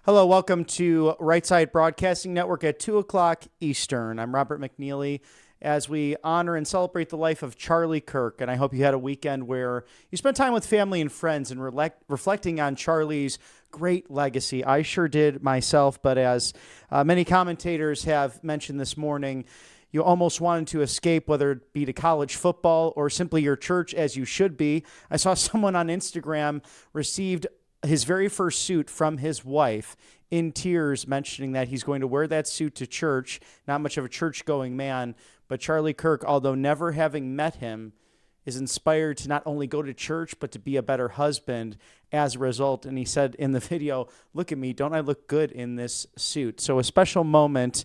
Hello, welcome to Right Side Broadcasting Network at 2 o'clock Eastern. I'm Robert McNeely as we honor and celebrate the life of Charlie Kirk. And I hope you had a weekend where you spent time with family and friends and reflecting on Charlie's great legacy. I sure did myself, but as many commentators have mentioned this morning, you almost wanted to escape, whether it be to college football or simply your church, as you should be. I saw someone on Instagram received his very first suit from his wife in tears, mentioning that he's going to wear that suit to church. Not much of a church-going man, but Charlie Kirk, although never having met him, is inspired to not only go to church, but to be a better husband as a result. And he said in the video, "Look at me, don't I look good in this suit?" So a special moment,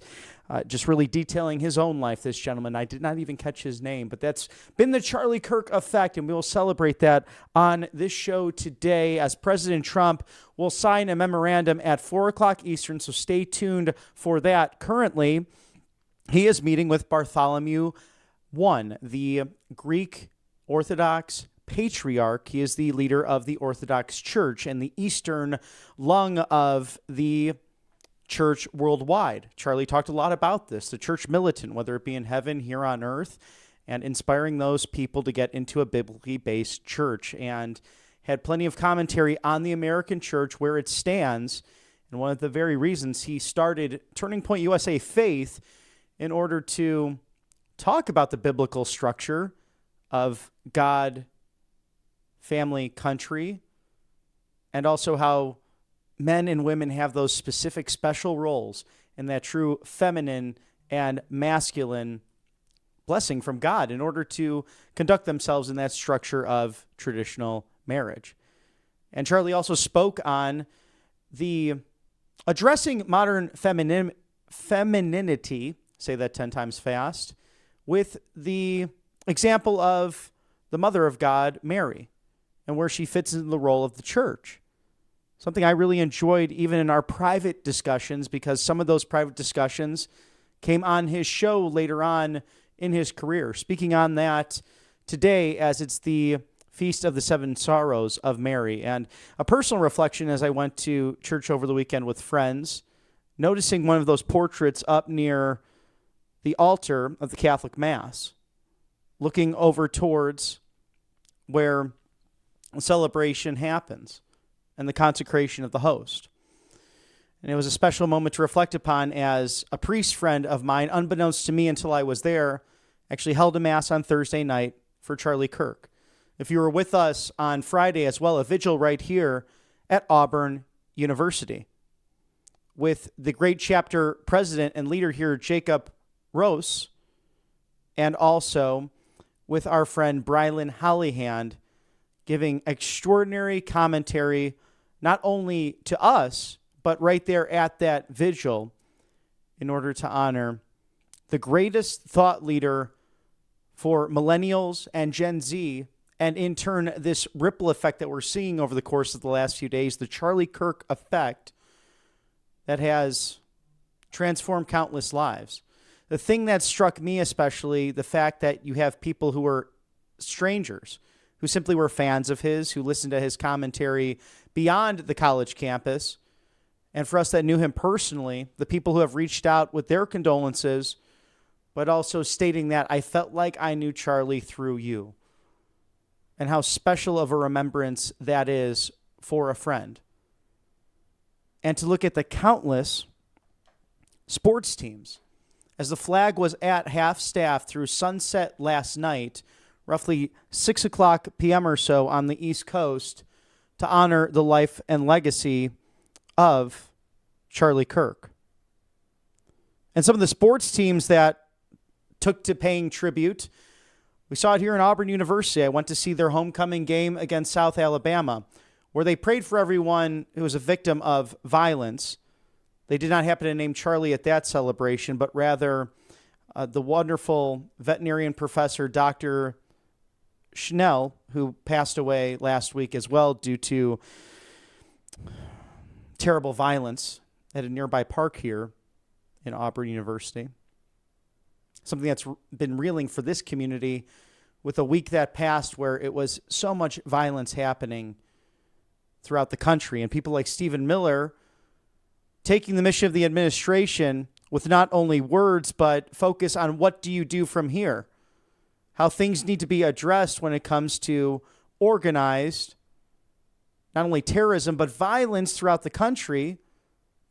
just really detailing his own life, this gentleman. I did not even catch his name, but that's been the Charlie Kirk effect, and we will celebrate that on this show today as President Trump will sign a memorandum at 4 o'clock Eastern, so stay tuned for that. Currently, he is meeting with Bartholomew I, the Greek Orthodox patriarch. He is the leader of the Orthodox Church and the eastern lung of the church worldwide. Charlie talked a lot about this, the church militant, whether it be in heaven, here on earth, and inspiring those people to get into a biblically based church, and had plenty of commentary on the American church, where it stands, and one of the very reasons he started Turning Point USA Faith in order to talk about the biblical structure of God, family, country, and also how men and women have those specific special roles in that true feminine and masculine blessing from God in order to conduct themselves in that structure of traditional marriage. And Charlie also spoke on the addressing modern femininity, say that 10 times fast, with the example of the mother of God, Mary, and where she fits into the role of the church. Something I really enjoyed even in our private discussions, because some of those private discussions came on his show later on in his career. Speaking on that today, as it's the Feast of the Seven Sorrows of Mary, and a personal reflection as I went to church over the weekend with friends, noticing one of those portraits up near the altar of the Catholic Mass, looking over towards where the celebration happens and the consecration of the host. And it was a special moment to reflect upon as a priest friend of mine, unbeknownst to me until I was there, actually held a mass on Thursday night for Charlie Kirk. If you were with us on Friday as well, a vigil right here at Auburn University with the great chapter president and leader here, Jacob Rose, and also with our friend Brylan Hollyhand, giving extraordinary commentary, not only to us, but right there at that vigil, in order to honor the greatest thought leader for millennials and Gen Z, and in turn, this ripple effect that we're seeing over the course of the last few days, the Charlie Kirk effect that has transformed countless lives. The thing that struck me especially, the fact that you have people who are strangers, who simply were fans of his, who listened to his commentary beyond the college campus. And for us that knew him personally, the people who have reached out with their condolences, but also stating that I felt like I knew Charlie through you. And how special of a remembrance that is for a friend. And to look at the countless sports teams. As the flag was at half-staff through sunset last night, roughly 6 o'clock p.m. or so on the East Coast, to honor the life and legacy of Charlie Kirk. And some of the sports teams that took to paying tribute, we saw it here in Auburn University. I went to see their homecoming game against South Alabama, where they prayed for everyone who was a victim of violence. They did not happen to name Charlie at that celebration, but rather the wonderful veterinarian professor, Dr. Schnell, who passed away last week as well due to terrible violence at a nearby park here in Auburn University. Something that's been reeling for this community with a week that passed where it was so much violence happening throughout the country. And people like Stephen Miller, taking the mission of the administration with not only words, but focus on what do you do from here? How things need to be addressed when it comes to organized, not only terrorism, but violence throughout the country.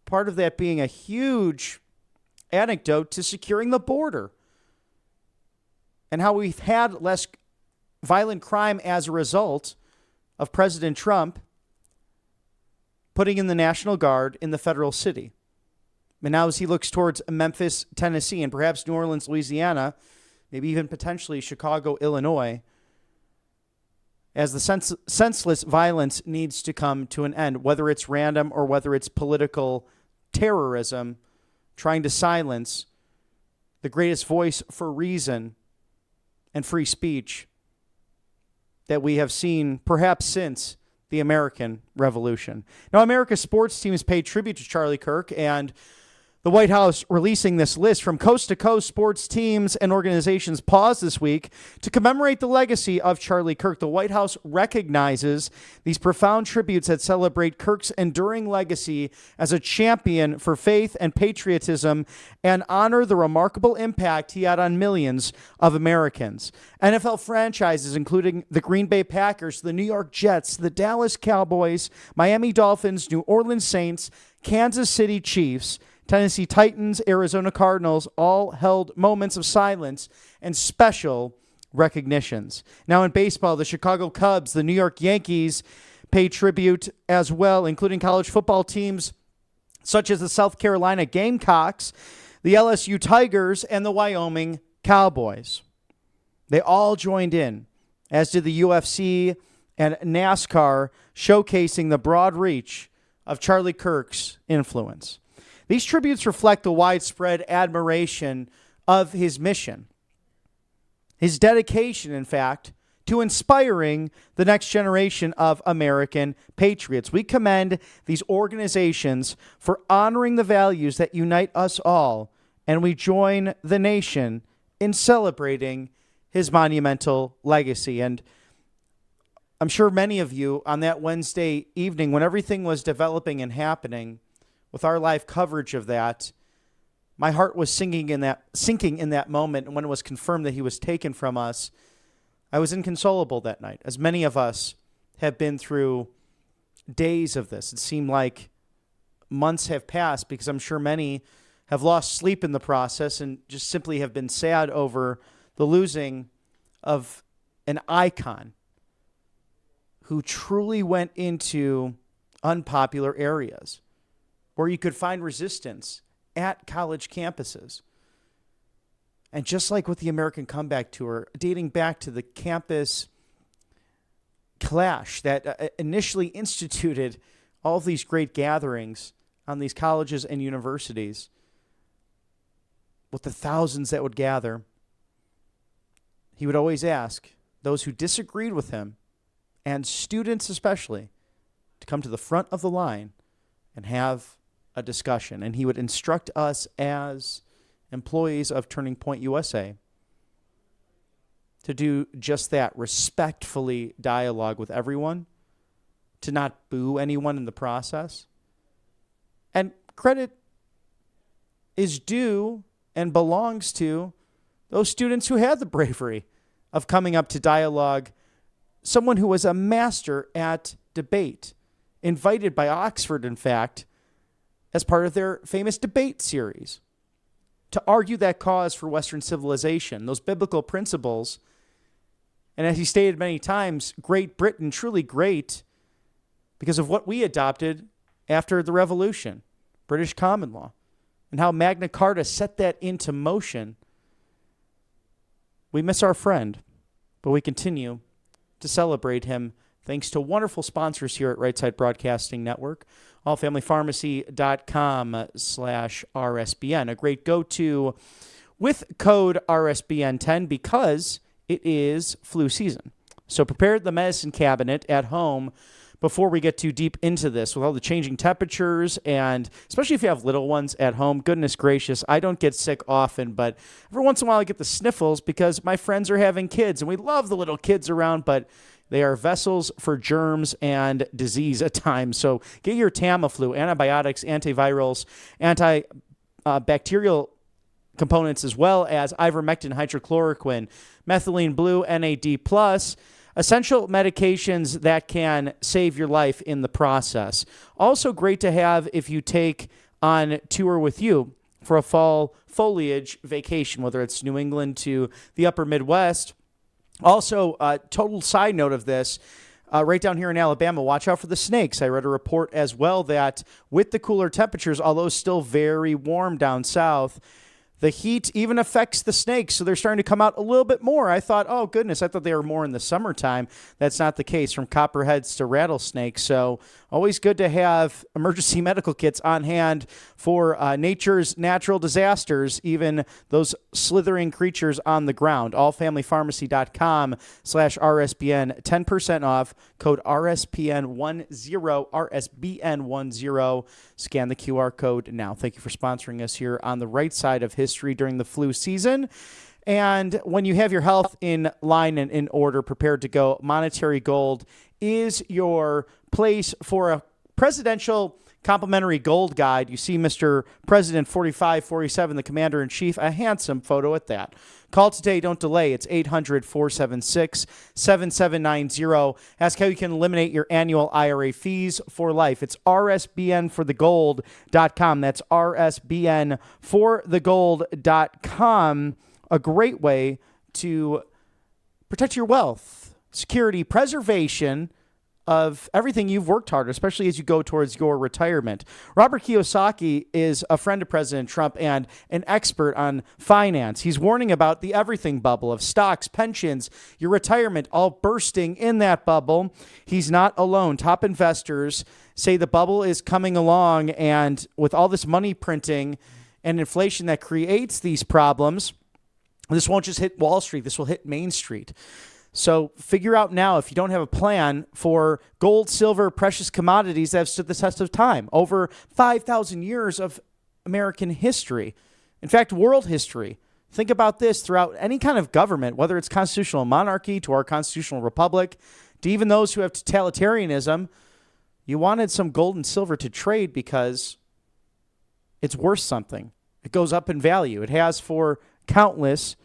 Part of that being a huge anecdote to securing the border. And how we've had less violent crime as a result of President Trump putting in the National Guard in the federal city. And now as he looks towards Memphis, Tennessee, and perhaps New Orleans, Louisiana, maybe even potentially Chicago, Illinois, as the senseless violence needs to come to an end, whether it's random or whether it's political terrorism, trying to silence the greatest voice for reason and free speech that we have seen perhaps since the American Revolution. Now, America's sports teams pay tribute to Charlie Kirk, and the White House releasing this list from coast to coast. Sports teams and organizations paused this week to commemorate the legacy of Charlie Kirk. The White House recognizes these profound tributes that celebrate Kirk's enduring legacy as a champion for faith and patriotism and honor the remarkable impact he had on millions of Americans. NFL franchises, including the Green Bay Packers, the New York Jets, the Dallas Cowboys, Miami Dolphins, New Orleans Saints, Kansas City Chiefs, Tennessee Titans, Arizona Cardinals, all held moments of silence and special recognitions. Now in baseball, the Chicago Cubs, the New York Yankees pay tribute as well, including college football teams such as the South Carolina Gamecocks, the LSU Tigers, and the Wyoming Cowboys. They all joined in, as did the UFC and NASCAR, showcasing the broad reach of Charlie Kirk's influence. These tributes reflect the widespread admiration of his mission, his dedication, in fact, to inspiring the next generation of American patriots. We commend these organizations for honoring the values that unite us all, and we join the nation in celebrating his monumental legacy. And I'm sure many of you on that Wednesday evening, when everything was developing and happening, with our live coverage of that, my heart was sinking in that moment. And when it was confirmed that he was taken from us, I was inconsolable that night. As many of us have been through days of this. It seemed like months have passed because I'm sure many have lost sleep in the process and just simply have been sad over the losing of an icon who truly went into unpopular areas where you could find resistance at college campuses. And just like with the American Comeback Tour, dating back to the campus clash that initially instituted all of these great gatherings on these colleges and universities, with the thousands that would gather, he would always ask those who disagreed with him, and students especially, to come to the front of the line and have a discussion. And he would instruct us as employees of Turning Point USA to do just that, respectfully dialogue with everyone, to not boo anyone in the process. And credit is due and belongs to those students who had the bravery of coming up to dialogue, someone who was a master at debate, invited by Oxford, in fact, as part of their famous debate series, to argue that cause for Western civilization, those biblical principles. And as he stated many times, Great Britain, truly great because of what we adopted after the Revolution, British common law, and how Magna Carta set that into motion. We miss our friend, but we continue to celebrate him thanks to wonderful sponsors here at Right Side Broadcasting Network. allfamilypharmacy.com/RSBN, a great go-to with code RSBN10 because it is flu season. So prepare the medicine cabinet at home before we get too deep into this with all the changing temperatures, and especially if you have little ones at home. Goodness gracious, I don't get sick often, but every once in a while I get the sniffles because my friends are having kids, and we love the little kids around, but They are vessels for germs and disease at times. So get your Tamiflu, antibiotics, antivirals, antibacterial components, as well as ivermectin, hydrochloroquine, methylene blue, NAD+, essential medications that can save your life in the process. Also great to have if you take on tour with you for a fall foliage vacation, whether it's New England to the upper Midwest. Also, total side note of this, right down here in Alabama, watch out for the snakes. I read a report as well that with the cooler temperatures, although still very warm down south, the heat even affects the snakes, so they're starting to come out a little bit more. I thought, oh, goodness, I thought they were more in the summertime. That's not the case, from copperheads to rattlesnakes. So always good to have emergency medical kits on hand for nature's natural disasters, even those slithering creatures on the ground. allfamilypharmacy.com/RSBN, 10% off, code RSBN10, RSBN10. Scan the QR code now. Thank you for sponsoring us here on the right side of history during the flu season. And when you have your health in line and in order, prepared to go, Monetary Gold is your place for a presidential complimentary gold guide. You see Mr. President 4547, the commander-in-chief, a handsome photo at that. Call today. Don't delay. It's 800-476-7790. Ask how you can eliminate your annual IRA fees for life. It's rsbnforthegold.com. That's rsbnforthegold.com. A great way to protect your wealth, security, preservation of everything you've worked hard, especially as you go towards your retirement. Robert Kiyosaki is a friend of President Trump and an expert on finance. He's warning about the everything bubble of stocks, pensions, your retirement, all bursting in that bubble. He's not alone. Top investors say the bubble is coming along, and with all this money printing and inflation that creates these problems, this won't just hit Wall Street. This will hit Main Street. So figure out now, if you don't have a plan for gold, silver, precious commodities that have stood the test of time, over 5,000 years of American history, in fact, world history. Think about this throughout any kind of government, whether it's constitutional monarchy to our constitutional republic, to even those who have totalitarianism. You wanted some gold and silver to trade because it's worth something. It goes up in value. It has for countless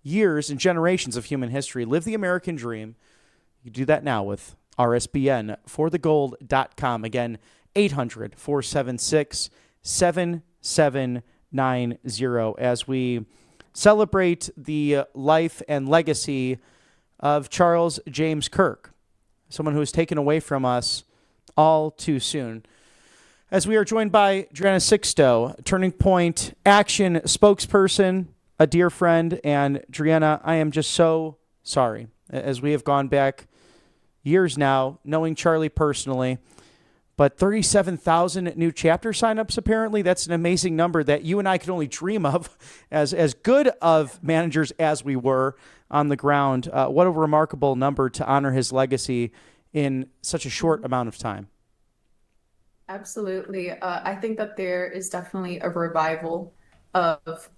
years and generations of human history. Live the American dream. You do that now with RSBN forthegold.com. Again, 800-476-7790 as we celebrate the life and legacy of Charles James Kirk, someone who was taken away from us all too soon. As we are joined by Adriana Sixto, Turning Point Action spokesperson, a dear friend. And Adriana, I am just so sorry, as we have gone back years now, knowing Charlie personally, but 37,000 new chapter signups, apparently. That's an amazing number that you and I could only dream of as good of managers as we were on the ground. What a remarkable number to honor his legacy in such a short amount of time. Absolutely. I think that there is definitely a revival of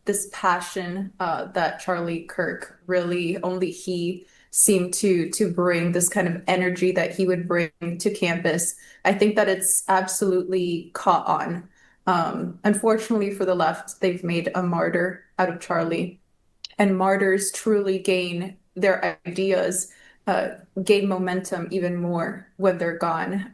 this passion that Charlie Kirk really, only he seemed to bring, this kind of energy that he would bring to campus. I think that it's absolutely caught on. Unfortunately for the left, they've made a martyr out of Charlie, and martyrs truly gain their ideas, gain momentum even more when they're gone.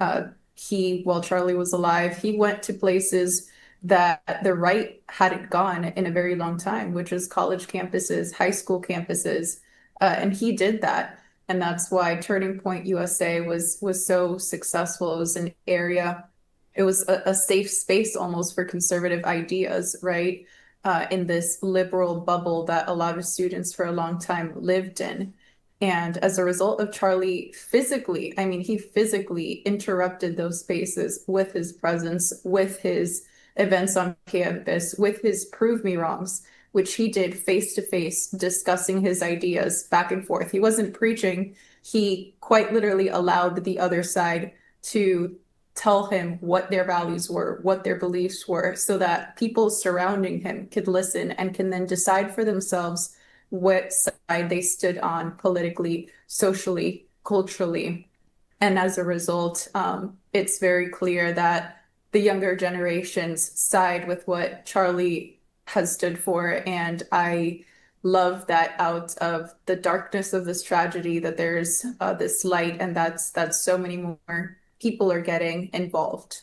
While Charlie was alive, he went to places that the right hadn't gone in a very long time, which is college campuses, high school campuses. And he did that. And that's why Turning Point USA was so successful. It was an area, it was a safe space almost for conservative ideas, right? In this liberal bubble that a lot of students for a long time lived in. And as a result of Charlie he physically interrupted those spaces with his presence, with his events on campus, with his prove me wrongs, which he did face to face, discussing his ideas back and forth. He wasn't preaching. He quite literally allowed the other side to tell him what their values were, what their beliefs were, so that people surrounding him could listen and can then decide for themselves what side they stood on politically, socially, culturally. And as a result, it's very clear that the younger generations side with what Charlie has stood for. And I love that out of the darkness of this tragedy, that there's this light, and that's so many more people are getting involved.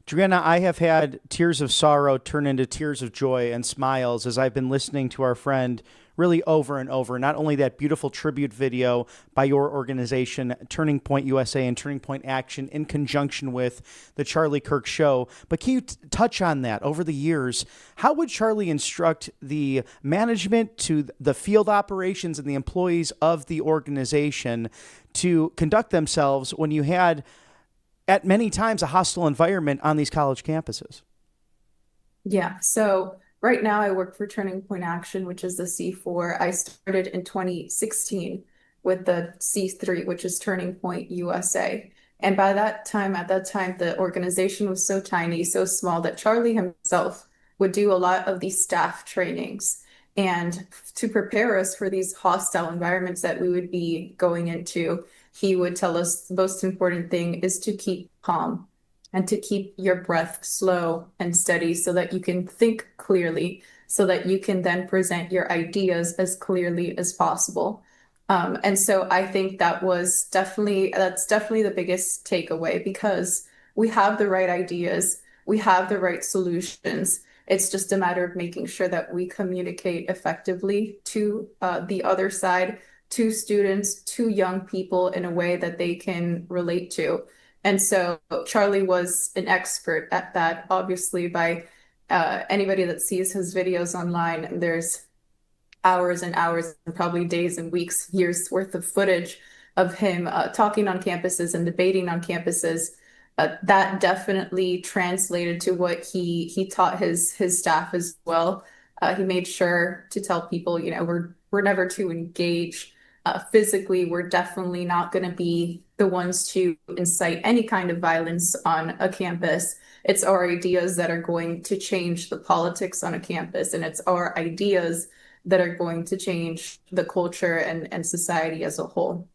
Juliana, I have had tears of sorrow turn into tears of joy and smiles as I've been listening to our friend really over and over. Not only that beautiful tribute video by your organization, Turning Point USA and Turning Point Action, in conjunction with the Charlie Kirk Show, but can you touch on that over the years? How would Charlie instruct the management to the field operations and the employees of the organization to conduct themselves when you had at many times a hostile environment on these college campuses? Yeah, so right now I work for Turning Point Action, which is the C4. I started in 2016 with the C3, which is Turning Point USA. And by that time, at that time, the organization was so tiny, so small, that Charlie himself would do a lot of these staff trainings and to prepare us for these hostile environments that we would be going into. He would tell us the most important thing is to keep calm and to keep your breath slow and steady so that you can think clearly, so that you can then present your ideas as clearly as possible. And so I think that's definitely the biggest takeaway, because we have the right ideas, we have the right solutions. It's just a matter of making sure that we communicate effectively to the other side, to students, to young people in a way that they can relate to. And so Charlie was an expert at that, obviously, by anybody that sees his videos online. There's hours and hours, and probably days and weeks, years worth of footage of him talking on campuses and debating on campuses. That definitely translated to what he taught his staff as well. He made sure to tell people, we're never to engage physically. We're definitely not going to be the ones to incite any kind of violence on a campus. It's our ideas that are going to change the politics on a campus, and it's our ideas that are going to change the culture and society as a whole.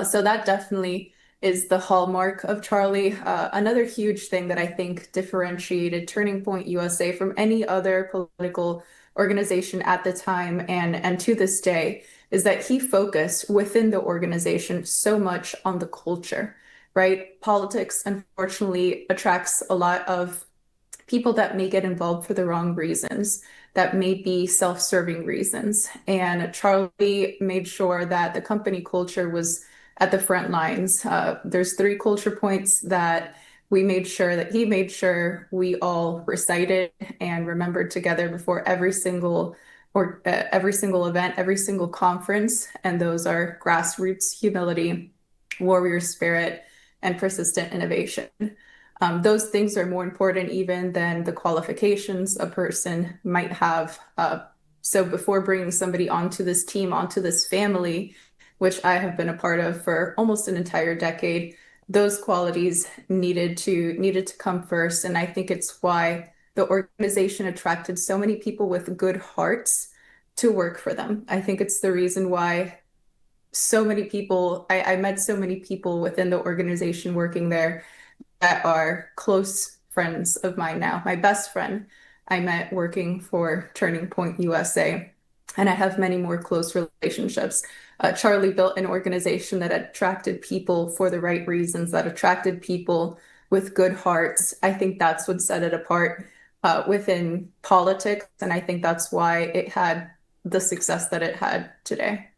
So that definitely is the hallmark of Charlie. Another huge thing that I think differentiated Turning Point USA from any other political organization at the time and to this day is that he focused within the organization so much on the culture, right? Politics, unfortunately, attracts a lot of people that may get involved for the wrong reasons, that may be self-serving reasons. And Charlie made sure that the company culture was at the front lines. There's 3 culture points that he made sure we all recited and remembered together before every single event, every single conference. And those are grassroots humility, warrior spirit, and persistent innovation. Those things are more important even than the qualifications a person might have. So before bringing somebody onto this team, onto this family, which I have been a part of for almost an entire decade, those qualities needed to come first. And I think it's why the organization attracted so many people with good hearts to work for them. I think it's the reason why so many people, I met so many people within the organization working there that are close friends of mine now. My best friend I met working for Turning Point USA, and I have many more close relationships. Charlie built an organization that attracted people for the right reasons, that attracted people with good hearts. I think that's what set it apart within politics, and I think that's why it had the success that it had today.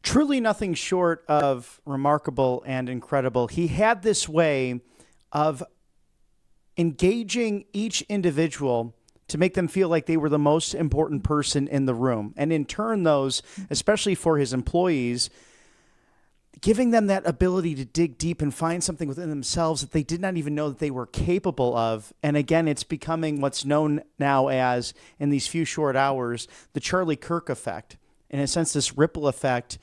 Truly nothing short of remarkable and incredible. He had this way of engaging each individual to make them feel like they were the most important person in the room. And in turn, those, especially for his employees, giving them that ability to dig deep and find something within themselves that they did not even know that they were capable of. And again, it's becoming what's known now as, in these few short hours, the Charlie Kirk effect. In a sense, this ripple effect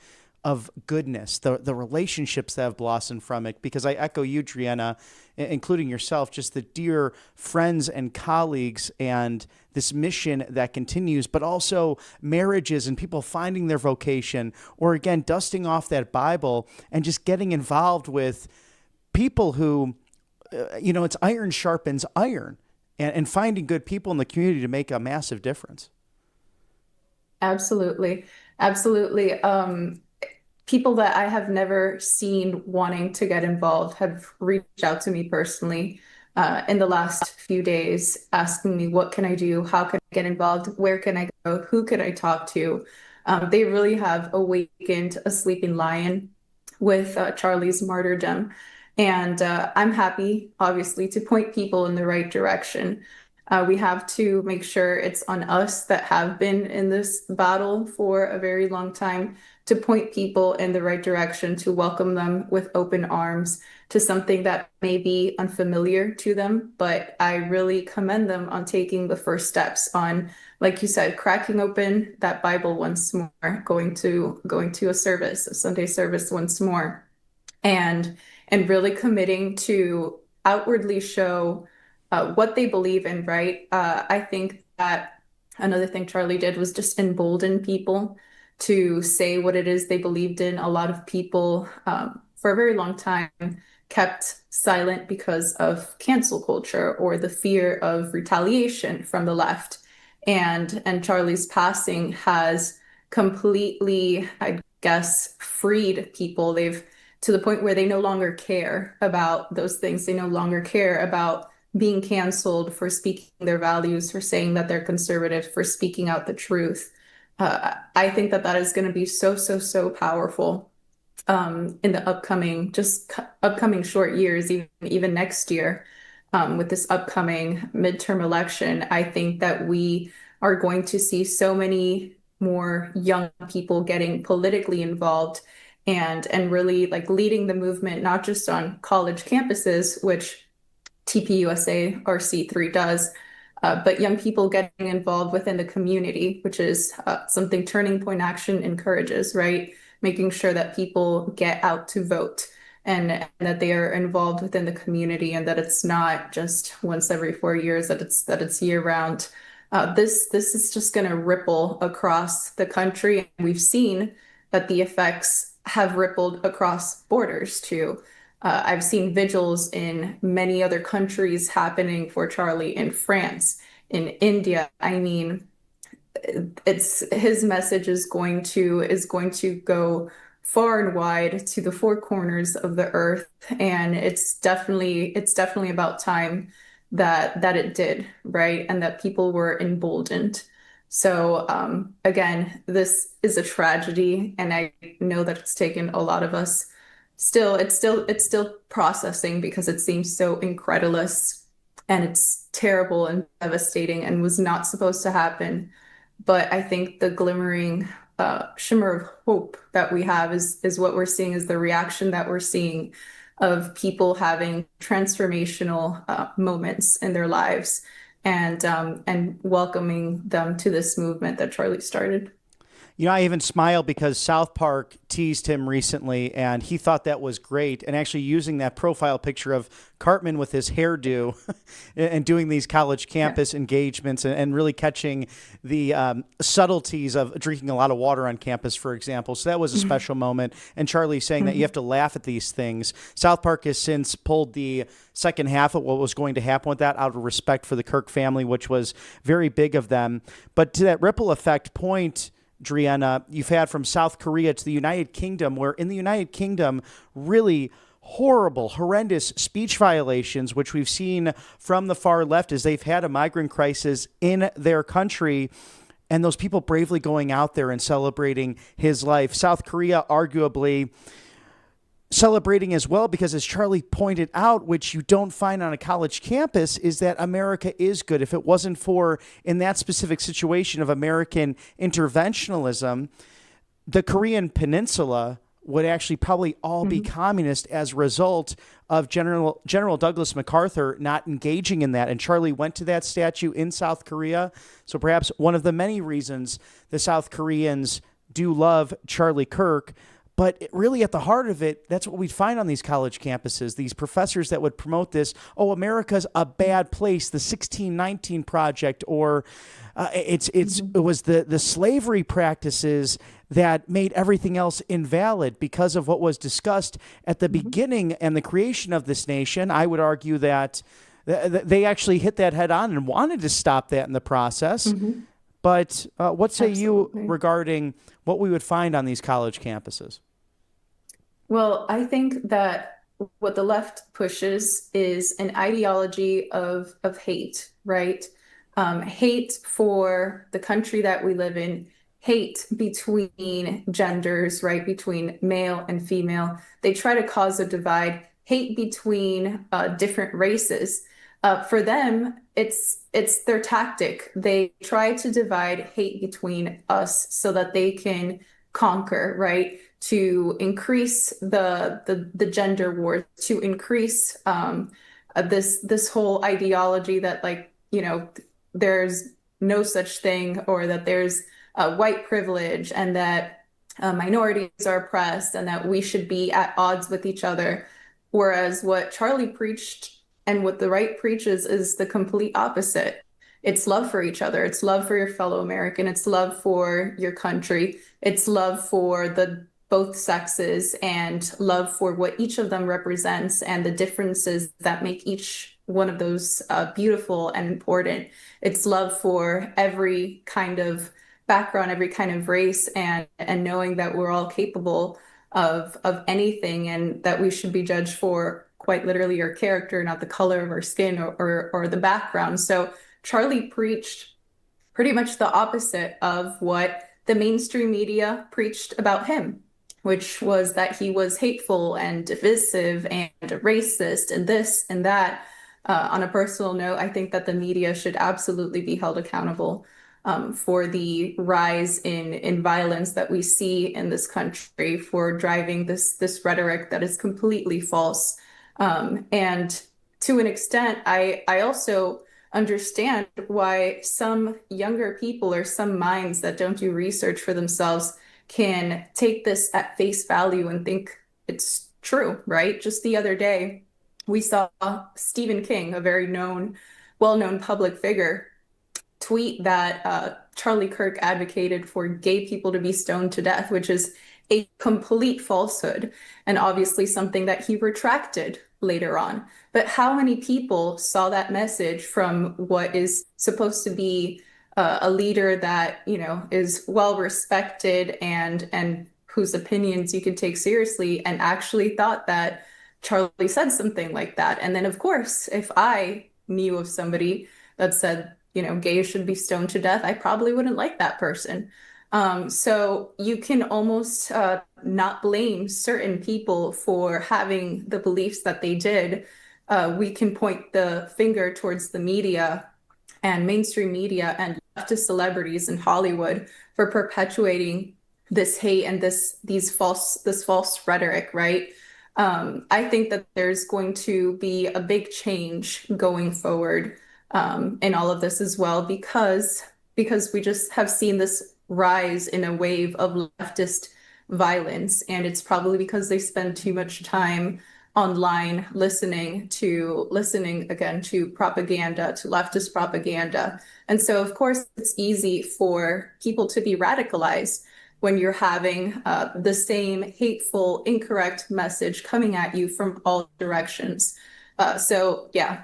of goodness, the relationships that have blossomed from it. Because I echo you, Drianna, including yourself, just the dear friends and colleagues and this mission that continues, but also marriages and people finding their vocation, or again, dusting off that Bible and just getting involved with people who, it's iron sharpens iron, and finding good people in the community to make a massive difference. Absolutely. Absolutely. People that I have never seen wanting to get involved have reached out to me personally in the last few days, asking me, what can I do? How can I get involved? Where can I go? Who can I talk to? They really have awakened a sleeping lion with Charlie's martyrdom. And I'm happy, obviously, to point people in the right direction. We have to make sure it's on us that have been in this battle for a very long time to point people in the right direction, to welcome them with open arms to something that may be unfamiliar to them. But I really commend them on taking the first steps on, like you said, cracking open that Bible once more, going to a service, a Sunday service once more, and really committing to outwardly show what they believe in, right? I think that another thing Charlie did was just embolden people to say what it is they believed in. A lot of people, for a very long time, kept silent because of cancel culture or the fear of retaliation from the left. And Charlie's passing has completely, I guess, freed people. They've to the point where they no longer care about those things. They no longer care about being canceled for speaking their values, for saying that they're conservative, for speaking out the truth. I think that is going to be so powerful in the upcoming short years, even next year, with this upcoming midterm election. I think that we are going to see so many more young people getting politically involved and really like leading the movement, not just on college campuses, which tvUSA RC3 does, but young people getting involved within the community, which is something Turning Point Action encourages, right? Making sure that people get out to vote and that they are involved within the community, and that it's not just once every 4 years, that it's year round. This is just going to ripple across the country. And we've seen that the effects have rippled across borders too. I've seen vigils in many other countries happening for Charlie, in France, in India. I mean, his message is going to go far and wide to the four corners of the earth, and it's definitely about time that it did, right? And that people were emboldened. So again, this is a tragedy, and I know that it's taken a lot of us. It's still processing, because it seems so incredulous and it's terrible and devastating and was not supposed to happen. But I think the glimmering shimmer of hope that we have is what we're seeing, is the reaction that we're seeing of people having transformational moments in their lives, and welcoming them to this movement that Charlie started. I even smiled because South Park teased him recently, and he thought that was great. And actually using that profile picture of Cartman with his hairdo and doing these college campus engagements, and really catching the subtleties of drinking a lot of water on campus, for example. So that was a special moment. And Charlie saying that you have to laugh at these things. South Park has since pulled the second half of what was going to happen with that out of respect for the Kirk family, which was very big of them. But to that ripple effect point, Drianna, you've had from South Korea to the United Kingdom, where in the United Kingdom, really horrible, horrendous speech violations, which we've seen from the far left as they've had a migrant crisis in their country, and those people bravely going out there and celebrating his life. South Korea arguably celebrating as well, because as Charlie pointed out, which you don't find on a college campus, is that America is good. If it wasn't for, in that specific situation of American interventionism, the Korean peninsula would actually probably all be communist as a result of General Douglas MacArthur not engaging in that. And Charlie went to that statue in South Korea. So perhaps one of the many reasons the South Koreans do love Charlie Kirk. But really, at the heart of it, that's what we'd find on these college campuses. These professors that would promote this, oh, America's a bad place, the 1619 Project, or it was the slavery practices that made everything else invalid because of what was discussed at the beginning and the creation of this nation. I would argue that they actually hit that head on and wanted to stop that in the process. But what say you regarding what we would find on these college campuses? Well, I think that what the left pushes is an ideology of hate, right? Hate for the country that we live in, hate between genders, right? Between male and female. They try to cause a divide, hate between different races. For them, it's their tactic. They try to divide, hate between us so that they can conquer, right? To increase the gender war, to increase this whole ideology that, like, there's no such thing, or that there's white privilege, and that minorities are oppressed, and that we should be at odds with each other. Whereas what Charlie preached and what the right preaches is the complete opposite. It's love for each other. It's love for your fellow American. It's love for your country. It's love for the both sexes, and love for what each of them represents and the differences that make each one of those beautiful and important. It's love for every kind of background, every kind of race, and knowing that we're all capable of anything, and that we should be judged for quite literally our character, not the color of our skin or the background. So Charlie preached pretty much the opposite of what the mainstream media preached about him, which was that he was hateful and divisive and racist and this and that. On a personal note, I think that the media should absolutely be held accountable for the rise in violence that we see in this country, for driving this rhetoric that is completely false. And to an extent, I also understand why some younger people, or some minds that don't do research for themselves, can take this at face value and think it's true, right? Just the other day, we saw Stephen King, a very well-known public figure, tweet that Charlie Kirk advocated for gay people to be stoned to death, which is a complete falsehood, and obviously something that he retracted later on. But how many people saw that message from what is supposed to be a leader that, is well respected and whose opinions you could take seriously, and actually thought that Charlie said something like that? And then, of course, if I knew of somebody that said, gays should be stoned to death, I probably wouldn't like that person. So you can almost not blame certain people for having the beliefs that they did. We can point the finger towards the media and mainstream media and leftist celebrities in Hollywood for perpetuating this hate and this false rhetoric, right? I think that there's going to be a big change going forward in all of this as well, because we just have seen this rise in a wave of leftist violence, and it's probably because they spend too much time online listening again to propaganda, to leftist propaganda. And so, of course, it's easy for people to be radicalized when you're having the same hateful, incorrect message coming at you from all directions. So yeah,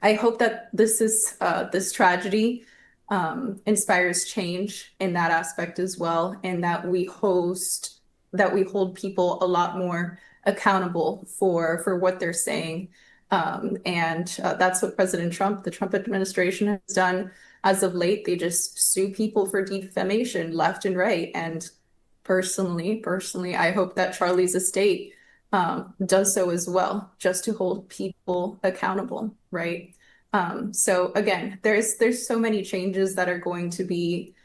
I hope that this tragedy inspires change in that aspect as well, and that we hold people a lot more accountable for what they're saying. And that's what President Trump, the Trump administration, has done as of late. They just sue people for defamation left and right. And personally, I hope that Charlie's estate does so as well, just to hold people accountable, right? So again, there's so many changes that are going to be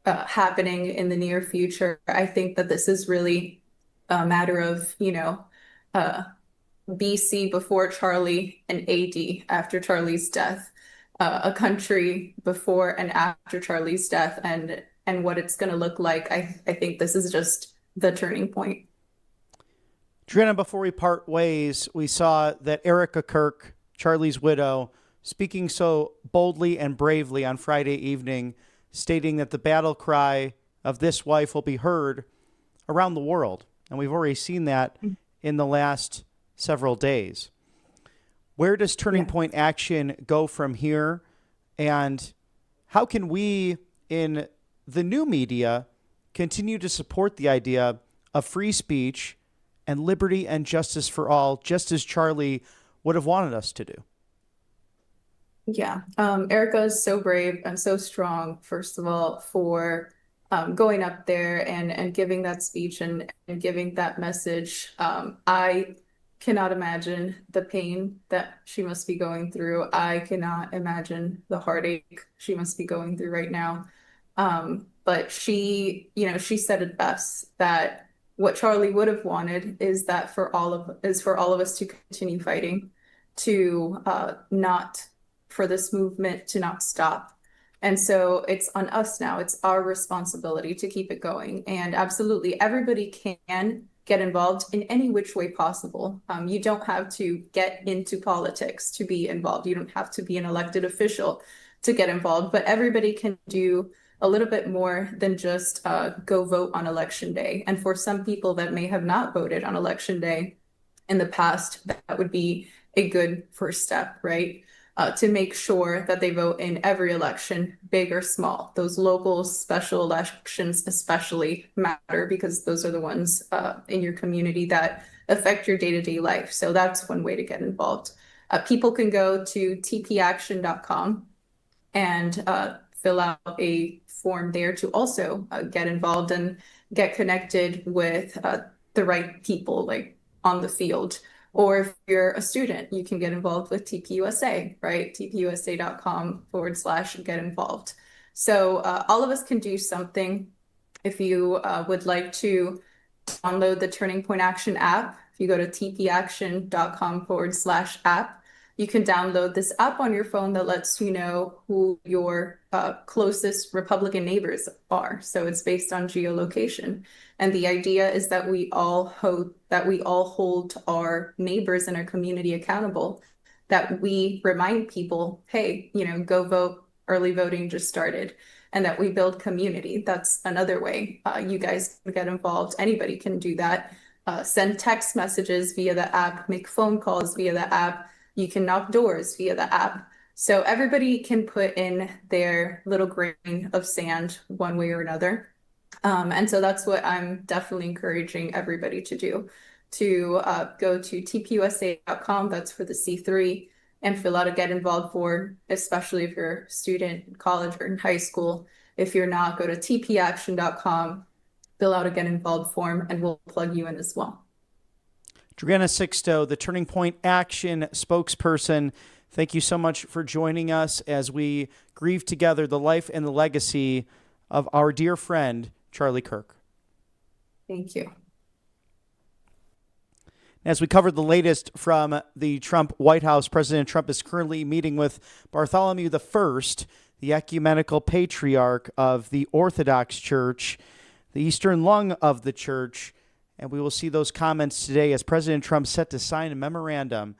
happening in the near future. I think that this is really a matter of, BC before Charlie and AD after Charlie's death, a country before and after Charlie's death, and what it's going to look like. I think this is just the turning point. Driana, before we part ways, we saw that Erica Kirk, Charlie's widow, speaking so boldly and bravely on Friday evening, stating that the battle cry of this wife will be heard around the world. And we've already seen that in the last several days. Where does Turning Point Action go from here? And how can we in the new media continue to support the idea of free speech and liberty and justice for all, just as Charlie would have wanted us to do? Yeah, Erica is so brave and so strong, first of all, for going up there and giving that speech and giving that message. I cannot imagine the pain that she must be going through. I cannot imagine the heartache she must be going through right now. But she said it best, that what Charlie would have wanted is that for all of us to continue fighting, to not for this movement to not stop. And so it's on us now. It's our responsibility to keep it going. And absolutely, everybody can get involved in any which way possible. You don't have to get into politics to be involved. You don't have to be an elected official to get involved, but everybody can do a little bit more than just go vote on election day. And for some people that may have not voted on election day in the past, that would be a good first step, right? To make sure that they vote in every election, big or small. Those local special elections especially matter, because those are the ones in your community that affect your day-to-day life. So that's one way to get involved. People can go to tpaction.com and fill out a form there to also get involved and get connected with the right people, like on the field. Or if you're a student, you can get involved with tvUSA, right? tvUSA.com/get involved. So all of us can do something. If you would like to download the Turning Point Action app, if you go to tpaction.com/app, you can download this app on your phone that lets you know who your closest Republican neighbors are. So it's based on geolocation. And the idea is that we all hold our neighbors in our community accountable, that we remind people, hey, go vote, early voting just started, and that we build community. That's another way you guys can get involved. Anybody can do that. Send text messages via the app, make phone calls via the app. You can knock doors via the app. So everybody can put in their little grain of sand one way or another. And so that's what I'm definitely encouraging everybody to do, to go to tpusa.com, that's for the C3, and fill out a get involved form, especially if you're a student in college or in high school. If you're not, go to tpaction.com, fill out a get involved form, and we'll plug you in as well. Driana Sixto, the Turning Point Action spokesperson, thank you so much for joining us as we grieve together the life and the legacy of our dear friend, Charlie Kirk. Thank you. As we covered the latest from the Trump White House, President Trump is currently meeting with Bartholomew I, the ecumenical patriarch of the Orthodox Church, the eastern lung of the church. And we will see those comments today as President Trump set to sign a memorandum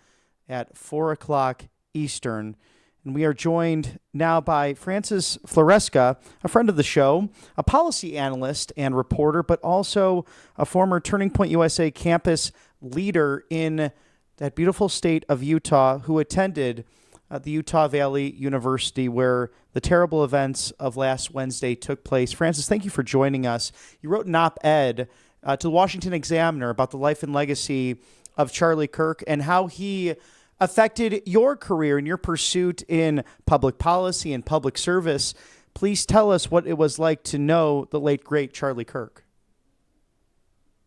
at 4 o'clock Eastern. And we are joined now by Francis Floresca, a friend of the show, a policy analyst and reporter, but also a former Turning Point USA campus leader in that beautiful state of Utah, who attended the Utah Valley University, where the terrible events of last Wednesday took place. Francis, thank you for joining us. You wrote an op-ed to the Washington Examiner about the life and legacy of Charlie Kirk and how he affected your career and your pursuit in public policy and public service. Please tell us what it was like to know the late, great Charlie Kirk.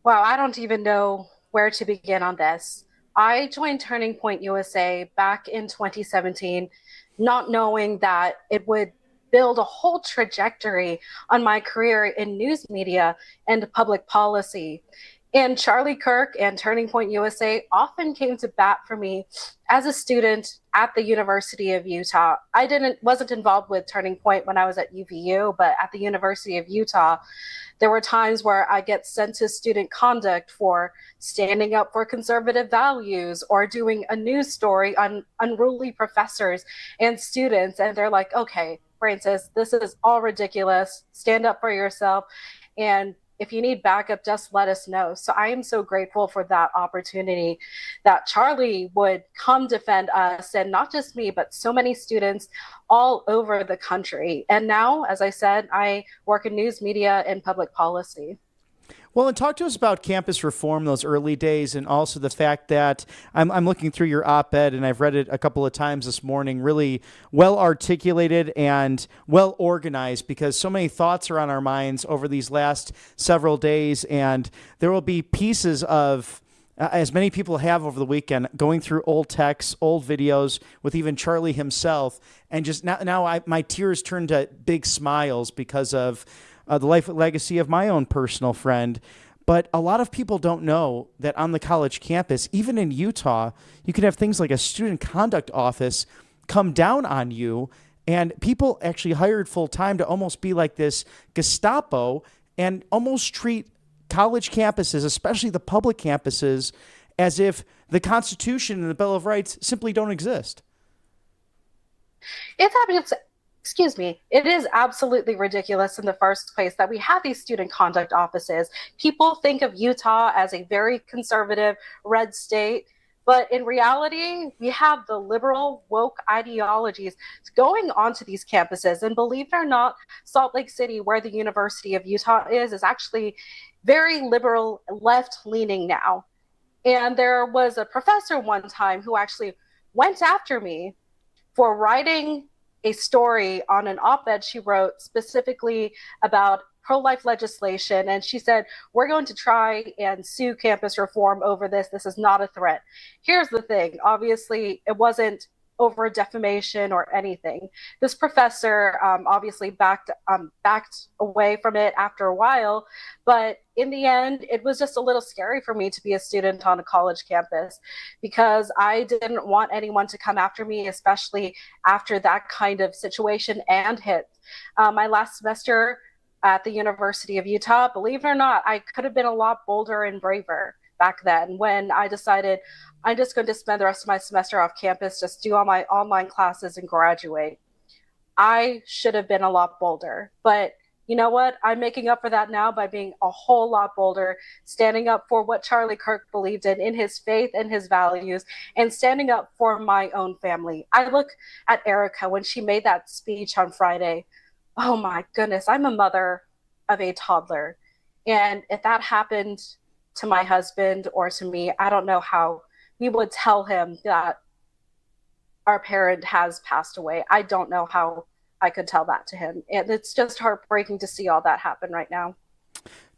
Wow, I don't even know where to begin on this. I joined Turning Point USA back in 2017, not knowing that it would build a whole trajectory on my career in news media and public policy. And Charlie Kirk and Turning Point USA often came to bat for me as a student at the University of Utah. I wasn't involved with Turning Point when I was at UVU, but at the University of Utah, there were times where I get sent to student conduct for standing up for conservative values or doing a news story on unruly professors and students. And they're like, okay, Francis, this is all ridiculous. Stand up for yourself. And if you need backup, just let us know. So I am so grateful for that opportunity that Charlie would come defend us, and not just me, but so many students all over the country. And now, as I said, I work in news media and public policy. Well, and talk to us about campus reform, those early days, and also the fact that I'm looking through your op-ed, and I've read it a couple of times this morning, really well articulated and well organized, because so many thoughts are on our minds over these last several days, and there will be pieces of, as many people have over the weekend, going through old texts, old videos with even Charlie himself, and just now my tears turn to big smiles because of the life and legacy of my own personal friend. But a lot of people don't know that on the college campus, even in Utah, you can have things like a student conduct office come down on you, and people actually hired full time to almost be like this Gestapo and almost treat college campuses, especially the public campuses, as if the Constitution and the Bill of Rights simply don't exist. It is absolutely ridiculous in the first place that we have these student conduct offices. People think of Utah as a very conservative red state, but in reality, we have the liberal woke ideologies going onto these campuses. And believe it or not, Salt Lake City, where the University of Utah is actually very liberal, left-leaning now. And there was a professor one time who actually went after me for writing a story on an op-ed she wrote specifically about pro-life legislation. And she said, we're going to try and sue campus reform over this. This is not a threat. Here's the thing. Obviously, it wasn't over defamation or anything. This professor obviously backed away from it after a while, but in the end, it was just a little scary for me to be a student on a college campus because I didn't want anyone to come after me, especially after that kind of situation and hit. My last semester at the University of Utah, believe it or not, I could have been a lot bolder and braver back then when I decided I'm just going to spend the rest of my semester off campus, just do all my online classes and graduate. I should have been a lot bolder, but you know what? I'm making up for that now by being a whole lot bolder, standing up for what Charlie Kirk believed in his faith and his values, and standing up for my own family. I look at Erica when she made that speech on Friday. Oh my goodness, I'm a mother of a toddler. And if that happened to my husband or to me, I don't know how we would tell him that our parent has passed away. I don't know how I could tell that to him. And it's just heartbreaking to see all that happen right now.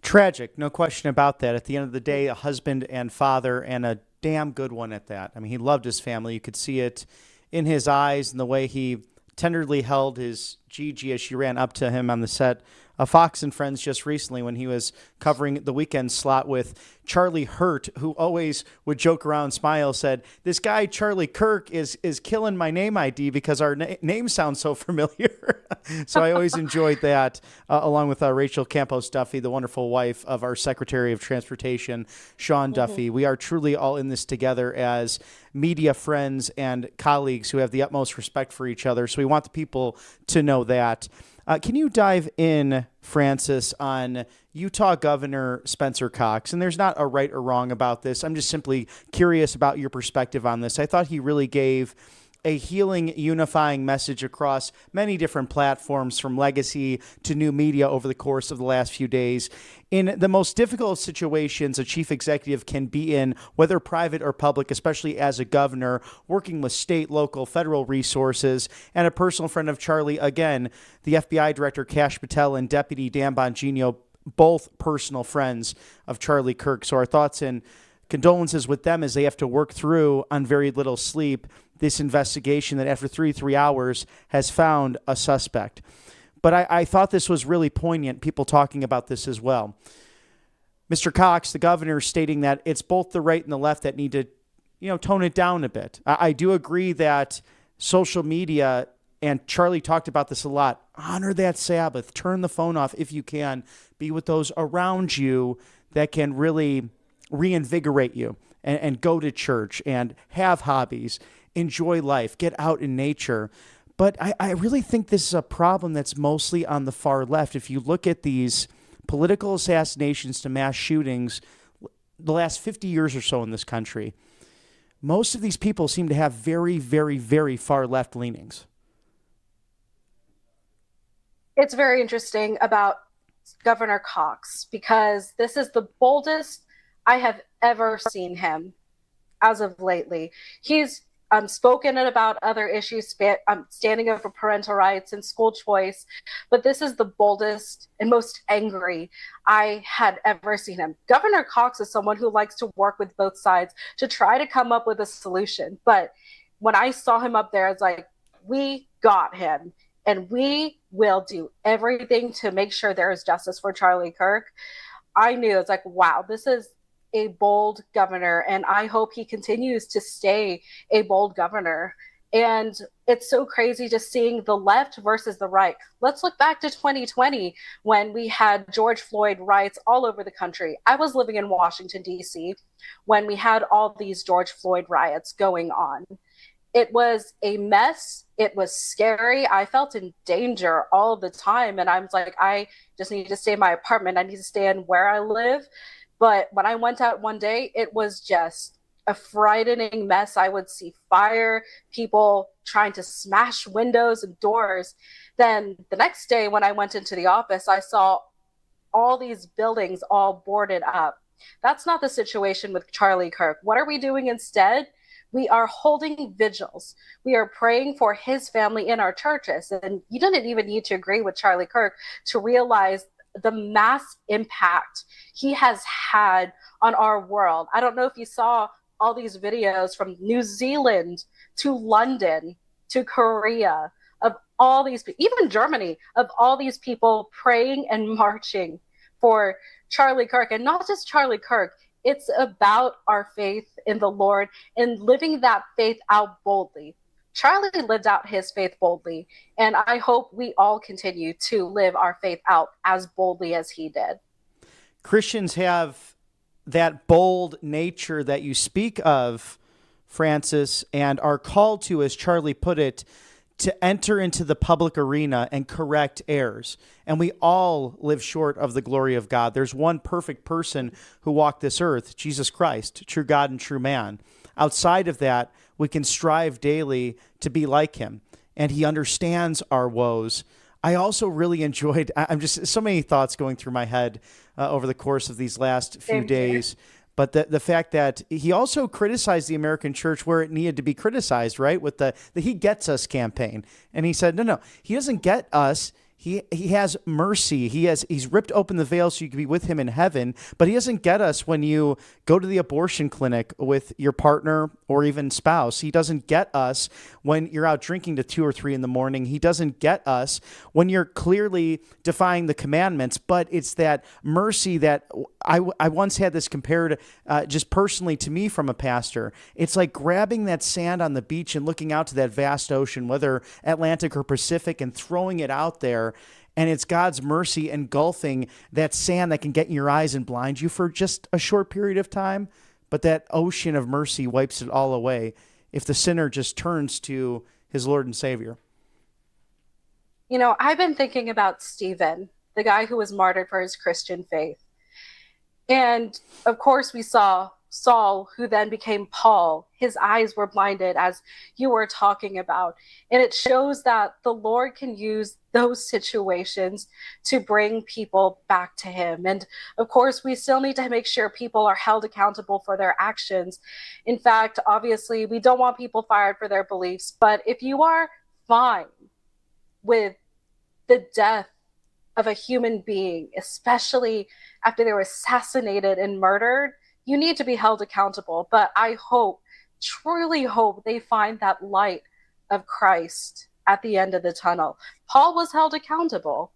Tragic, no question about that. At the end of the day, a husband and father, and a damn good one at that. I mean, he loved his family. You could see it in his eyes and the way he tenderly held his Gigi as she ran up to him on the set of Fox and Friends just recently when he was covering the weekend slot with Charlie Hurt, who always would joke around, smile, said, this guy Charlie Kirk is killing my name ID because our names sound so familiar. So I always enjoyed that, along with Rachel Campos Duffy, the wonderful wife of our Secretary of Transportation, Sean Duffy. We are truly all in this together as media friends and colleagues who have the utmost respect for each other. So we want the people to know that. Can you dive in, Francis, on Utah Governor Spencer Cox? And there's not a right or wrong about this. I'm just simply curious about your perspective on this. I thought he really gave a healing, unifying message across many different platforms, from legacy to new media, over the course of the last few days. In the most difficult situations a chief executive can be in, whether private or public, especially as a governor, working with state, local, federal resources, and a personal friend of Charlie, again, the FBI Director Kash Patel and Deputy Dan Bongino, both personal friends of Charlie Kirk. So our thoughts and condolences with them as they have to work through, on very little sleep, this investigation that after 3 hours has found a suspect. But I thought this was really poignant, people talking about this as well. Mr. Cox, the governor, stating that it's both the right and the left that need to, tone it down a bit. I do agree that social media, and Charlie talked about this a lot, honor that Sabbath, turn the phone off if you can, be with those around you that can really reinvigorate you, and go to church and have hobbies, enjoy life, get out in nature. But I really think this is a problem that's mostly on the far left. If you look at these political assassinations to mass shootings the last 50 years or so in this country, most of these people seem to have very, very, very far left leanings. It's very interesting about Governor Cox, because this is the boldest I have ever seen him as of lately. He's spoken about other issues, standing up for parental rights and school choice, but this is the boldest and most angry I had ever seen him. Governor Cox is someone who likes to work with both sides to try to come up with a solution. But when I saw him up there, it's like, we got him, and we will do everything to make sure there is justice for Charlie Kirk. I knew, it's like, wow, this is a bold governor, and I hope he continues to stay a bold governor. And it's so crazy just seeing the left versus the right. Let's look back to 2020 when we had George Floyd riots all over the country. I was living in Washington, D.C. when we had all these George Floyd riots going on. It was a mess. It was scary. I felt in danger all the time. And I was like, I just need to stay in my apartment. I need to stay in where I live. But when I went out one day, it was just a frightening mess. I would see fire, people trying to smash windows and doors. Then the next day when I went into the office, I saw all these buildings all boarded up. That's not the situation with Charlie Kirk. What are we doing instead? We are holding vigils. We are praying for his family in our churches. And you didn't even need to agree with Charlie Kirk to realize the mass impact he has had on our world. I don't know if you saw all these videos from New Zealand to London to Korea, of all these, even Germany, of all these people praying and marching for Charlie Kirk. And not just Charlie Kirk, it's about our faith in the Lord and living that faith out boldly. Charlie lived out his faith boldly, and I hope we all continue to live our faith out as boldly as he did. Christians have that bold nature that you speak of, Francis, and are called to, as Charlie put it, to enter into the public arena and correct errors. And we all live short of the glory of God. There's one perfect person who walked this earth, Jesus Christ, true God and true man. Outside of that, we can strive daily to be like him, and he understands our woes. I also really enjoyed, I'm just so many thoughts going through my head over the course of these last few days. But the fact that he also criticized the American church where it needed to be criticized, right? With the He Gets Us campaign. And he said, no, he doesn't get us. He has mercy. He's ripped open the veil so you can be with him in heaven, but he doesn't get us when you go to the abortion clinic with your partner or even spouse. He doesn't get us when you're out drinking to 2 or 3 in the morning. He doesn't get us when you're clearly defying the commandments, but it's that mercy that I once had this compared just personally to me from a pastor. It's like grabbing that sand on the beach and looking out to that vast ocean, whether Atlantic or Pacific, and throwing it out there. And it's God's mercy engulfing that sand that can get in your eyes and blind you for just a short period of time. But that ocean of mercy wipes it all away if the sinner just turns to his Lord and Savior. You know, I've been thinking about Stephen, the guy who was martyred for his Christian faith. And of course, we saw Saul, who then became Paul. His eyes were blinded, as you were talking about. And it shows that the Lord can use those situations to bring people back to him. And of course, we still need to make sure people are held accountable for their actions. In fact, obviously, we don't want people fired for their beliefs. But if you are fine with the death of a human being, especially after they were assassinated and murdered, you need to be held accountable. But I hope, truly hope, they find that light of Christ at the end of the tunnel. Paul was held accountable.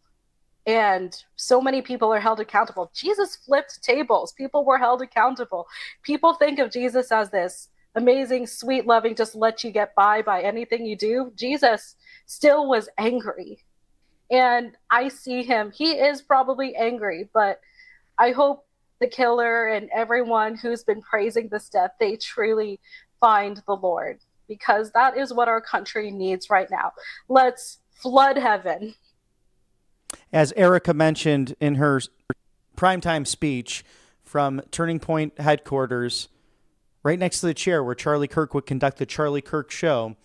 And so many people are held accountable. Jesus flipped tables. People were held accountable. People think of Jesus as this amazing, sweet, loving, just let you get by anything you do. Jesus still was angry. And I see him. He is probably angry, but I hope the killer and everyone who's been praising this death, they truly find the Lord, because that is what our country needs right now. Let's flood heaven. As Erica mentioned in her primetime speech from Turning Point headquarters, right next to the chair where Charlie Kirk would conduct the Charlie Kirk show,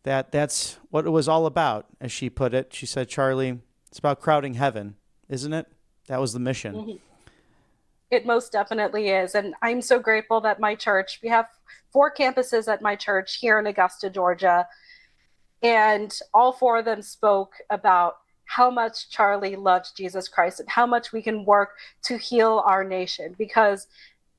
that's what it was all about, as she put it. She said, Charlie, it's about crowding heaven, isn't it? That was the mission. Mm-hmm. It most definitely is. And I'm so grateful that my church, we have 4 campuses at my church here in Augusta, Georgia, and all 4 of them spoke about how much Charlie loved Jesus Christ and how much we can work to heal our nation. Because,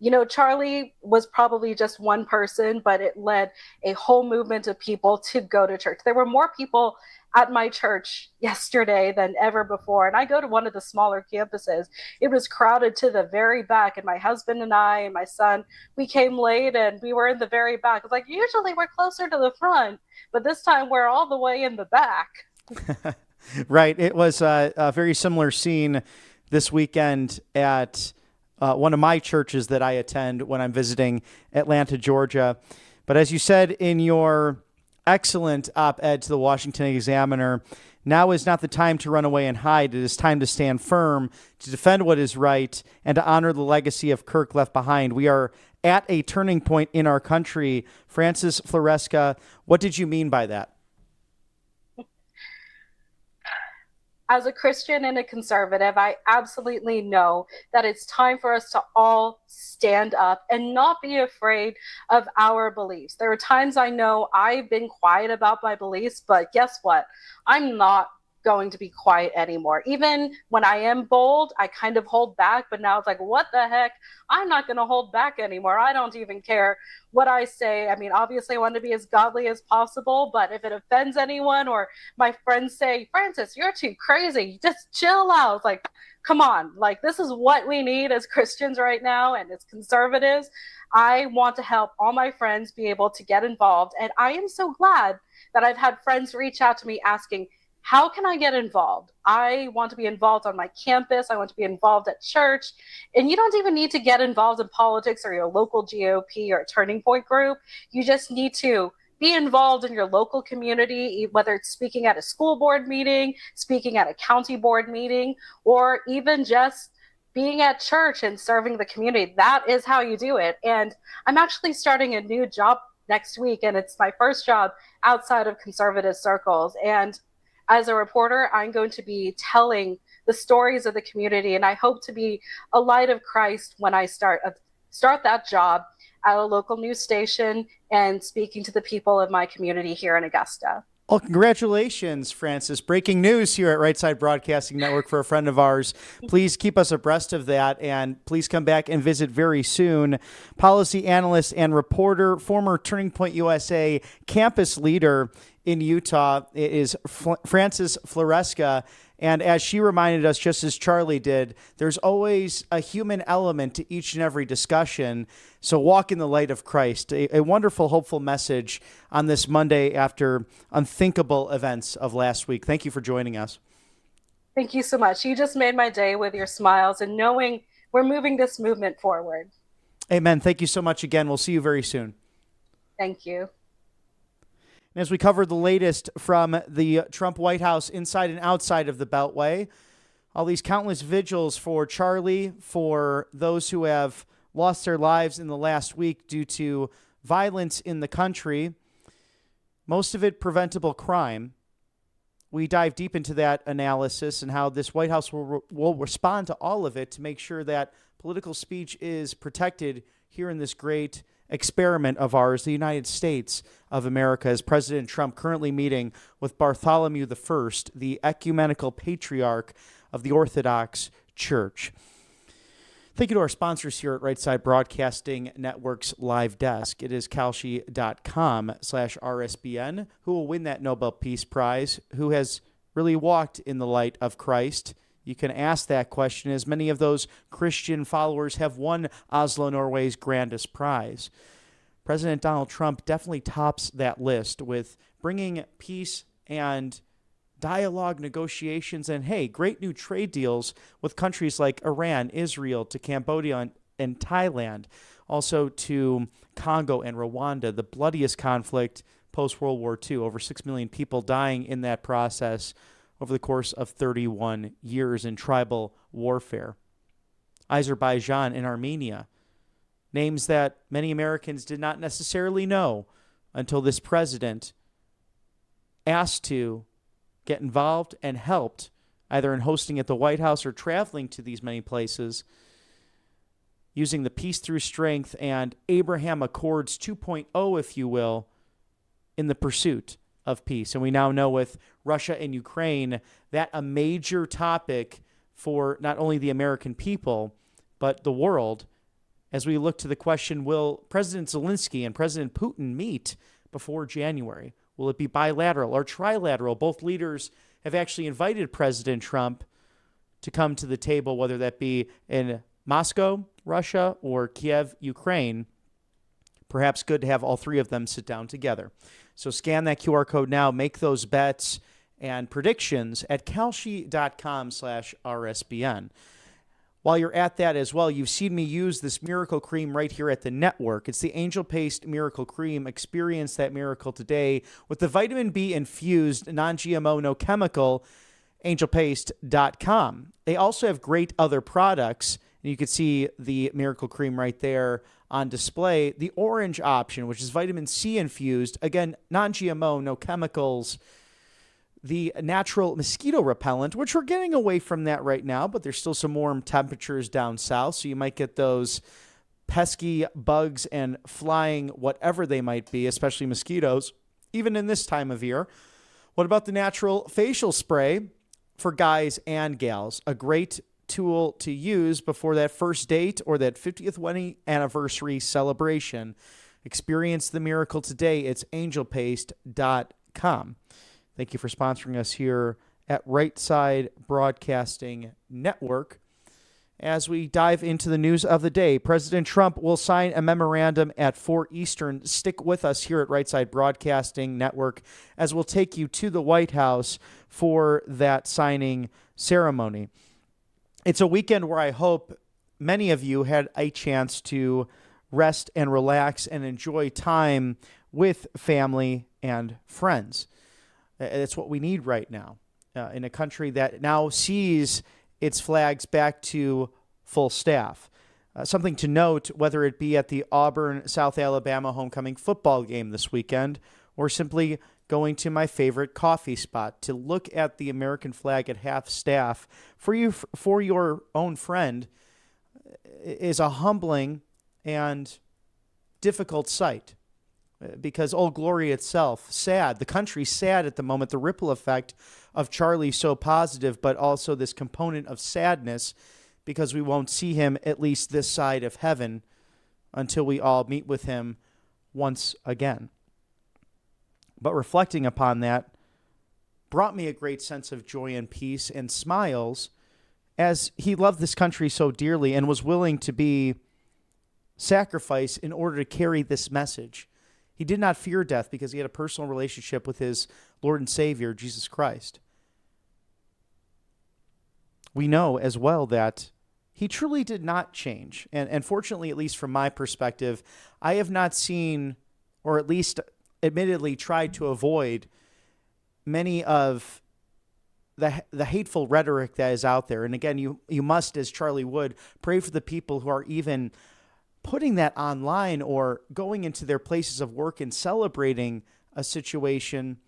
you know, Charlie was probably just one person, but it led a whole movement of people to go to church. There were more people at my church yesterday than ever before. And I go to one of the smaller campuses. It was crowded to the very back. And my husband and I and my son, we came late and we were in the very back. It's like, usually we're closer to the front, but this time we're all the way in the back. Right. It was a very similar scene this weekend at one of my churches that I attend when I'm visiting Atlanta, Georgia. But as you said in your excellent op-ed to the Washington Examiner, now is not the time to run away and hide. It is time to stand firm, to defend what is right, and to honor the legacy of Kirk left behind. We are at a turning point in our country. Francis Floresca, what did you mean by that? As a Christian and a conservative, I absolutely know that it's time for us to all stand up and not be afraid of our beliefs. There are times I know I've been quiet about my beliefs, but guess what? I'm not going to be quiet anymore. Even when I am bold, I kind of hold back, but now it's like, what the heck? I'm not going to hold back anymore. I don't even care what I say. I mean, obviously I want to be as godly as possible, but if it offends anyone or my friends say, Francis, you're too crazy, just chill out. It's like, come on, like this is what we need as Christians right now and as conservatives. I want to help all my friends be able to get involved. And I am so glad that I've had friends reach out to me asking, how can I get involved? I want to be involved on my campus. I want to be involved at church. And you don't even need to get involved in politics or your local GOP or Turning Point group. You just need to be involved in your local community, whether it's speaking at a school board meeting, speaking at a county board meeting, or even just being at church and serving the community. That is how you do it. And I'm actually starting a new job next week, and it's my first job outside of conservative circles. And as a reporter, I'm going to be telling the stories of the community, and I hope to be a light of Christ when I start that job at a local news station and speaking to the people of my community here in Augusta. Well, congratulations, Francis. Breaking news here at Right Side Broadcasting Network for a friend of ours. Please keep us abreast of that, and please come back and visit very soon. Policy analyst and reporter, former Turning Point USA campus leader in Utah is Francis Floresca. And as she reminded us, just as Charlie did, there's always a human element to each and every discussion. So walk in the light of Christ. A wonderful, hopeful message on this Monday after unthinkable events of last week. Thank you for joining us. Thank you so much. You just made my day with your smiles and knowing we're moving this movement forward. Amen. Thank you so much again. We'll see you very soon. Thank you. And as we cover the latest from the Trump White House inside and outside of the Beltway, all these countless vigils for Charlie, for those who have lost their lives in the last week due to violence in the country, most of it preventable crime. We dive deep into that analysis and how this White House will respond to all of it to make sure that political speech is protected here in this great experiment of ours, the United States of America, as President Trump currently meeting with Bartholomew I, the ecumenical patriarch of the Orthodox Church. Thank you to our sponsors here at Right Side Broadcasting Network's live desk. It is kalshi.com/RSBN, who will win that Nobel Peace Prize, who has really walked in the light of Christ? You can ask that question, as many of those Christian followers have won Oslo, Norway's grandest prize. President Donald Trump definitely tops that list with bringing peace and dialogue, negotiations, and, hey, great new trade deals with countries like Iran, Israel, to Cambodia and Thailand, also to Congo and Rwanda, the bloodiest conflict post-World War II, over 6 million people dying in that process over the course of 31 years in tribal warfare. Azerbaijan and Armenia, names that many Americans did not necessarily know until this president asked to get involved and helped, either in hosting at the White House or traveling to these many places, using the Peace Through Strength and Abraham Accords 2.0, if you will, in the pursuit of peace. And we now know with Russia and Ukraine, that a major topic for not only the American people, but the world, as we look to the question, will President Zelensky and President Putin meet before January? Will it be bilateral or trilateral? Both leaders have actually invited President Trump to come to the table, whether that be in Moscow, Russia, or Kiev, Ukraine. Perhaps good to have all three of them sit down together. So scan that QR code now, make those bets and predictions at kalshi.com/RSBN. While you're at that as well, you've seen me use this miracle cream right here at the network. It's the Angel Paste Miracle Cream. Experience that miracle today with the vitamin B infused, non-GMO, no chemical, angelpaste.com. They also have great other products. And you can see the miracle cream right there on display. The orange option, which is vitamin C infused, again, non-GMO, no chemicals. The natural mosquito repellent, which we're getting away from that right now, but there's still some warm temperatures down south, so you might get those pesky bugs and flying whatever they might be, especially mosquitoes, even in this time of year. What about the natural facial spray for guys and gals? A great tool to use before that first date or that 50th wedding anniversary celebration. Experience the miracle today. It's angelpaste.com. Thank you for sponsoring us here at Right Side Broadcasting Network. As we dive into the news of the day, President Trump will sign a memorandum at 4 Eastern. Stick with us here at Right Side Broadcasting Network as we'll take you to the White House for that signing ceremony. It's a weekend where I hope many of you had a chance to rest and relax and enjoy time with family and friends. It's what we need right now in a country that now sees its flags back to full staff. Something to note, whether it be at the Auburn-South Alabama homecoming football game this weekend or simply going to my favorite coffee spot to look at the American flag at half staff for your own friend is a humbling and difficult sight. Because Old Glory itself, sad. The country's sad at the moment. The ripple effect of Charlie so positive, but also this component of sadness because we won't see him at least this side of heaven until we all meet with him once again. But reflecting upon that brought me a great sense of joy and peace and smiles as he loved this country so dearly and was willing to be sacrificed in order to carry this message. He did not fear death because he had a personal relationship with his Lord and Savior, Jesus Christ. We know as well that he truly did not change. And fortunately, at least from my perspective, I have not seen, or at least admittedly tried to avoid, many of the hateful rhetoric that is out there. And again, you must, as Charlie would, pray for the people who are even putting that online or going into their places of work and celebrating a situation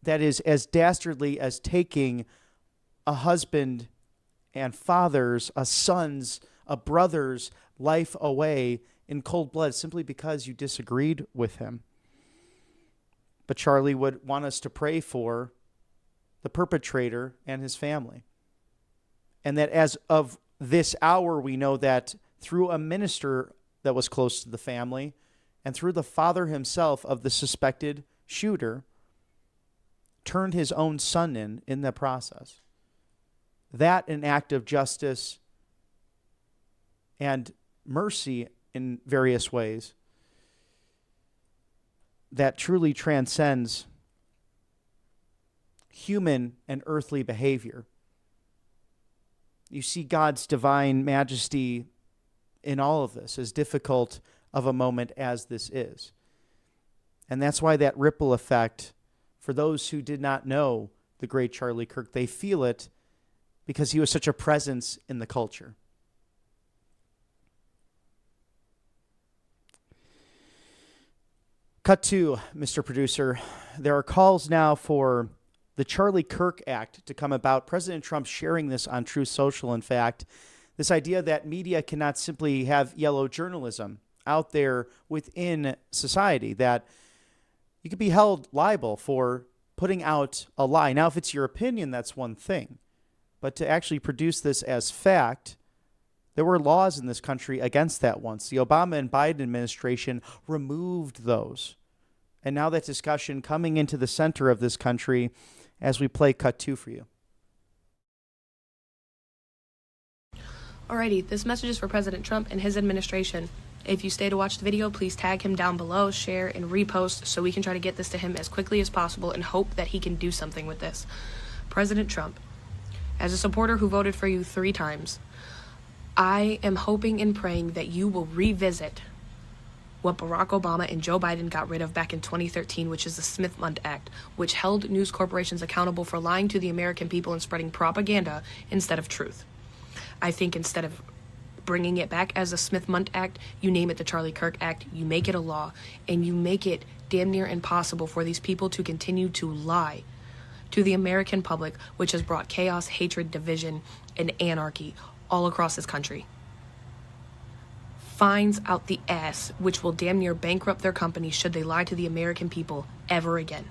that is as dastardly as taking a husband and father's, a son's, a brother's life away in cold blood simply because you disagreed with him. But Charlie would want us to pray for the perpetrator and his family. And that as of this hour, we know that through a minister that was close to the family, and through the father himself of the suspected shooter, turned his own son in the process. That an act of justice and mercy in various ways that truly transcends human and earthly behavior. You see God's divine majesty in all of this, as difficult of a moment as this is. And that's why that ripple effect, for those who did not know the great Charlie Kirk, they feel it because he was such a presence in the culture. Cut to, Mr. Producer. There are calls now for the Charlie Kirk Act to come about. President Trump sharing this on Truth Social, in fact. This idea that media cannot simply have yellow journalism out there within society, that you could be held liable for putting out a lie. Now, if it's your opinion, that's one thing. But to actually produce this as fact, there were laws in this country against that once. The Obama and Biden administration removed those. And now that discussion coming into the center of this country as we play Cut 2 for you. Alrighty, this message is for President Trump and his administration. If you stay to watch the video, please tag him down below, share, and repost so we can try to get this to him as quickly as possible and hope that he can do something with this. President Trump, as a supporter who voted for you 3 times, I am hoping and praying that you will revisit what Barack Obama and Joe Biden got rid of back in 2013, which is the Smith-Mundt Act, which held news corporations accountable for lying to the American people and spreading propaganda instead of truth. I think instead of bringing it back as a Smith-Mundt Act, you name it the Charlie Kirk Act, you make it a law, and you make it damn near impossible for these people to continue to lie to the American public, which has brought chaos, hatred, division, and anarchy all across this country. Fines out the ass, which will damn near bankrupt their company should they lie to the American people ever again.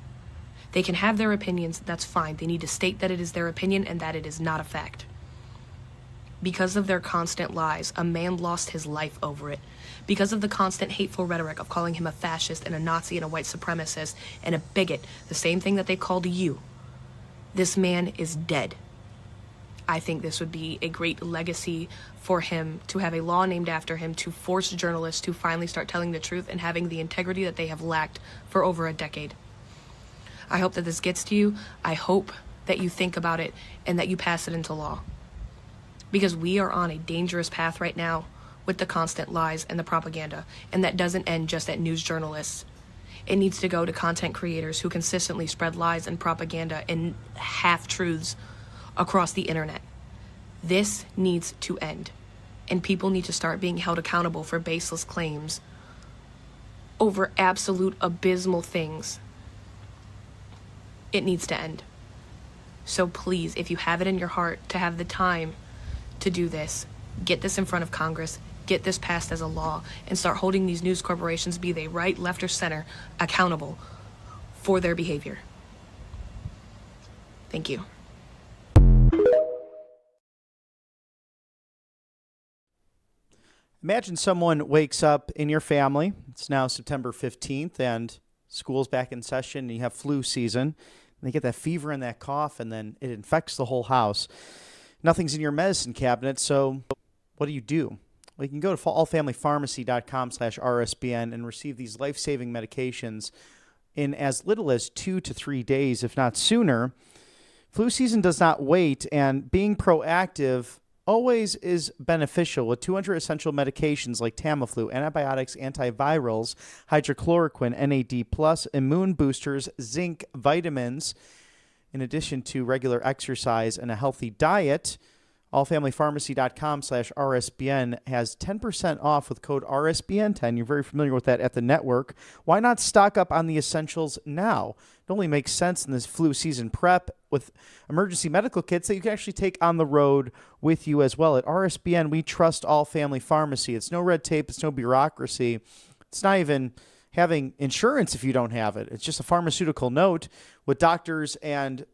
They can have their opinions, that's fine. They need to state that it is their opinion and that it is not a fact. Because of their constant lies, a man lost his life over it. Because of the constant hateful rhetoric of calling him a fascist and a Nazi and a white supremacist and a bigot, the same thing that they called you, this man is dead. I think this would be a great legacy for him to have a law named after him to force journalists to finally start telling the truth and having the integrity that they have lacked for over a decade. I hope that this gets to you. I hope that you think about it and that you pass it into law. Because we are on a dangerous path right now with the constant lies and the propaganda, and that doesn't end just at news journalists. It needs to go to content creators who consistently spread lies and propaganda and half-truths across the internet. This needs to end, and people need to start being held accountable for baseless claims over absolute abysmal things. It needs to end. So please, if you have it in your heart to have the time to do this, get this in front of Congress, get this passed as a law, and start holding these news corporations, be they right, left, or center, accountable for their behavior. Thank you. Imagine someone wakes up in your family. It's now September 15th, and school's back in session, and you have flu season. And they get that fever and that cough, and then it infects the whole house. Nothing's in your medicine cabinet, so what do? Well, you can go to allfamilypharmacy.com/RSBN and receive these life-saving medications in as little as 2 to 3 days, if not sooner. Flu season does not wait, and being proactive always is beneficial with 200 essential medications like Tamiflu, antibiotics, antivirals, hydrochloroquine, NAD+, immune boosters, zinc, vitamins, in addition to regular exercise and a healthy diet. Allfamilypharmacy.com/RSBN has 10% off with code RSBN10. You're very familiar with that at the network. Why not stock up on the essentials now? It only makes sense in this flu season prep with emergency medical kits that you can actually take on the road with you as well. At RSBN, we trust All Family Pharmacy. It's no red tape. It's no bureaucracy. It's not even having insurance if you don't have it. It's just a pharmaceutical note with doctors and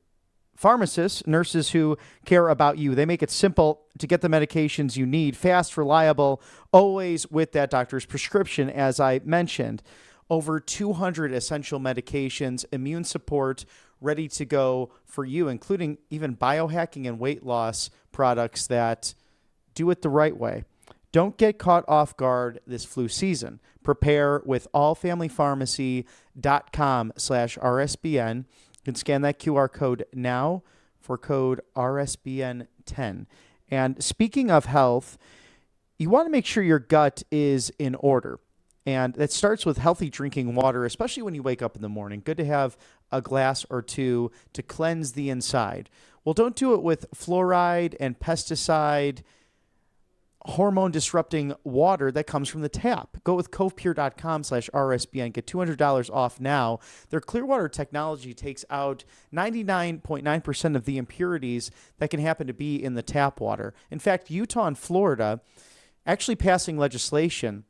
pharmacists, nurses who care about you. They make it simple to get the medications you need, fast, reliable, always with that doctor's prescription, as I mentioned. Over 200 essential medications, immune support, ready to go for you, including even biohacking and weight loss products that do it the right way. Don't get caught off guard this flu season. Prepare with allfamilypharmacy.com/RSBN. You can scan that QR code now for code RSBN10. And speaking of health, you want to make sure your gut is in order. And that starts with healthy drinking water, especially when you wake up in the morning. Good to have a glass or two to cleanse the inside. Well, don't do it with fluoride and pesticide, hormone-disrupting water that comes from the tap. Go with covepure.com/RSBN. Get $200 off now. Their Clearwater technology takes out 99.9% of the impurities that can happen to be in the tap water. In fact, Utah and Florida actually passing legislation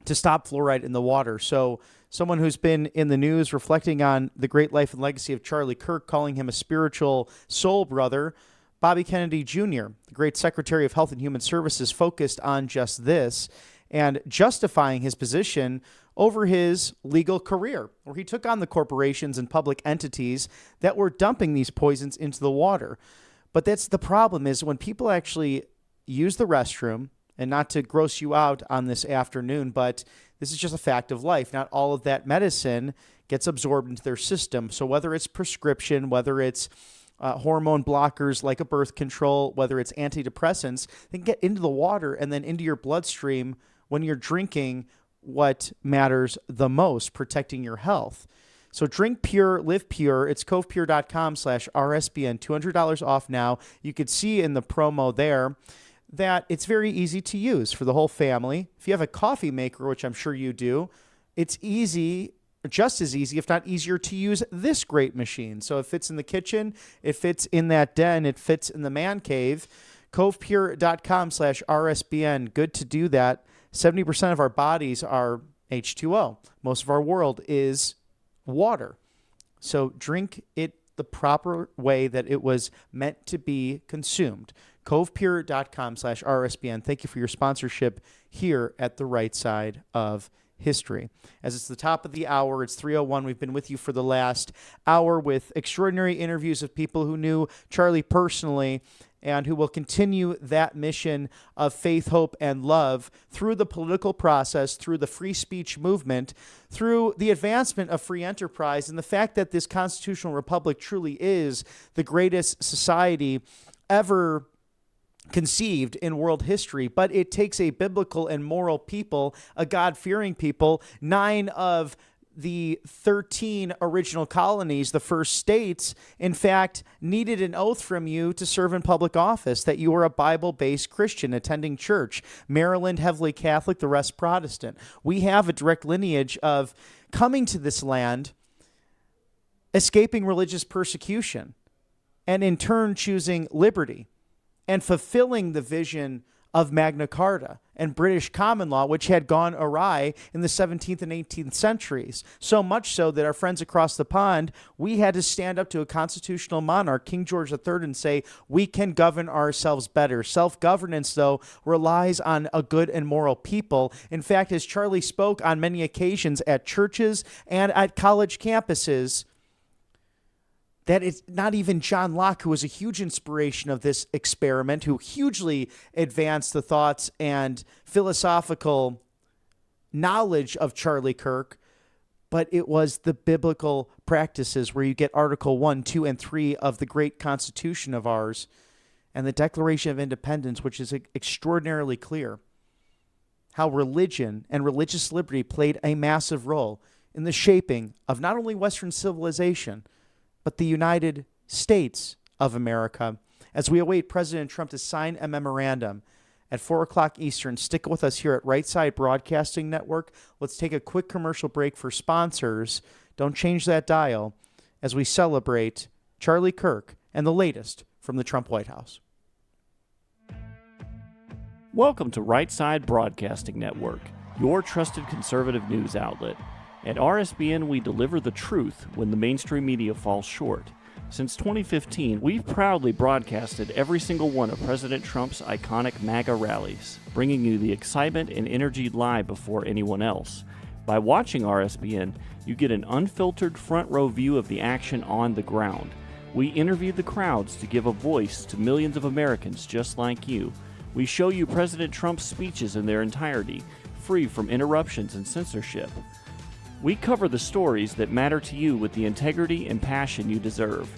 to stop fluoride in the water. So someone who's been in the news reflecting on the great life and legacy of Charlie Kirk, calling him a spiritual soul brother, Bobby Kennedy Jr., the great Secretary of Health and Human Services, focused on just this and justifying his position over his legal career, where he took on the corporations and public entities that were dumping these poisons into the water. But that's the problem, is when people actually use the restroom, and not to gross you out on this afternoon, but this is just a fact of life. Not all of that medicine gets absorbed into their system. So whether it's prescription, whether it's hormone blockers like a birth control, whether it's antidepressants, they can get into the water and then into your bloodstream when you're drinking what matters the most, protecting your health. So drink pure, live pure. It's covepure.com/RSBN, $200 off now. You could see in the promo there that it's very easy to use for the whole family. If you have a coffee maker, which I'm sure you do, it's easy, just as easy, if not easier, to use this great machine. So it fits in the kitchen, it fits in that den, it fits in the man cave. Covepure.com/RSBN. Good to do that. 70% of our bodies are H2O. Most of our world is water. So drink it the proper way that it was meant to be consumed. Covepure.com/RSBN. Thank you for your sponsorship here at the right side of history. As it's the top of the hour, it's 3:01. We've been with you for the last hour with extraordinary interviews of people who knew Charlie personally and who will continue that mission of faith, hope, and love through the political process, through the free speech movement, through the advancement of free enterprise, and the fact that this constitutional republic truly is the greatest society ever conceived in world history. But it takes a biblical and moral people, a God-fearing people. 9 of the 13 original colonies, the first states, in fact, needed an oath from you to serve in public office, that you were a Bible-based Christian attending church. Maryland, heavily Catholic, the rest Protestant. We have a direct lineage of coming to this land, escaping religious persecution, and in turn choosing liberty and fulfilling the vision of Magna Carta and British common law, which had gone awry in the 17th and 18th centuries. So much so that our friends across the pond, we had to stand up to a constitutional monarch, King George III, and say, we can govern ourselves better. Self-governance, though, relies on a good and moral people. In fact, as Charlie spoke on many occasions at churches and at college campuses, that it's not even John Locke, who was a huge inspiration of this experiment, who hugely advanced the thoughts and philosophical knowledge of Charlie Kirk, but it was the biblical practices where you get Article 1, 2, and 3 of the great Constitution of ours and the Declaration of Independence, which is extraordinarily clear. How religion and religious liberty played a massive role in the shaping of not only Western civilization, but the United States of America. As we await President Trump to sign a memorandum at 4 o'clock Eastern, stick with us here at Right Side Broadcasting Network. Let's take a quick commercial break for sponsors. Don't change that dial as we celebrate Charlie Kirk and the latest from the Trump White House. Welcome to Right Side Broadcasting Network, your trusted conservative news outlet. At RSBN, we deliver the truth when the mainstream media falls short. Since 2015, we've proudly broadcasted every single one of President Trump's iconic MAGA rallies, bringing you the excitement and energy live before anyone else. By watching RSBN, you get an unfiltered front row view of the action on the ground. We interview the crowds to give a voice to millions of Americans just like you. We show you President Trump's speeches in their entirety, free from interruptions and censorship. We cover the stories that matter to you with the integrity and passion you deserve.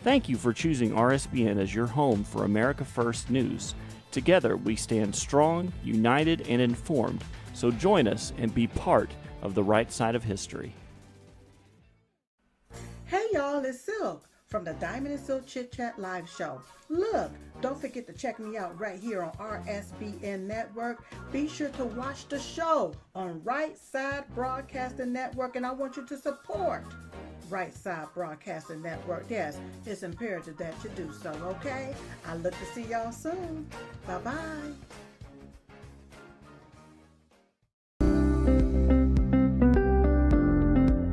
Thank you for choosing RSBN as your home for America First News. Together, we stand strong, united, and informed. So join us and be part of the right side of history. Hey y'all, it's Silk from the Diamond and Silk Chit Chat live show. Look, don't forget to check me out right here on RSBN Network. Be sure to watch the show on Right Side Broadcasting Network, and I want you to support Right Side Broadcasting Network. Yes, it's imperative that you do so, okay? I look to see y'all soon. Bye-bye.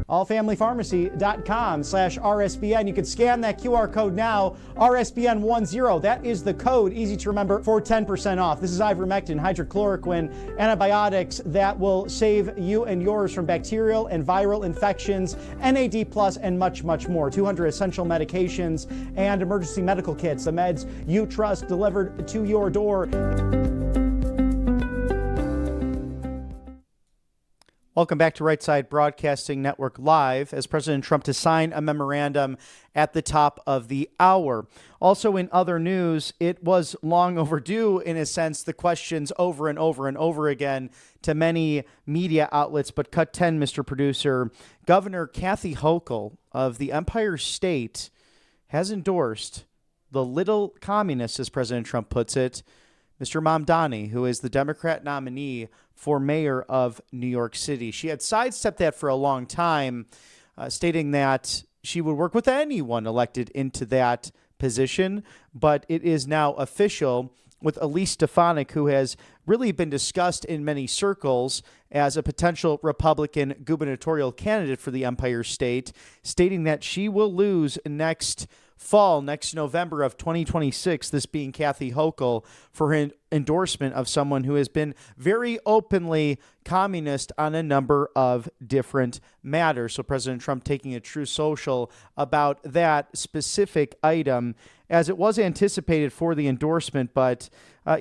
allfamilypharmacy.com/RSBN. You can scan that QR code now, RSBN10. That is the code, easy to remember, for 10% off. This is ivermectin, hydrochloroquine, antibiotics that will save you and yours from bacterial and viral infections, NAD+, and much, much more. 200 essential medications and emergency medical kits, the meds you trust delivered to your door. Welcome back to Right Side Broadcasting Network Live as President Trump to sign a memorandum at the top of the hour. Also in other news, it was long overdue, in a sense, the questions over and over and over again to many media outlets. But cut 10, Mr. Producer. Governor Kathy Hochul of the Empire State has endorsed the little communist, as President Trump puts it, Mr. Mamdani, who is the Democrat nominee for mayor of New York City. She had sidestepped that for a long time, stating that she would work with anyone elected into that position. But it is now official with Elise Stefanik, who has really been discussed in many circles as a potential Republican gubernatorial candidate for the Empire State, stating that she will lose next fall, next November of 2026, this being Kathy Hochul, for her endorsement of someone who has been very openly communist on a number of different matters. So President Trump taking a true social about that specific item, as it was anticipated for the endorsement. But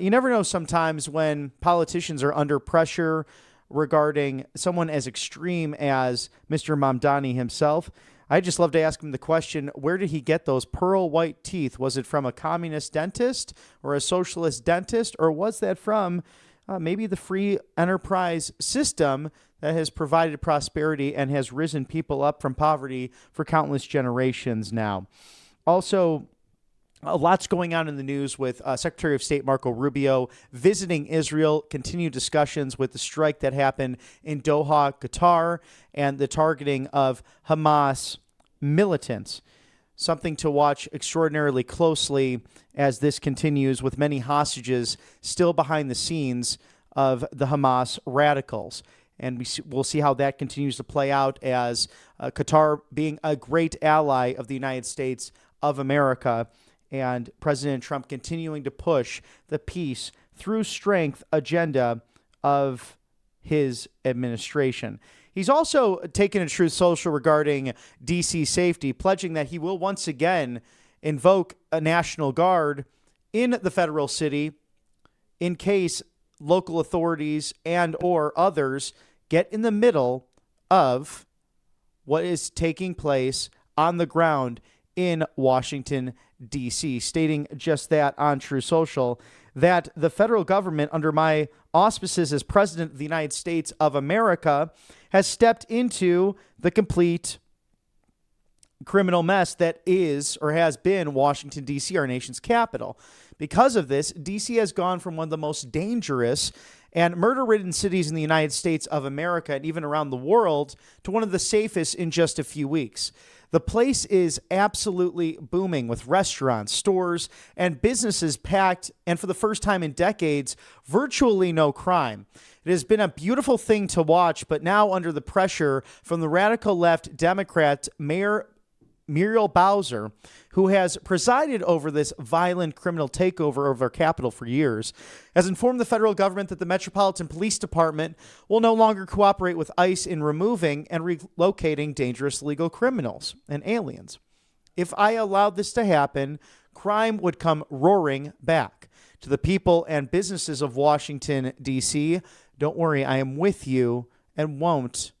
you never know sometimes when politicians are under pressure regarding someone as extreme as Mr. Mamdani himself. I just love to ask him the question, where did he get those pearl white teeth? Was it from a communist dentist or a socialist dentist, or was that from maybe the free enterprise system that has provided prosperity and has risen people up from poverty for countless generations now? Also, a lot's going on in the news with Secretary of State Marco Rubio visiting Israel, continued discussions with the strike that happened in Doha, Qatar, and the targeting of Hamas militants. Something to watch extraordinarily closely as this continues, with many hostages still behind the scenes of the Hamas radicals. And we'll see how that continues to play out, as Qatar being a great ally of the United States of America, and President Trump continuing to push the peace through strength agenda of his administration. He's also taken a true social regarding D.C. safety, pledging that he will once again invoke a National Guard in the federal city in case local authorities and or others get in the middle of what is taking place on the ground in Washington, D.C., stating just that on True Social, that the federal government, under my auspices as President of the United States of America, has stepped into the complete criminal mess that is or has been Washington, D.C., our nation's capital. Because of this, D.C. has gone from one of the most dangerous and murder-ridden cities in the United States of America and even around the world to one of the safest in just a few weeks. The place is absolutely booming, with restaurants, stores, and businesses packed, and for the first time in decades, virtually no crime. It has been a beautiful thing to watch, but now under the pressure from the radical left Democrat Mayor Muriel Bowser, who has presided over this violent criminal takeover of our capital for years, has informed the federal government that the Metropolitan Police Department will no longer cooperate with ICE in removing and relocating dangerous illegal criminals and aliens. If I allowed this to happen, crime would come roaring back. To the people and businesses of Washington, D.C., don't worry, I am with you and won't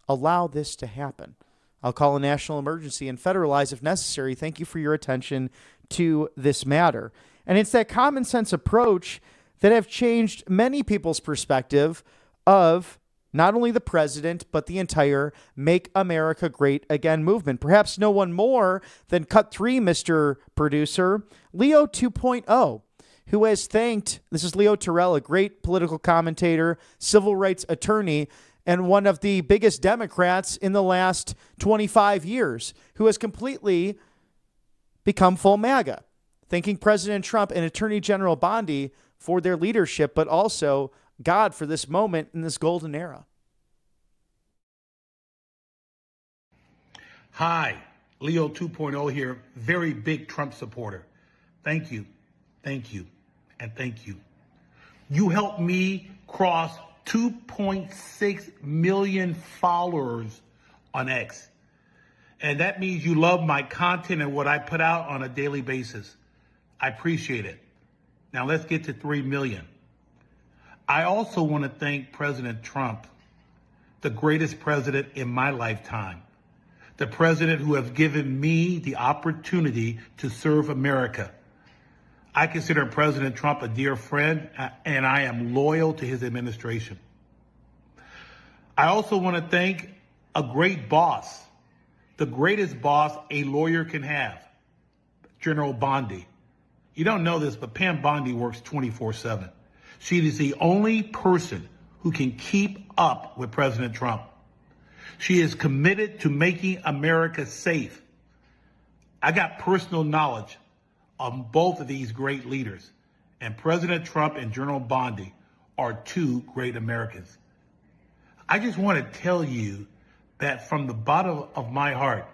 allow this to happen. I'll call a national emergency and federalize if necessary. Thank you for your attention to this matter. And it's that common sense approach that have changed many people's perspective of not only the president, but the entire Make America Great Again movement. Perhaps no one more than Cut 3, Mr. Producer, Leo 2.0, who has thanked, this is Leo Terrell, a great political commentator, civil rights attorney, and one of the biggest Democrats in the last 25 years, who has completely become full MAGA, thanking President Trump and Attorney General Bondi for their leadership, but also God for this moment in this golden era. Hi, Leo 2.0 here, very big Trump supporter. Thank you, and thank you. You helped me cross 2.6 million followers on X. And that means you love my content and what I put out on a daily basis. I appreciate it. Now let's get to 3 million. I also want to thank President Trump, the greatest president in my lifetime, the president who has given me the opportunity to serve America. I consider President Trump a dear friend, and I am loyal to his administration. I also want to thank a great boss, the greatest boss a lawyer can have, General Bondi. You don't know this, but Pam Bondi works 24/7. She is the only person who can keep up with President Trump. She is committed to making America safe. I got personal knowledge on both of these great leaders, and President Trump and General Bondi are two great Americans. I just want to tell you that from the bottom of my heart,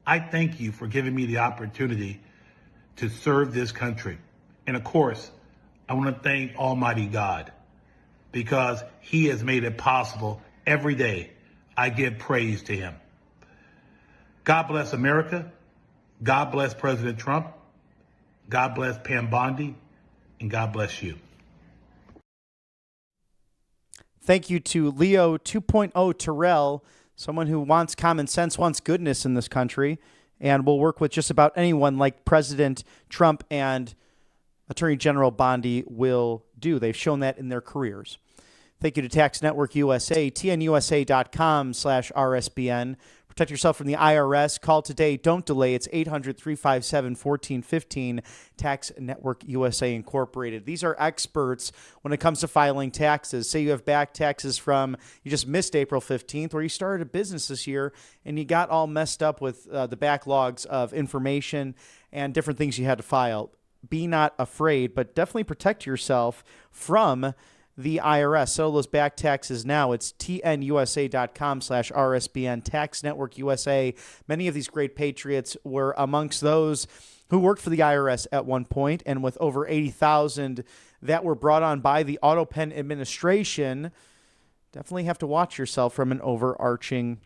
I thank you for giving me the opportunity to serve this country. And of course, I want to thank Almighty God, because he has made it possible every day. I give praise to him. God bless America. God bless President Trump. God bless Pam Bondi, and God bless you. Thank you to Leo 2.0 Terrell, someone who wants common sense, wants goodness in this country, and will work with just about anyone like President Trump and Attorney General Bondi will do. They've shown that in their careers. Thank you to Tax Network USA, tnusa.com/RSBN. Protect yourself from the IRS. Call today. Don't delay. It's 800-357-1415, Tax Network USA Incorporated. These are experts when it comes to filing taxes. Say you have back taxes from, you just missed April 15th, or you started a business this year and you got all messed up with the backlogs of information and different things you had to file. Be not afraid, but definitely protect yourself from the IRS. Settle those back taxes now. It's tnusa.com/RSBN, Tax Network USA. Many of these great patriots were amongst those who worked for the IRS at one point, and with over 80,000 that were brought on by the AutoPen administration, definitely have to watch yourself from an overarching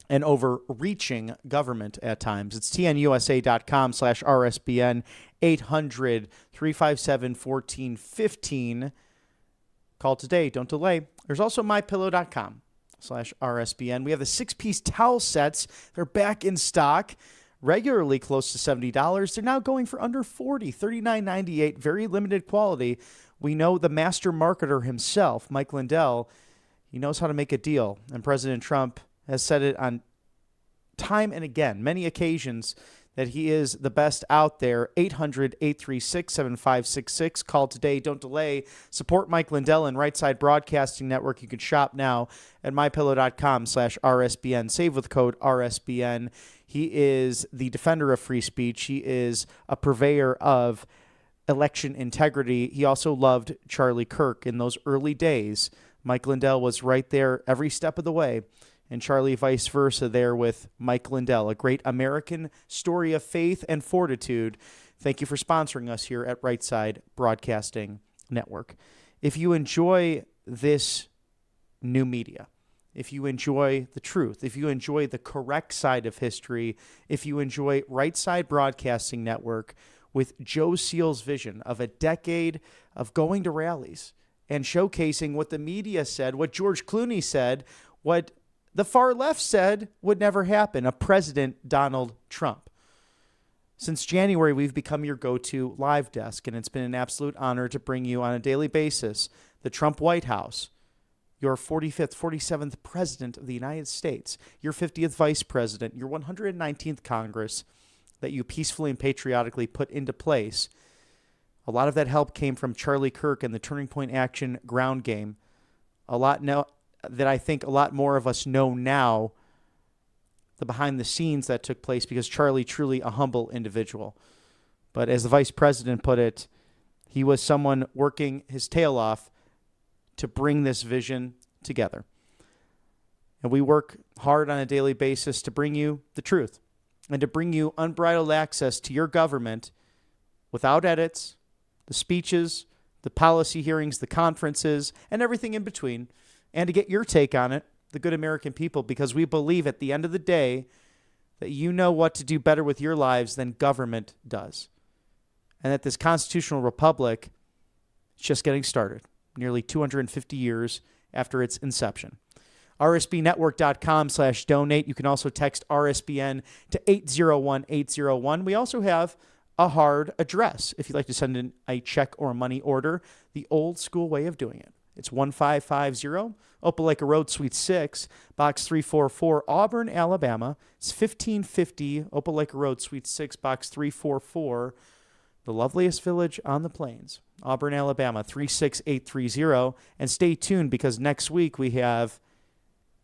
and overreaching government at times. It's tnusa.com/RSBN, 800-357-1415. Call today. Don't delay. There's also mypillow.com/RSBN. We have the 6-piece towel sets. They're back in stock, regularly close to $70. They're now going for under $40, $39.98. Very limited quality. We know the master marketer himself, Mike Lindell. He knows how to make a deal. And President Trump has said it on time and again, many occasions, that he is the best out there. 800-836-7566. Call today. Don't delay. Support Mike Lindell and Right Side Broadcasting Network. You can shop now at mypillow.com/RSBN. Save with code RSBN. He is the defender of free speech. He is a purveyor of election integrity. He also loved Charlie Kirk in those early days. Mike Lindell was right there every step of the way. and Charlie vice versa there with Mike Lindell, a great American story of faith and fortitude. Thank you for sponsoring us here at Right Side Broadcasting Network. If you enjoy this new media, if you enjoy the truth, if you enjoy the correct side of history, if you enjoy Right Side Broadcasting Network with Joe Seal's vision of a decade of going to rallies and showcasing what the media said, what George Clooney said, what the far left said would never happen, of President Donald Trump. Since January, we've become your go-to live desk, and it's been an absolute honor to bring you on a daily basis the Trump White House, your 45th, 47th President of the United States, your 50th Vice President, your 119th Congress that you peacefully and patriotically put into place. A lot of that help came from Charlie Kirk and the Turning Point Action ground game. A lot now that I think a lot more of us know now, the behind the scenes that took place, because Charlie truly a humble individual. But as the Vice President put it, he was someone working his tail off to bring this vision together. And we work hard on a daily basis to bring you the truth and to bring you unbridled access to your government without edits, the speeches, the policy hearings, the conferences, and everything in between, and to get your take on it, the good American people, because we believe at the end of the day that you know what to do better with your lives than government does. And that this constitutional republic is just getting started, nearly 250 years after its inception. RSBnetwork.com/donate. You can also text RSBN to 801-801. We also have a hard address if you'd like to send in a check or a money order, the old school way of doing it. It's 1550 Opelika Road, Suite 6, Box 344, Auburn, Alabama. It's 1550 Opelika Road, Suite 6, Box 344, the loveliest village on the plains, Auburn, Alabama, 36830. And stay tuned, because next week we have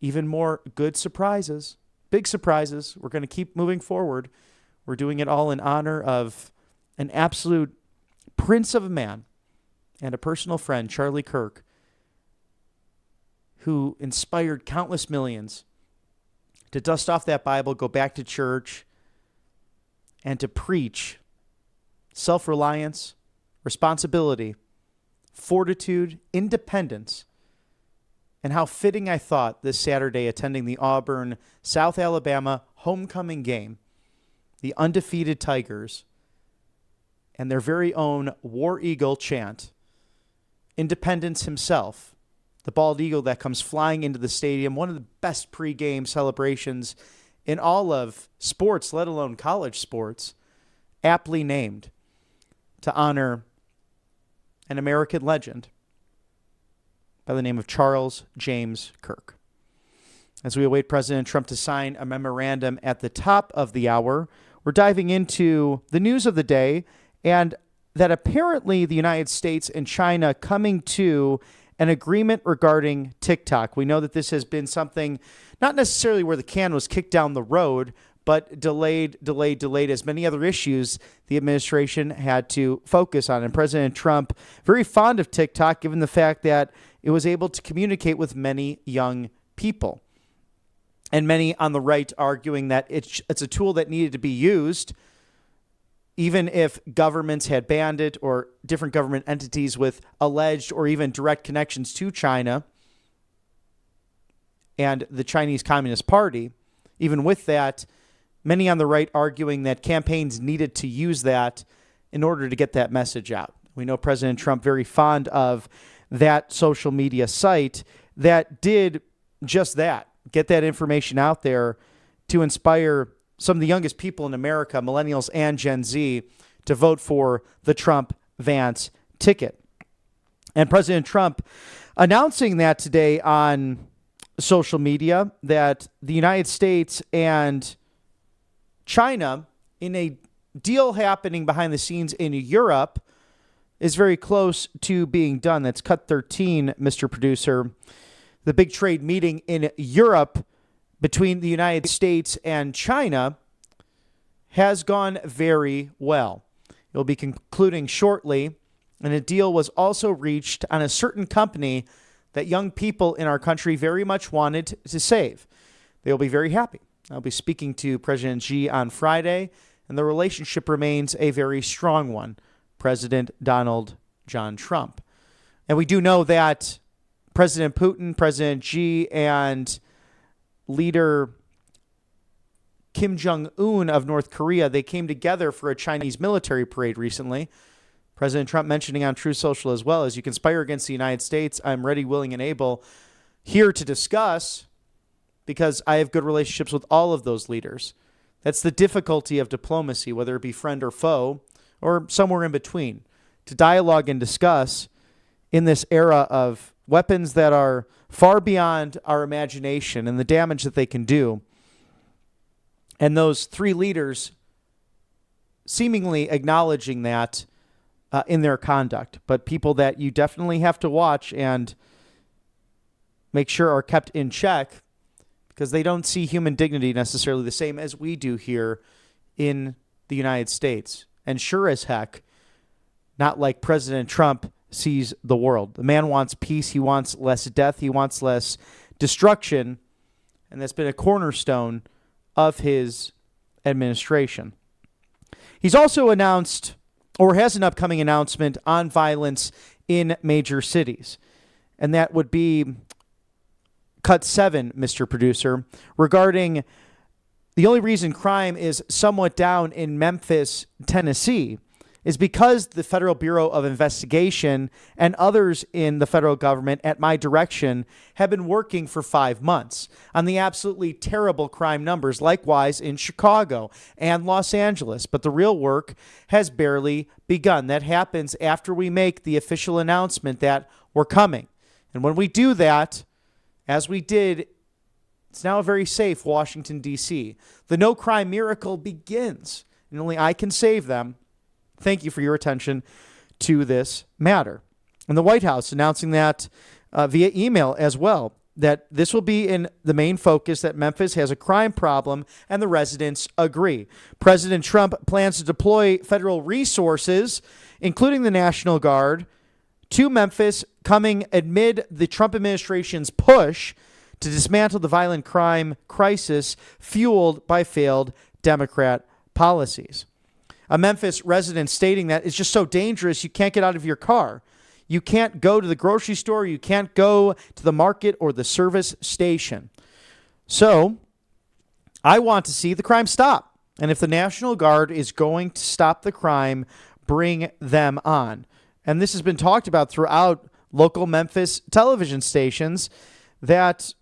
even more good surprises, big surprises. We're going to keep moving forward. We're doing it all in honor of an absolute prince of a man and a personal friend, Charlie Kirk, who inspired countless millions to dust off that Bible, go back to church, and to preach self-reliance, responsibility, fortitude, independence. And how fitting, I thought, this Saturday attending the Auburn, South Alabama homecoming game, the undefeated Tigers, and their very own War Eagle chant, Independence himself, the bald eagle that comes flying into the stadium, one of the best pregame celebrations in all of sports, let alone college sports, aptly named to honor an American legend by the name of Charles James Kirk. As we await President Trump to sign a memorandum at the top of the hour, we're diving into the news of the day, and that apparently the United States and China coming to an agreement regarding TikTok. We know that this has been something not necessarily where the can was kicked down the road, but delayed as many other issues the administration had to focus on. And President Trump, very fond of TikTok, given the fact that it was able to communicate with many young people. And many on the right arguing that it's a tool that needed to be used, even if governments had banned it, or different government entities with alleged or even direct connections to China and the Chinese Communist Party. Even with that, many on the right arguing that campaigns needed to use that in order to get that message out. We know President Trump very fond of that social media site that did just that, get that information out there to inspire some of the youngest people in America, millennials and Gen Z, to vote for the Trump-Vance ticket. And President Trump announcing that today on social media, that the United States and China, in a deal happening behind the scenes in Europe, is very close to being done. That's cut 13, Mr. Producer. The big trade meeting in Europe between the United States and China has gone very well. It will be concluding shortly, and a deal was also reached on a certain company that young people in our country very much wanted to save. they'll be very happy. I'll be speaking to President Xi on Friday, and the relationship remains a very strong one. President Donald John Trump. And we do know that President Putin, President Xi, and leader Kim Jong-un of North Korea, they came together for a Chinese military parade recently. President Trump mentioning on Truth Social as well, as you conspire against the United States, I'm ready, willing, and able here to discuss because I have good relationships with all of those leaders. That's the difficulty of diplomacy, whether it be friend or foe, or somewhere in between, to dialogue and discuss in this era of weapons that are far beyond our imagination and the damage that they can do. And those three leaders seemingly acknowledging that in their conduct, but people that you definitely have to watch and make sure are kept in check because they don't see human dignity necessarily the same as we do here in the United States. And sure as heck, not like President Trump sees the world. The man wants peace. He wants less death. He wants less destruction. And that's been a cornerstone of his administration. He's also announced, or has an upcoming announcement on violence in major cities. And that would be Cut 7, Mr. Producer, regarding the only reason crime is somewhat down in Memphis, Tennessee, is because the Federal Bureau of Investigation and others in the federal government at my direction have been working for 5 months on the absolutely terrible crime numbers, likewise in Chicago and Los Angeles. But the real work has barely begun. That happens after we make the official announcement that we're coming. And when we do that, as we did, it's now a very safe Washington, D.C. The no crime miracle begins, and only I can save them. Thank you for your attention to this matter. And the White House announcing that via email as well, that this will be in the main focus, that Memphis has a crime problem, and the residents agree. President Trump plans to deploy federal resources, including the National Guard, to Memphis, coming amid the Trump administration's push to dismantle the violent crime crisis fueled by failed Democrat policies. A Memphis resident stating that it's just so dangerous you can't get out of your car. You can't go to the grocery store. You can't go to the market or the service station. So I want to see the crime stop. And if the National Guard is going to stop the crime, bring them on. And this has been talked about throughout local Memphis television stations, that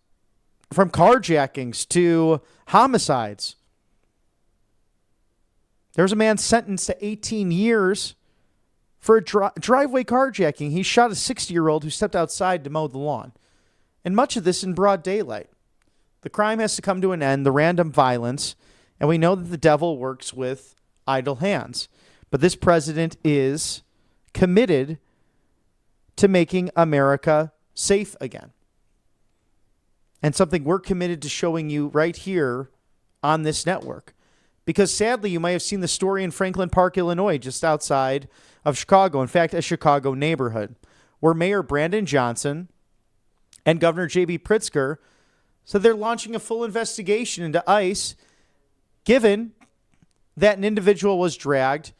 from carjackings to homicides. There's a man sentenced to 18 years for a driveway carjacking. He shot a 60-year-old who stepped outside to mow the lawn. And much of this in broad daylight. The crime has to come to an end, the random violence, and we know that the devil works with idle hands. But this president is committed to making America safe again. And something we're committed to showing you right here on this network. Because sadly, you might have seen the story in Franklin Park, Illinois, just outside of Chicago. In fact, a Chicago neighborhood, where Mayor Brandon Johnson and Governor J.B. Pritzker said they're launching a full investigation into ICE, given that an individual was dragged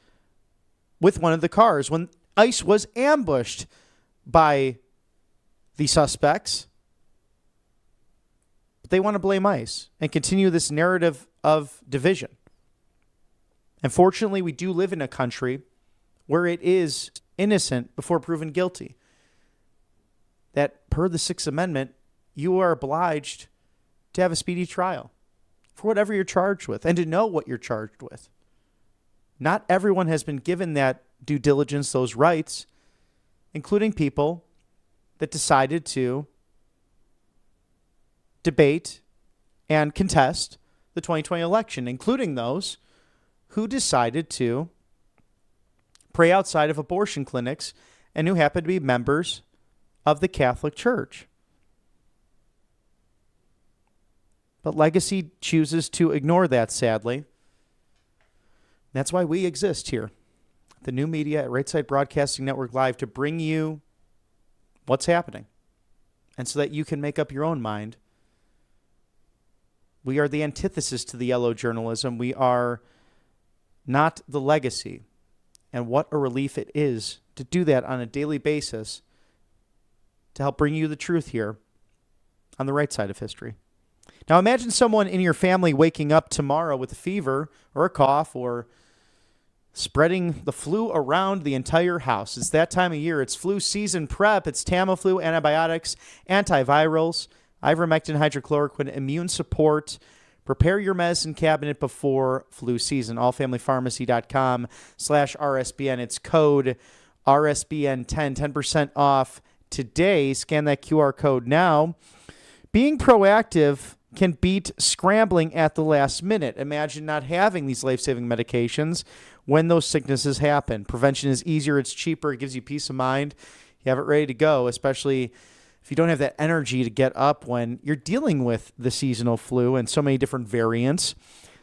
with one of the cars when ICE was ambushed by the suspects. But they want to blame ICE and continue this narrative of division. Unfortunately, we do live in a country where it is innocent before proven guilty. That per the Sixth Amendment, you are obliged to have a speedy trial for whatever you're charged with and to know what you're charged with. Not everyone has been given that due diligence, those rights, including people that decided to debate and contest the 2020 election, including those who decided to pray outside of abortion clinics and who happened to be members of the Catholic Church. But legacy chooses to ignore that, sadly. That's why we exist here, the new media at Right Side Broadcasting Network Live, to bring you what's happening, and so that you can make up your own mind We are the antithesis to the yellow journalism. We are not the legacy. And what a relief it is to do that on a daily basis to help bring you the truth here on the right side of history. Now imagine someone in your family waking up tomorrow with a fever or a cough or spreading the flu around the entire house. It's that time of year. It's flu season prep. It's Tamiflu, antibiotics, antivirals, ivermectin, hydrochloroquine, immune support. Prepare your medicine cabinet before flu season. allfamilypharmacy.com/RSBN. It's code RSBN10, 10% off today. Scan that QR code now. Being proactive can beat scrambling at the last minute. Imagine not having these life-saving medications when those sicknesses happen. Prevention is easier. It's cheaper. It gives you peace of mind. You have it ready to go, especially if you don't have that energy to get up when you're dealing with the seasonal flu and so many different variants.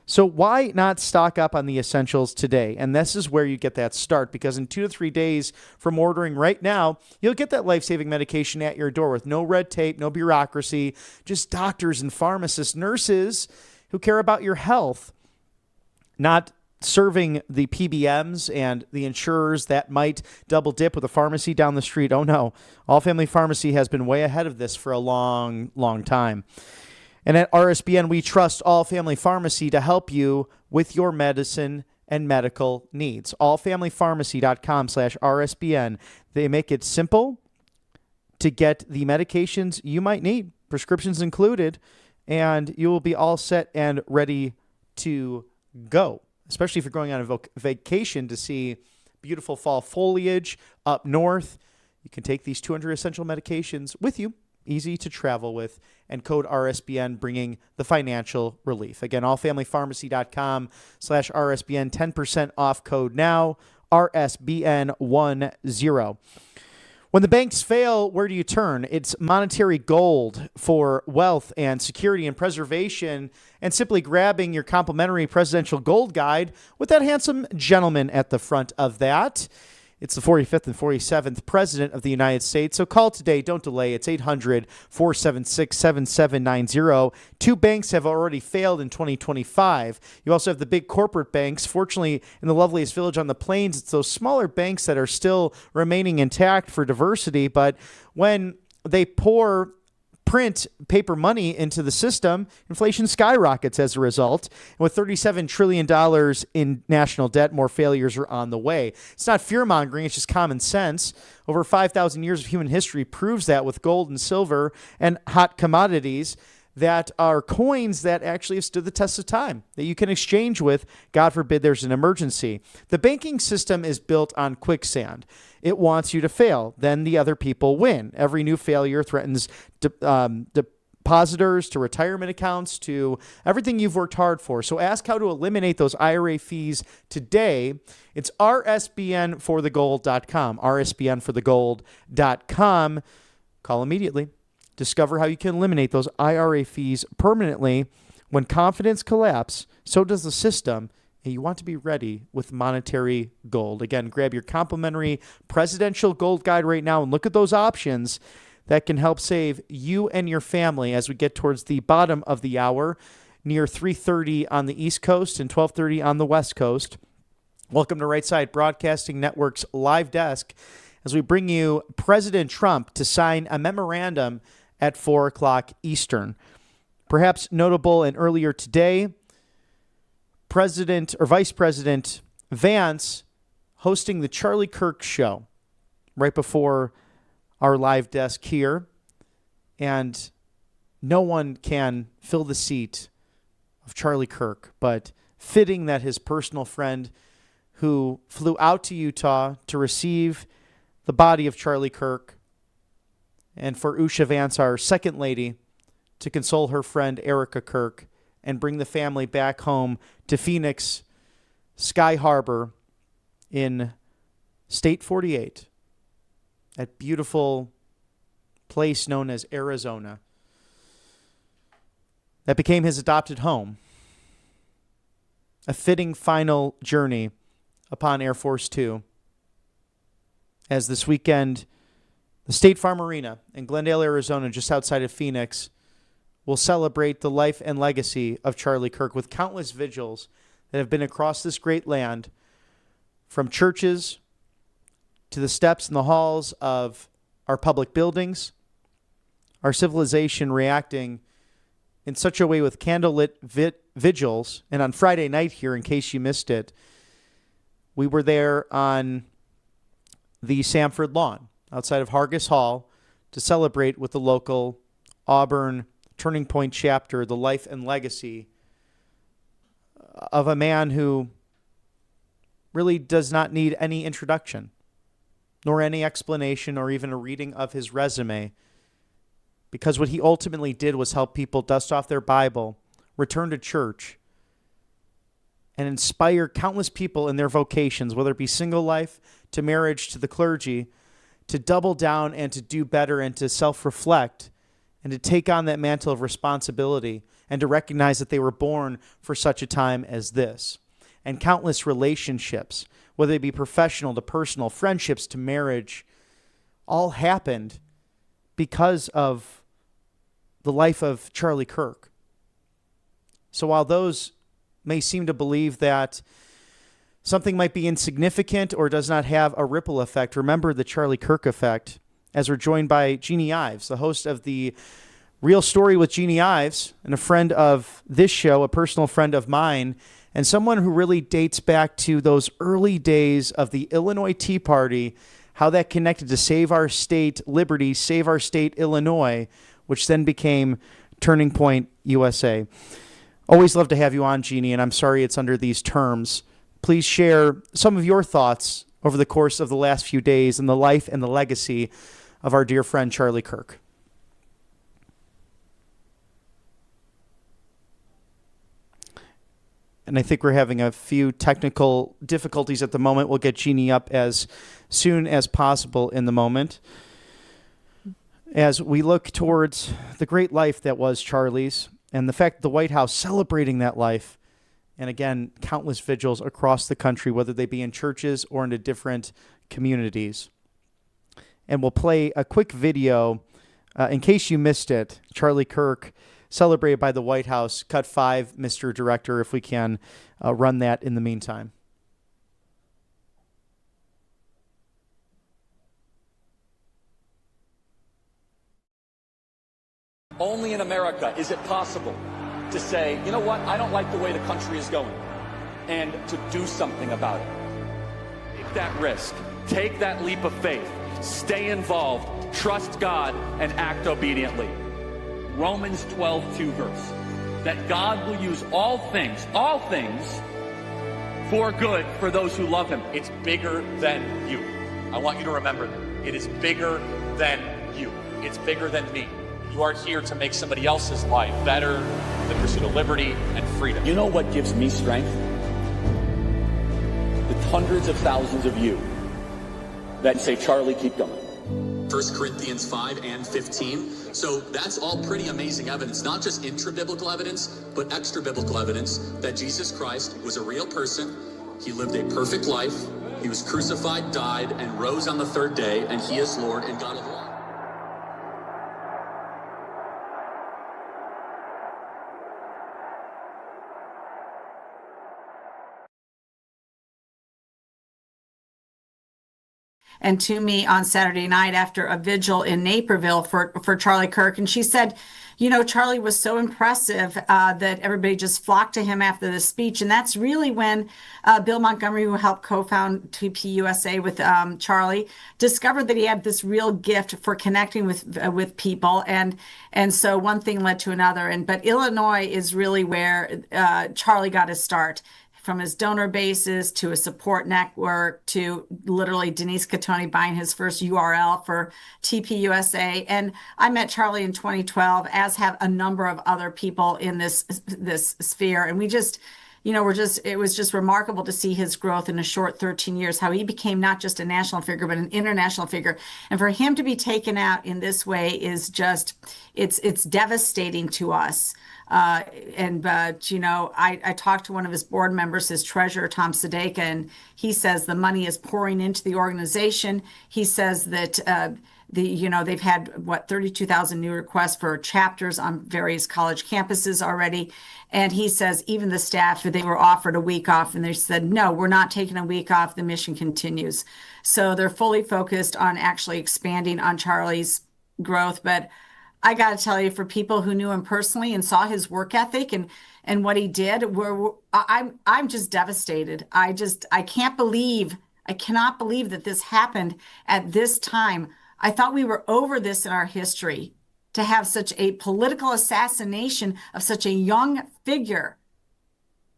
So why not stock up on the essentials today? And this is where you get that start, because in 2 to 3 days from ordering right now, you'll get that life-saving medication at your door with no red tape, no bureaucracy, just doctors and pharmacists, nurses who care about your health, not serving the PBMs and the insurers that might double dip with a pharmacy down the street. Oh no, All Family Pharmacy has been way ahead of this for a long, long time. And at RSBN, we trust All Family Pharmacy to help you with your medicine and medical needs. allfamilypharmacy.com/RSBN. They make it simple to get the medications you might need, prescriptions included, and you will be all set and ready to go, especially if you're going on a vacation to see beautiful fall foliage up north. You can take these 200 essential medications with you, easy to travel with, and code RSBN bringing the financial relief. Again, allfamilypharmacy.com/RSBN, 10% off code now, RSBN10. When the banks fail, where do you turn? It's monetary gold for wealth and security and preservation, and simply grabbing your complimentary presidential gold guide with that handsome gentleman at the front of that. It's the 45th and 47th President of the United States. So call today. Don't delay. It's 800-476-7790. 2 banks have already failed in 2025. You also have the big corporate banks. Fortunately, in the loveliest village on the plains, it's those smaller banks that are still remaining intact for diversity. But when they print paper money into the system, inflation skyrockets as a result. And with $37 trillion in national debt, more failures are on the way. It's not fear-mongering, it's just common sense. Over 5,000 years of human history proves that, with gold and silver and hot commodities that are coins that actually have stood the test of time, that you can exchange with, God forbid there's an emergency. The banking system is built on quicksand. It wants you to fail. Then the other people win. Every new failure threatens depositors to retirement accounts, to everything you've worked hard for. So ask how to eliminate those IRA fees today. It's rsbnforthegold.com, rsbnforthegold.com. Call immediately. Discover how you can eliminate those IRA fees permanently. When confidence collapses, so does the system, and you want to be ready with monetary gold. Again, grab your complimentary presidential gold guide right now and look at those options that can help save you and your family as we get towards the bottom of the hour, near 3:30 on the East Coast and 12:30 on the West Coast. Welcome to Right Side Broadcasting Network's live desk as we bring you President Trump to sign a memorandum at 4 o'clock Eastern. Perhaps notable and earlier today, President or Vice President Vance hosting the Charlie Kirk show right before our live desk here. And no one can fill the seat of Charlie Kirk, but fitting that his personal friend who flew out to Utah to receive the body of Charlie Kirk, and for Usha Vance, our second lady, to console her friend Erica Kirk and bring the family back home to Phoenix Sky Harbor in State 48, that beautiful place known as Arizona, that became his adopted home. A fitting final journey upon Air Force Two, as this weekend, the State Farm Arena in Glendale, Arizona, just outside of Phoenix, will celebrate the life and legacy of Charlie Kirk with countless vigils that have been across this great land, from churches to the steps and the halls of our public buildings, our civilization reacting in such a way with candlelit vigils. And on Friday night here, in case you missed it, we were there on the Samford lawn outside of Hargis Hall to celebrate with the local Auburn Turning Point chapter the life and legacy of a man who really does not need any introduction, nor any explanation, or even a reading of his resume, because what he ultimately did was help people dust off their Bible, return to church, and inspire countless people in their vocations, whether it be single life, to marriage, to the clergy, to double down and to do better and to self-reflect and to take on that mantle of responsibility and to recognize that they were born for such a time as this. And countless relationships, whether they be professional to personal, friendships to marriage, all happened because of the life of Charlie Kirk. So while those may seem to believe that something might be insignificant or does not have a ripple effect, remember the Charlie Kirk effect, as we're joined by Jeannie Ives, the host of the Real Story with Jeannie Ives, and a friend of this show, a personal friend of mine, and someone who really dates back to those early days of the Illinois Tea Party, how that connected to Save Our State Liberty, Save Our State Illinois, which then became Turning Point USA. Always love to have you on, Jeannie, and I'm sorry it's under these terms. Please share some of your thoughts over the course of the last few days and the life and the legacy of our dear friend Charlie Kirk. And I think we're having a few technical difficulties at the moment. We'll get Jeannie up as soon as possible in the moment. As we look towards the great life that was Charlie's and the fact that the White House celebrating that life, and again, countless vigils across the country, whether they be in churches or into different communities. And we'll play a quick video in case you missed it. Charlie Kirk celebrated by the White House. Cut 5, Mr. Director, if we can run that in the meantime. Only in America is it possible to say, you know what, I don't like the way the country is going, and to do something about it. Take that risk. Take that leap of faith. Stay involved. Trust God and act obediently. Romans 12:2 verse. That God will use all things for good for those who love him. It's bigger than you. I want you to remember that. It is bigger than you. It's bigger than me. You are here to make somebody else's life better, the pursuit of liberty and freedom. You know what gives me strength? The hundreds of thousands of you that say, Charlie, keep going. 1 Corinthians 5 and 15. So that's all pretty amazing evidence, not just intra-biblical evidence, but extra-biblical evidence that Jesus Christ was a real person. He lived a perfect life. He was crucified, died, and rose on the third day, and he is Lord and God of all. And to me on Saturday night after a vigil in Naperville for Charlie Kirk. And she said, you know, Charlie was so impressive that everybody just flocked to him after the speech. And that's really when Bill Montgomery, who helped co-found TPUSA with Charlie, discovered that he had this real gift for connecting with people. And so one thing led to another. But Illinois is really where Charlie got his start. From his donor bases to a support network to literally Denise Catoni buying his first URL for TPUSA. And I met Charlie in 2012, as have a number of other people in this sphere. And we just, you know, it was just remarkable to see his growth in a short 13 years, how he became not just a national figure, but an international figure. And for him to be taken out in this way is just, it's devastating to us. You know, I talked to one of his board members, his treasurer, Tom Sadeka, and he says the money is pouring into the organization. He says that They've had 32,000 new requests for chapters on various college campuses already. And he says even the staff, they were offered a week off and they said, no, we're not taking a week off. The mission continues. So they're fully focused on actually expanding on Charlie's growth. But I got to tell you, for people who knew him personally and saw his work ethic and what he did, I'm just devastated. I cannot believe that this happened at this time. I thought we were over this in our history, to have such a political assassination of such a young figure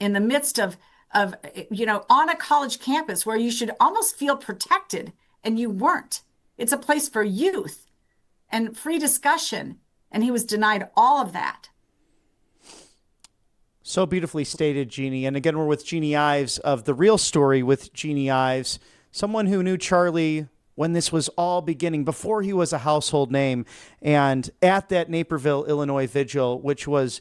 in the midst of on a college campus where you should almost feel protected, and you weren't. It's a place for youth and free discussion, and he was denied all of that. So beautifully stated, Jeannie. And again, we're with Jeannie Ives of The Real Story with Jeannie Ives, someone who knew Charlie when this was all beginning, before he was a household name, and at that Naperville, Illinois vigil, which was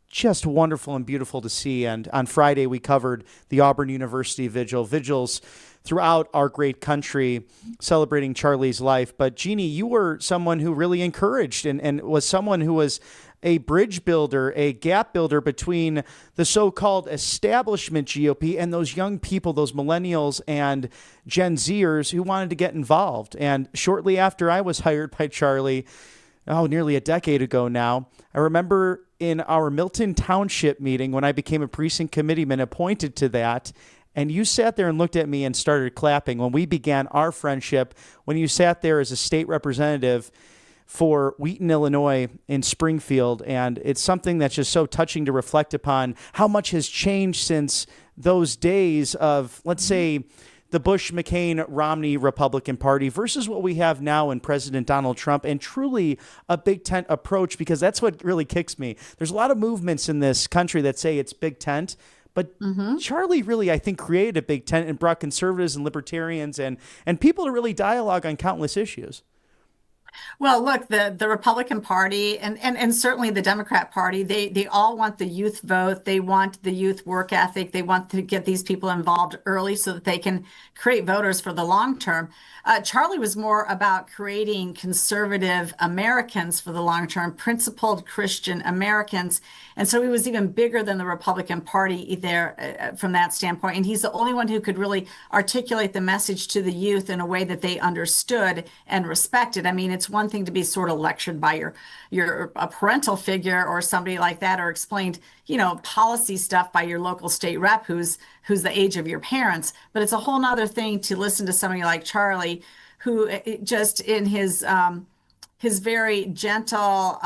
just wonderful and beautiful to see. And on Friday, we covered the Auburn University vigils throughout our great country celebrating Charlie's life. But Jeannie, you were someone who really encouraged and was someone who was a bridge builder, a gap builder between the so-called establishment GOP and those young people, those millennials and Gen Zers who wanted to get involved. And shortly after I was hired by Charlie, nearly a decade ago now, I remember in our Milton Township meeting when I became a precinct committeeman appointed to that, and you sat there and looked at me and started clapping when we began our friendship, when you sat there as a state representative for Wheaton, Illinois in Springfield. And it's something that's just so touching to reflect upon how much has changed since those days of, let's say, the Bush, McCain, Romney Republican Party versus what we have now in President Donald Trump, and truly a big tent approach, because that's what really kicks me. There's a lot of movements in this country that say it's big tent, but Charlie really, I think, created a big tent and brought conservatives and libertarians and people to really dialogue on countless issues. Well, look, the Republican Party and certainly the Democrat Party, they all want the youth vote. They want the youth work ethic. They want to get these people involved early so that they can create voters for the long term. Charlie was more about creating conservative Americans for the long term, principled Christian Americans. And so he was even bigger than the Republican Party there from that standpoint. And he's the only one who could really articulate the message to the youth in a way that they understood and respected. I mean, it's one thing to be sort of lectured by a parental figure or somebody like that, or explained, policy stuff by your local state rep who's the age of your parents. But it's a whole nother thing to listen to somebody like Charlie, who just in his very gentle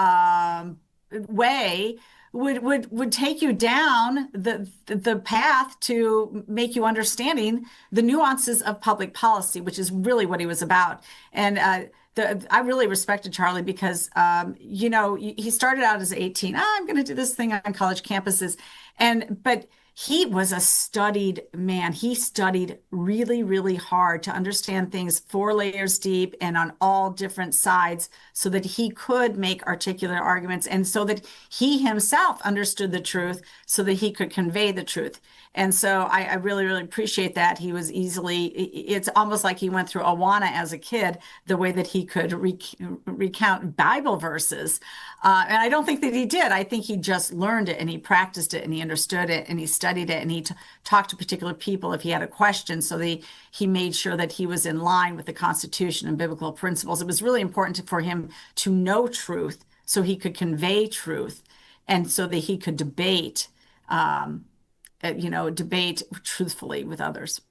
way would take you down the path to make you understanding the nuances of public policy, which is really what he was about. And I really respected Charlie because, he started out as 18. I'm going to do this thing on college campuses. But he was a studied man. He studied really, really hard to understand things 4 layers deep and on all different sides so that he could make articulate arguments and so that he himself understood the truth so that he could convey the truth. And so I really, really appreciate that. He was it's almost like he went through Awana as a kid, the way that he could recount Bible verses. And I don't think that he did. I think he just learned it and he practiced it and he understood it and he studied it and he talked to particular people if he had a question. So he made sure that he was in line with the Constitution and biblical principles. It was really important for him to know truth so he could convey truth and so that he could debate truthfully with others.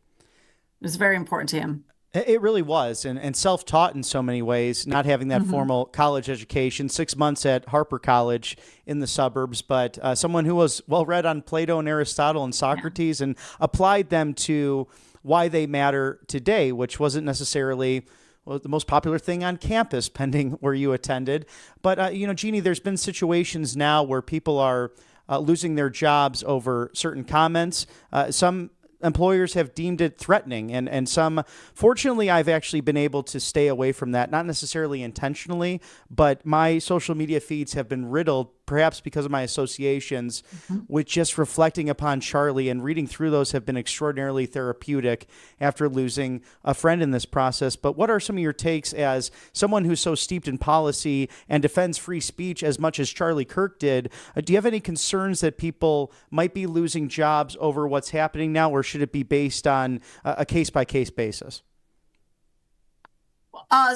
It was very important to him. It really was, and self-taught in so many ways, not having that formal college education, 6 months at Harper College in the suburbs, but someone who was well-read on Plato and Aristotle and Socrates and applied them to why they matter today, which wasn't necessarily the most popular thing on campus, pending where you attended. But, Jeannie, there's been situations now where people are losing their jobs over certain comments. Some employers have deemed it threatening, and some, fortunately, I've actually been able to stay away from that, not necessarily intentionally, but my social media feeds have been riddled perhaps because of my associations with just reflecting upon Charlie, and reading through those have been extraordinarily therapeutic after losing a friend in this process. But what are some of your takes as someone who's so steeped in policy and defends free speech as much as Charlie Kirk did? Do you have any concerns that people might be losing jobs over what's happening now, or should it be based on a case-by-case basis?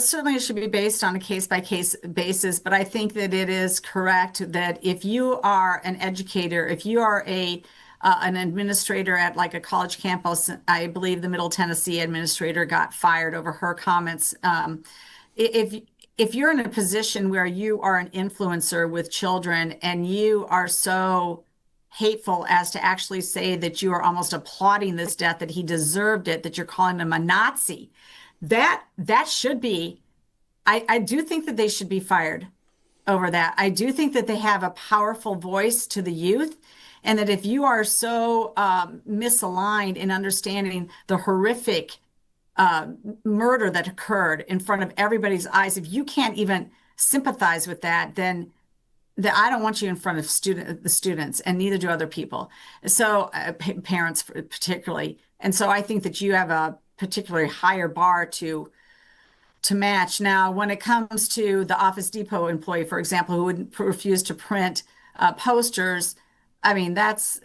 Certainly it should be based on a case-by-case basis, but I think that it is correct that if you are an educator, if you are an administrator at like a college campus, I believe the Middle Tennessee administrator got fired over her comments. If you're in a position where you are an influencer with children and you are so hateful as to actually say that you are almost applauding this death, that he deserved it, that you're calling him a Nazi, that should be, I do think that they should be fired over that. I do think that they have a powerful voice to the youth, and that if you are so misaligned in understanding the horrific murder that occurred in front of everybody's eyes, if you can't even sympathize with that, then I don't want you in front of the students, and neither do other people. So parents particularly. And so I think that you have a particularly higher bar to match. Now, when it comes to the Office Depot employee, for example, who would refuse to print posters, I mean, that's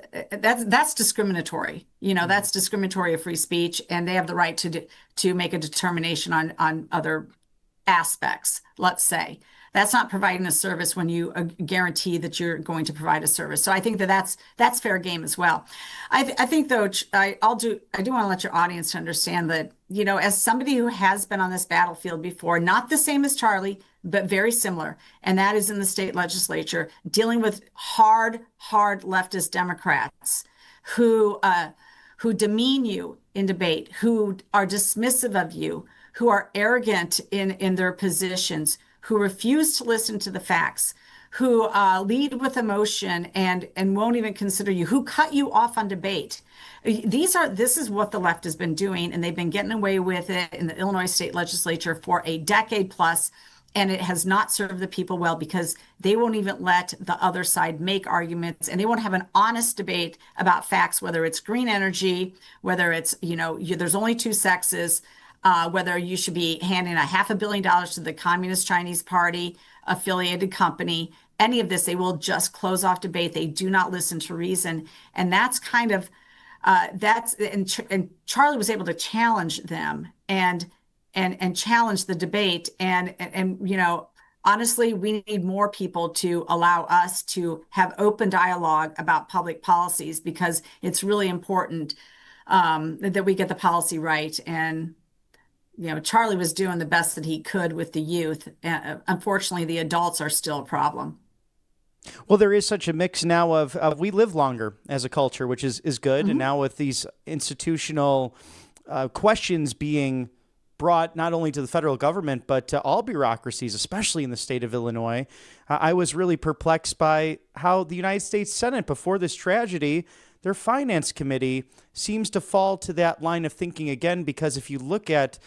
discriminatory. That's discriminatory of free speech, and they have the right to make a determination on other aspects, let's say. That's not providing a service when you guarantee that you're going to provide a service. So I think that's fair game as well. I think, though, I do want to let your audience understand that, as somebody who has been on this battlefield before, not the same as Charlie, but very similar, and that is in the state legislature, dealing with hard leftist Democrats who demean you in debate, who are dismissive of you, who are arrogant in their positions, who refuse to listen to the facts, who lead with emotion and won't even consider you, who cut you off on debate. This is what the left has been doing, and they've been getting away with it in the Illinois state legislature for a decade plus, and it has not served the people well, because they won't even let the other side make arguments, and they won't have an honest debate about facts, whether it's green energy, whether it's, there's only two sexes, whether you should be handing $500 million to the Communist Chinese Party affiliated company, any of this. They will just close off debate. They do not listen to reason. And that's kind of, and Charlie was able to challenge them and challenge the debate. And honestly, we need more people to allow us to have open dialogue about public policies, because it's really important that we get the policy right. And Charlie was doing the best that he could with the youth. Unfortunately, the adults are still a problem. Well, there is such a mix now of we live longer as a culture, which is good. Mm-hmm. And now with these institutional questions being brought not only to the federal government, but to all bureaucracies, especially in the state of Illinois, I was really perplexed by how the United States Senate, before this tragedy, their finance committee seems to fall to that line of thinking again, because if you look at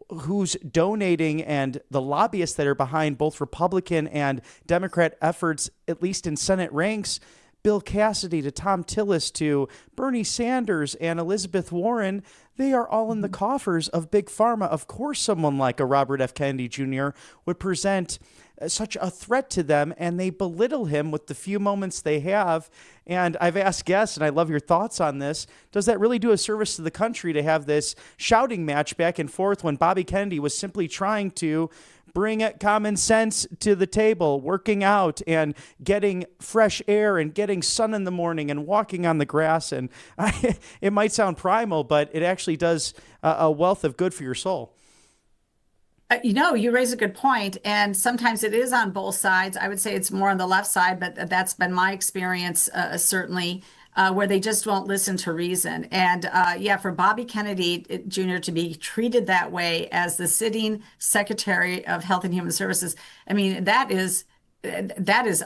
who's donating and the lobbyists that are behind both Republican and Democrat efforts, at least in Senate ranks, Bill Cassidy to Tom Tillis to Bernie Sanders and Elizabeth Warren, they are all in the coffers of Big Pharma. Of course, someone like a Robert F. Kennedy Jr. would present such a threat to them, and they belittle him with the few moments they have. And I've asked guests, and I love your thoughts on this, does that really do a service to the country to have this shouting match back and forth when Bobby Kennedy was simply trying to bring common sense to the table, working out and getting fresh air and getting sun in the morning and walking on the grass? And it might sound primal, but it actually does a wealth of good for your soul. You raise a good point, and sometimes it is on both sides. I would say it's more on the left side, but that's been my experience, certainly, where they just won't listen to reason. And for Bobby Kennedy Jr. to be treated that way as the sitting Secretary of Health and Human Services, I mean, that is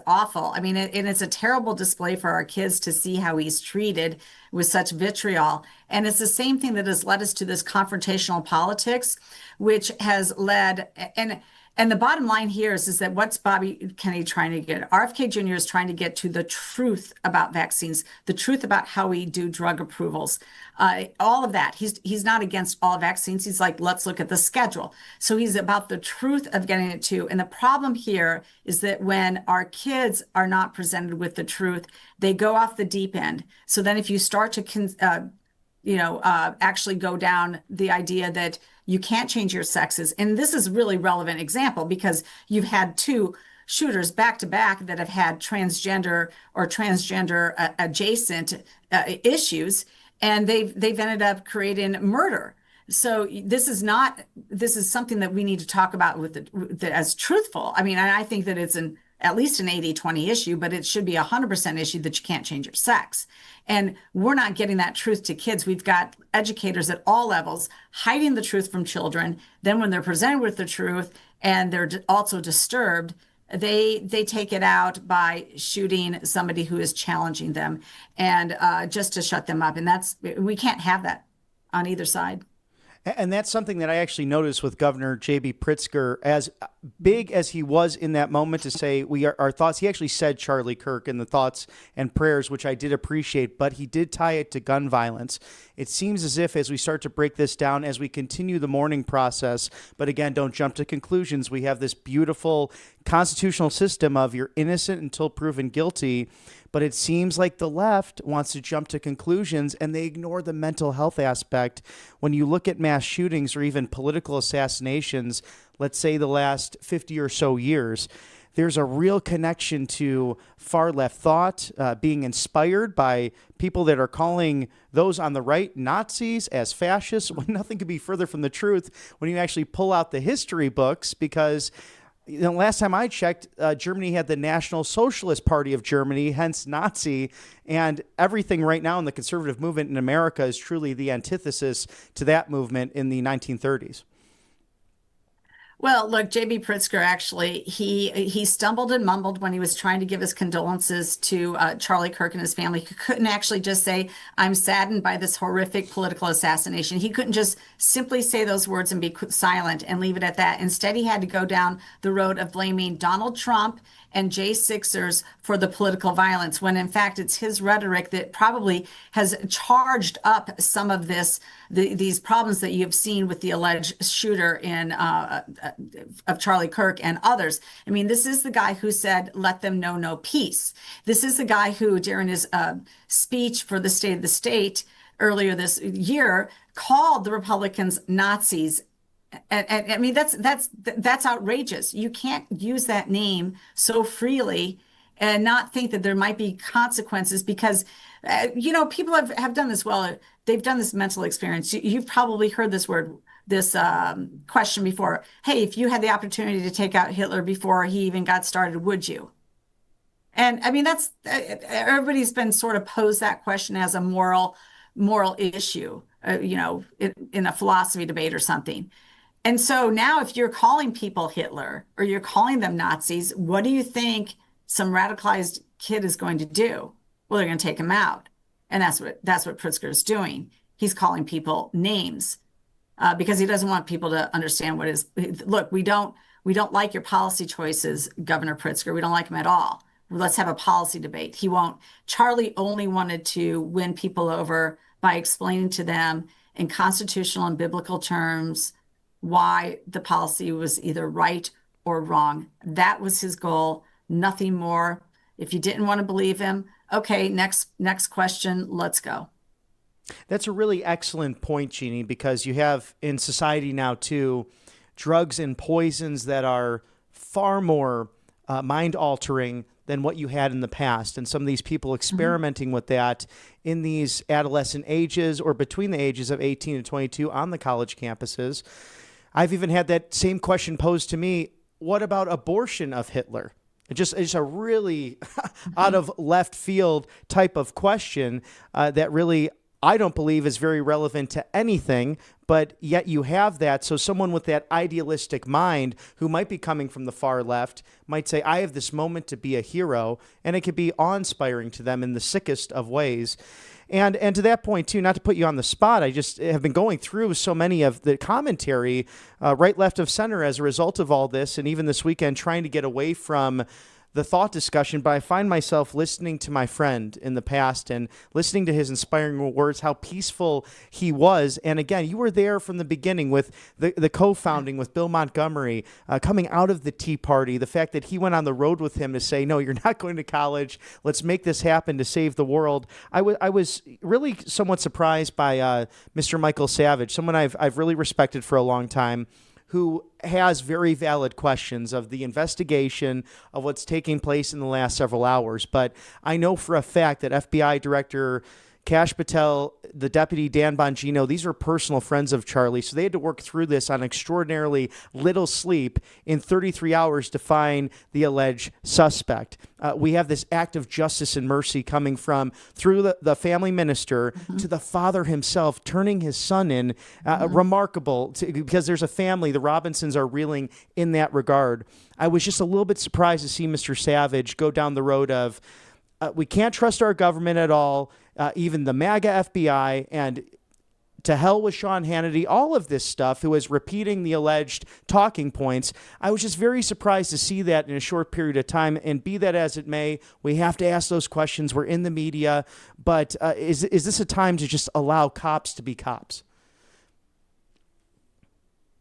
awful. I mean, and it's a terrible display for our kids to see how he's treated with such vitriol. And it's the same thing that has led us to this confrontational politics, which has led, and And the bottom line here is that what's Bobby Kennedy trying to get? RFK Jr. is trying to get to the truth about vaccines, the truth about how we do drug approvals, all of that. He's not against all vaccines. He's like, let's look at the schedule. So he's about the truth of getting it to. And the problem here is that when our kids are not presented with the truth, they go off the deep end. So then if you start to actually go down the idea that you can't change your sexes. And this is a really relevant example because you've had two shooters back to back that have had transgender or transgender adjacent issues, and they've ended up creating murder. So this is something that we need to talk about as truthful. I mean, I think that it's at least an 80-20 issue, but it should be 100% issue that you can't change your sex. And we're not getting that truth to kids. We've got educators at all levels hiding the truth from children. Then when they're presented with the truth and they're also disturbed, they take it out by shooting somebody who is challenging them and just to shut them up. And we can't have that on either side. And that's something that I actually noticed with Governor J.B. Pritzker, as big as he was in that moment to say our thoughts. He actually said Charlie Kirk and the thoughts and prayers, which I did appreciate, but he did tie it to gun violence. It seems as if as we start to break this down, as we continue the mourning process, but again, don't jump to conclusions. We have this beautiful constitutional system of you're innocent until proven guilty. But it seems like the left wants to jump to conclusions and they ignore the mental health aspect. When you look at mass shootings or even political assassinations, let's say the last 50 or so years, there's a real connection to far left thought, being inspired by people that are calling those on the right Nazis as fascists, when nothing could be further from the truth when you actually pull out the history books, because last time I checked, Germany had the National Socialist Party of Germany, hence Nazi, and everything right now in the conservative movement in America is truly the antithesis to that movement in the 1930s. Well, look, J.B. Pritzker actually, he stumbled and mumbled when he was trying to give his condolences to Charlie Kirk and his family. He couldn't actually just say, I'm saddened by this horrific political assassination. He couldn't just simply say those words and be silent and leave it at that. Instead, he had to go down the road of blaming Donald Trump and J6ers for the political violence, when in fact it's his rhetoric that probably has charged up some of these problems that you've seen with the alleged shooter of Charlie Kirk and others. I mean, this is the guy who said, let them know no peace. This is the guy who, during his speech for the State of the State earlier this year, called the Republicans Nazis. And I mean, that's outrageous. You can't use that name so freely and not think that there might be consequences because, people have done this well. They've done this mental experience. You've probably heard this question before. Hey, if you had the opportunity to take out Hitler before he even got started, would you? And I mean, that's everybody's been sort of posed that question as a moral issue, in a philosophy debate or something. And so now if you're calling people Hitler or you're calling them Nazis, what do you think some radicalized kid is going to do? Well, they're going to take him out. And that's what Pritzker is doing. He's calling people names because he doesn't want people to understand what is. Look, we don't like your policy choices, Governor Pritzker. We don't like them at all. Let's have a policy debate. He won't. Charlie only wanted to win people over by explaining to them in constitutional and biblical terms why the policy was either right or wrong. That was his goal, nothing more. If you didn't want to believe him, okay, next question, let's go. That's a really excellent point, Jeannie, because you have in society now, too, drugs and poisons that are far more mind-altering than what you had in the past. And some of these people experimenting with that in these adolescent ages or between the ages of 18 and 22 on the college campuses. I've even had that same question posed to me. What about abortion of Hitler? It's a really out of left field type of question that really I don't believe is very relevant to anything, but yet you have that. So someone with that idealistic mind who might be coming from the far left might say, I have this moment to be a hero, and it could be awe-inspiring to them in the sickest of ways. And to that point, too, not to put you on the spot, I just have been going through so many of the commentary, right, left of center as a result of all this, and even this weekend trying to get away from the thought discussion, but I find myself listening to my friend in the past and listening to his inspiring words, how peaceful he was. And again, you were there from the beginning with the co-founding with Bill Montgomery, coming out of the Tea Party, the fact that he went on the road with him to say, no, you're not going to college. Let's make this happen to save the world. I was really somewhat surprised by Mr. Michael Savage, someone I've really respected for a long time, who has very valid questions of the investigation of what's taking place in the last several hours. But I know for a fact that FBI Director Kash Patel, the deputy Dan Bongino, these are personal friends of Charlie, so they had to work through this on extraordinarily little sleep in 33 hours to find the alleged suspect. We have this act of justice and mercy coming from through the family minister to the father himself, turning his son in. Remarkable, because there's a family, the Robinsons are reeling in that regard. I was just a little bit surprised to see Mr. Savage go down the road of, we can't trust our government at all, even the MAGA FBI, and to hell with Sean Hannity, all of this stuff, who is repeating the alleged talking points. I was just very surprised to see that in a short period of time, and be that as it may, we have to ask those questions. We're in the media, but is this a time to just allow cops to be cops?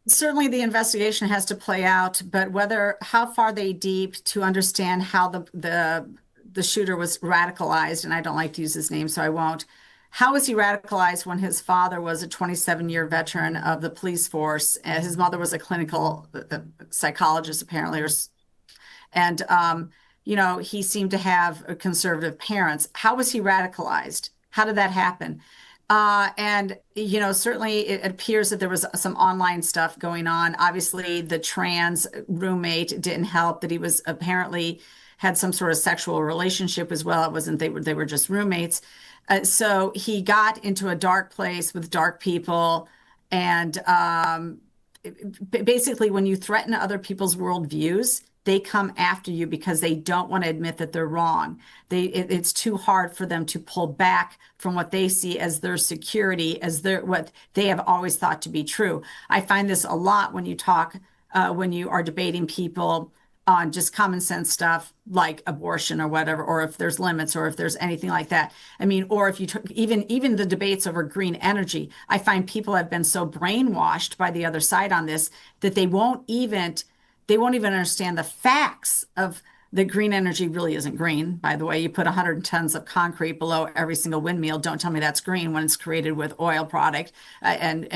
Certainly the investigation has to play out, but how far they deep to understand how the shooter was radicalized, and I don't like to use his name, so I won't. How was he radicalized when his father was a 27-year veteran of the police force, and his mother was a clinical psychologist, apparently, and he seemed to have conservative parents. How was he radicalized? How did that happen? Certainly it appears that there was some online stuff going on. Obviously, the trans roommate didn't help, that he was apparently had some sort of sexual relationship as well. It wasn't they were just roommates. So he got into a dark place with dark people. And basically, when you threaten other people's worldviews, they come after you because they don't want to admit that they're wrong. It's too hard for them to pull back from what they see as their security, as what they have always thought to be true. I find this a lot when you talk, when you are debating people on just common sense stuff like abortion or whatever, or if there's limits, or if there's anything like that. I mean, or if you even the debates over green energy, I find people have been so brainwashed by the other side on this that they won't even understand the facts of the green energy really isn't green. By the way, you put 100 tons of concrete below every single windmill. Don't tell me that's green when it's created with oil product and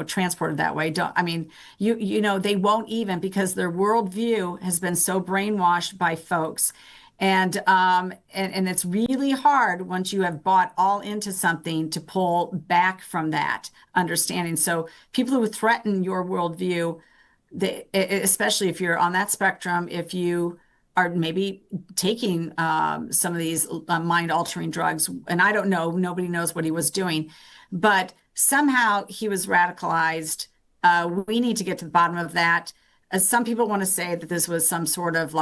transported that way. They won't even, because their worldview has been so brainwashed by folks. And it's really hard once you have bought all into something to pull back from that understanding. So people who threaten your worldview, especially if you're on that spectrum, if you are maybe taking some of these mind-altering drugs, and I don't know, nobody knows what he was doing, but somehow he was radicalized. We need to get to the bottom of that. Some people want to say that this was some sort of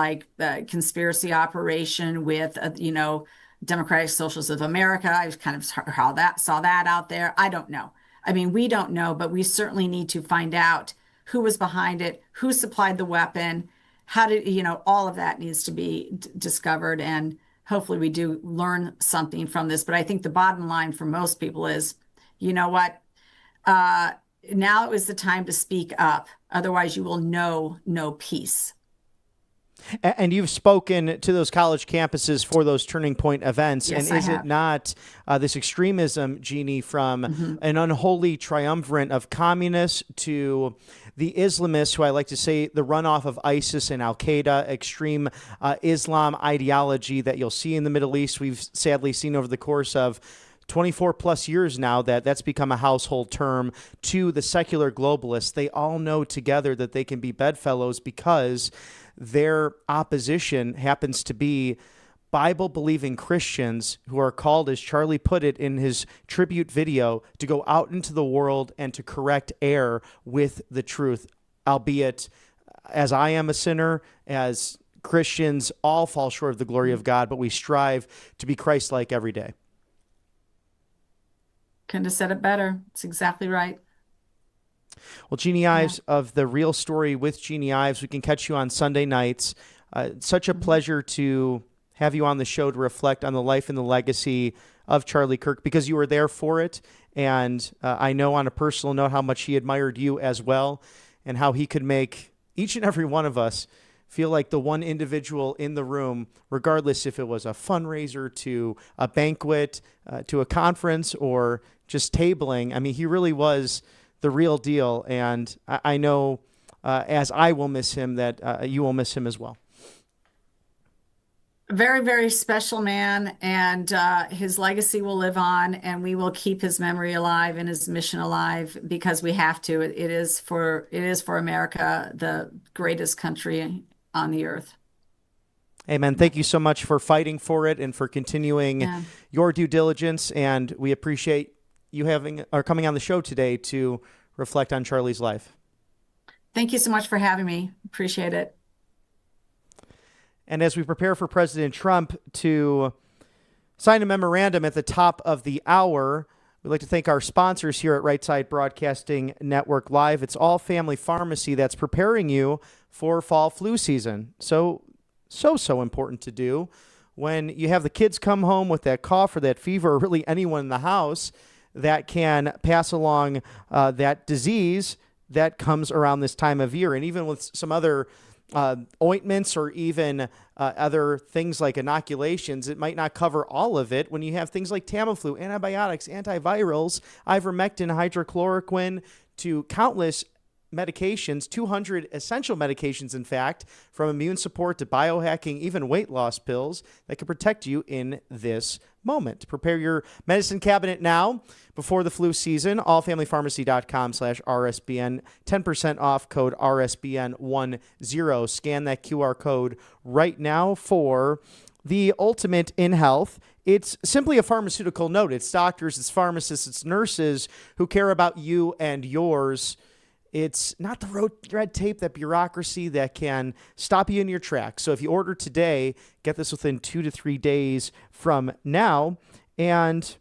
conspiracy operation with, Democratic Socialists of America. I kind of saw that out there. I don't know. I mean, we don't know, but we certainly need to find out who was behind it, who supplied the weapon, how did, all of that needs to be discovered. And hopefully we do learn something from this. But I think the bottom line for most people is, you know what? Now is the time to speak up. Otherwise you will know no peace. And you've spoken to those college campuses for those turning point events. Yes, and is it not this extremism, Jeannie, from an unholy triumvirate of communists to the Islamists, who I like to say the runoff of ISIS and Al-Qaeda, extreme Islam ideology that you'll see in the Middle East? We've sadly seen over the course of 24 plus years now that's become a household term, to the secular globalists. They all know together that they can be bedfellows because their opposition happens to be Bible-believing Christians who are called, as Charlie put it in his tribute video, to go out into the world and to correct error with the truth, albeit as I am a sinner, as Christians all fall short of the glory of God, but we strive to be Christ-like every day. Couldn't have said it better. It's exactly right. Well, Jeannie Ives of The Real Story with Jeannie Ives, we can catch you on Sunday nights. Such a pleasure to have you on the show to reflect on the life and the legacy of Charlie Kirk, because you were there for it. And I know on a personal note how much he admired you as well, and how he could make each and every one of us feel like the one individual in the room, regardless if it was a fundraiser, to a banquet, to a conference, or just tabling. I mean, he really was the real deal. And I know as I will miss him, that you will miss him as well. Very, very special man, and his legacy will live on, and we will keep his memory alive and his mission alive, because we have to. It is for America, the greatest country on the earth. Amen. Thank you so much for fighting for it and for continuing your due diligence, and we appreciate you coming on the show today to reflect on Charlie's life. Thank you so much for having me. Appreciate it. And as we prepare for President Trump to sign a memorandum at the top of the hour, we'd like to thank our sponsors here at Right Side Broadcasting Network Live. It's All Family Pharmacy that's preparing you for fall flu season. So important to do. When you have the kids come home with that cough or that fever, or really anyone in the house that can pass along that disease that comes around this time of year. And even with some other ointments or even other things like inoculations, it might not cover all of it. When you have things like Tamiflu, antibiotics, antivirals, ivermectin, hydrochloroquine, to countless medications, 200 essential medications, in fact, from immune support to biohacking, even weight loss pills that can protect you in this moment. Prepare your medicine cabinet now before the flu season. allfamilypharmacy.com/RSBN. 10% off, code RSBN10. Scan that QR code right now for the ultimate in health. It's simply a pharmaceutical note. It's doctors, it's pharmacists, it's nurses who care about you and yours. It's not the red tape, that bureaucracy that can stop you in your tracks. So if you order today, get this within 2 to 3 days from now. And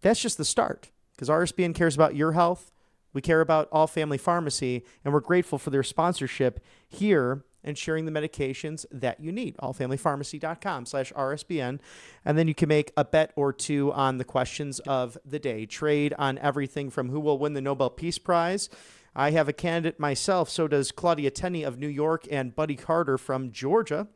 that's just the start, because RSBN cares about your health. We care about All Family Pharmacy, and we're grateful for their sponsorship here and sharing the medications that you need. allfamilypharmacy.com/RSBN. And then you can make a bet or two on the questions of the day. Trade on everything from who will win the Nobel Peace Prize. I have a candidate myself. So does Claudia Tenney of New York and Buddy Carter from Georgia.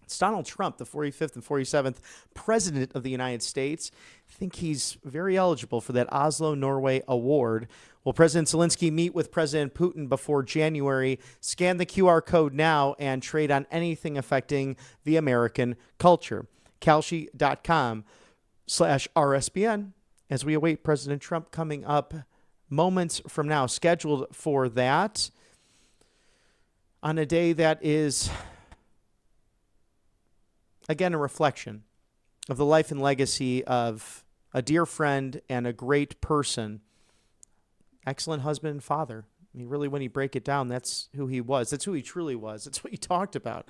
It's Donald Trump, the 45th and 47th President of the United States. I think he's very eligible for that Oslo, Norway award. Will President Zelensky meet with President Putin before January? Scan the QR code now and trade on anything affecting the American culture. Kalshi.com/RSBN as we await President Trump coming up moments from now, scheduled for that on a day that is, again, a reflection of the life and legacy of a dear friend and a great person. Excellent husband and father. I mean, really, when you break it down, that's who he was. That's who he truly was. That's what you talked about.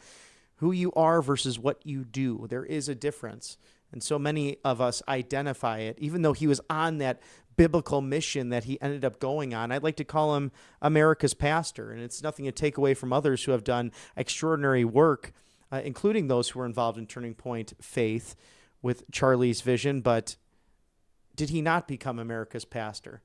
Who you are versus what you do. There is a difference. And so many of us identify it, even though he was on that biblical mission that he ended up going on. I'd like to call him America's pastor. And it's nothing to take away from others who have done extraordinary work, including those who were involved in Turning Point Faith with Charlie's vision. But did he not become America's pastor?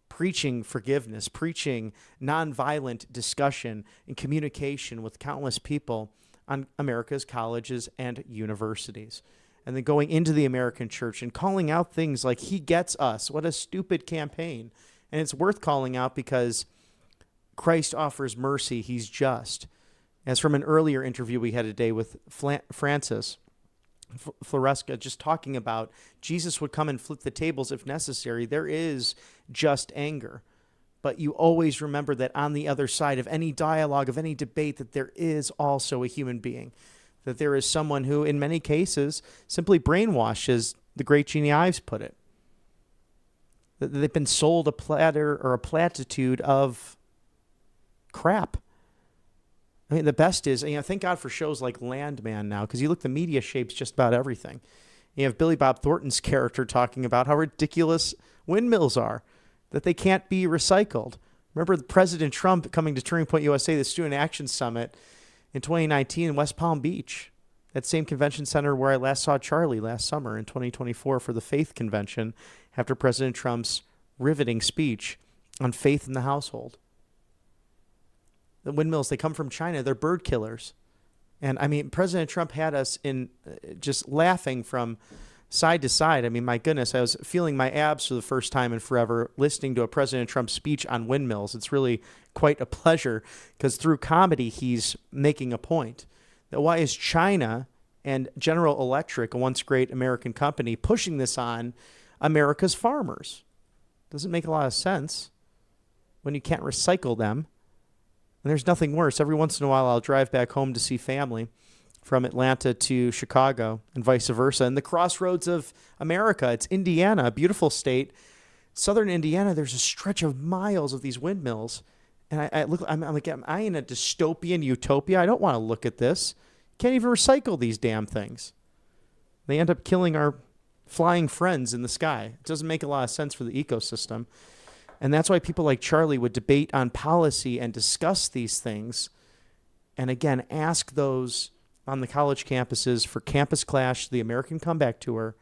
Preaching forgiveness, preaching nonviolent discussion and communication with countless people on America's colleges and universities. And then going into the American church and calling out things like "He gets us." What a stupid campaign. And it's worth calling out because Christ offers mercy. He's just. As from an earlier interview we had today with Francis Floresca, just talking about Jesus would come and flip the tables if necessary. There is just anger. But you always remember that on the other side of any dialogue, of any debate, that there is also a human being that there is someone who, in many cases, simply brainwashed, as the great Jeannie Ives put it. That they've been sold a platter or a platitude of crap. I mean, the best is, thank God for shows like Landman now, because you look, the media shapes just about everything. You have Billy Bob Thornton's character talking about how ridiculous windmills are, that they can't be recycled. Remember President Trump coming to Turning Point USA, the Student Action Summit in 2019 in West Palm Beach, that same convention center where I last saw Charlie last summer in 2024 for the Faith Convention after President Trump's riveting speech on faith in the household. The windmills, they come from China. They're bird killers. And I mean, President Trump had us in just laughing from side to side. I mean, my goodness, I was feeling my abs for the first time in forever listening to a President Trump speech on windmills. It's really quite a pleasure because through comedy, he's making a point that why is China and General Electric, a once great American company, pushing this on America's farmers? Doesn't make a lot of sense when you can't recycle them. And there's nothing worse. Every once in a while, I'll drive back home to see family from Atlanta to Chicago and vice versa. And the crossroads of America, it's Indiana, a beautiful state. Southern Indiana, there's a stretch of miles of these windmills. And I'm like, am I in a dystopian utopia? I don't want to look at this. Can't even recycle these damn things. They end up killing our flying friends in the sky. It doesn't make a lot of sense for the ecosystem. And that's why people like Charlie would debate on policy and discuss these things. And again, ask those on the college campuses for Campus Clash, the American Comeback Tour.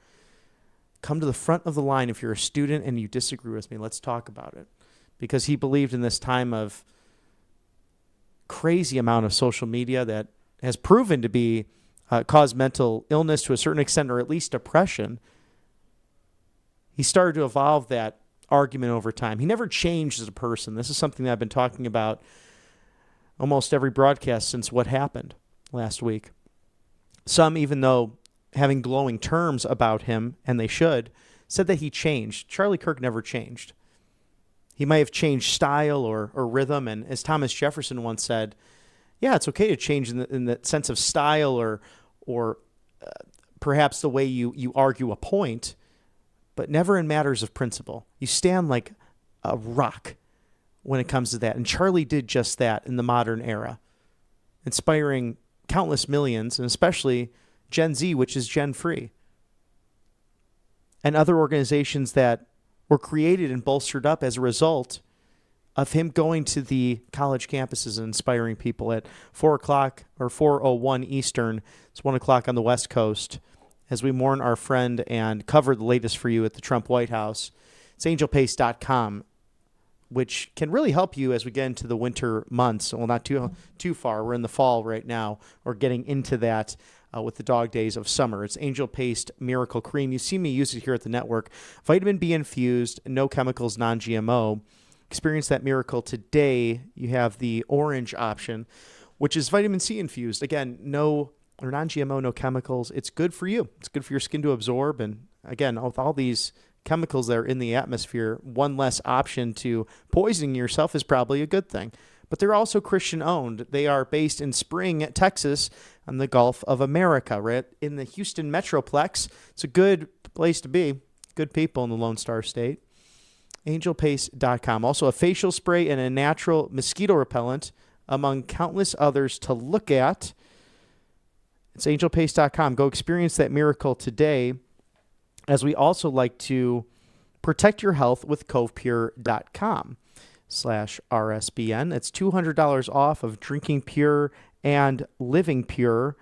Come to the front of the line if you're a student and you disagree with me. Let's talk about it. Because he believed in this time of crazy amount of social media that has proven to be cause mental illness to a certain extent, or at least depression. He started to evolve that argument over time. He never changed as a person. This is something that I've been talking about almost every broadcast since what happened last week. Some, even though having glowing terms about him, and they should, said that he changed. Charlie Kirk never changed. He might have changed style or rhythm, and as Thomas Jefferson once said, yeah, it's okay to change in the sense of style or perhaps the way you argue a point, but never in matters of principle. You stand like a rock when it comes to that. And Charlie did just that in the modern era, inspiring countless millions, and especially Gen Z, which is Gen Free, and other organizations that were created and bolstered up as a result of him going to the college campuses and inspiring people at 4 o'clock or 4:01 Eastern. It's 1 o'clock on the West Coast, as we mourn our friend and cover the latest for you at the Trump White House. It's angelpace.com, which can really help you as we get into the winter months. Well, not too far. We're in the fall right now. We're getting into that with the dog days of summer. It's Angel Paste Miracle Cream. You see me use it here at the network. Vitamin B infused, no chemicals, non-GMO. Experience that miracle today. You have the orange option, which is vitamin C infused. Again, non-GMO, no chemicals. It's good for you. It's good for your skin to absorb. And again, with all these chemicals that are in the atmosphere, one less option to poisoning yourself is probably a good thing. But they're also Christian owned. They are based in Spring, Texas, on the Gulf of America, right in the Houston Metroplex. It's a good place to be. Good people in the Lone Star State. Angelpace.com. Also a facial spray and a natural mosquito repellent, among countless others to look at. It's angelpace.com. Go experience that miracle today, as we also like to protect your health with covepure.com/RSBN. It's $200 off of drinking pure and living pure.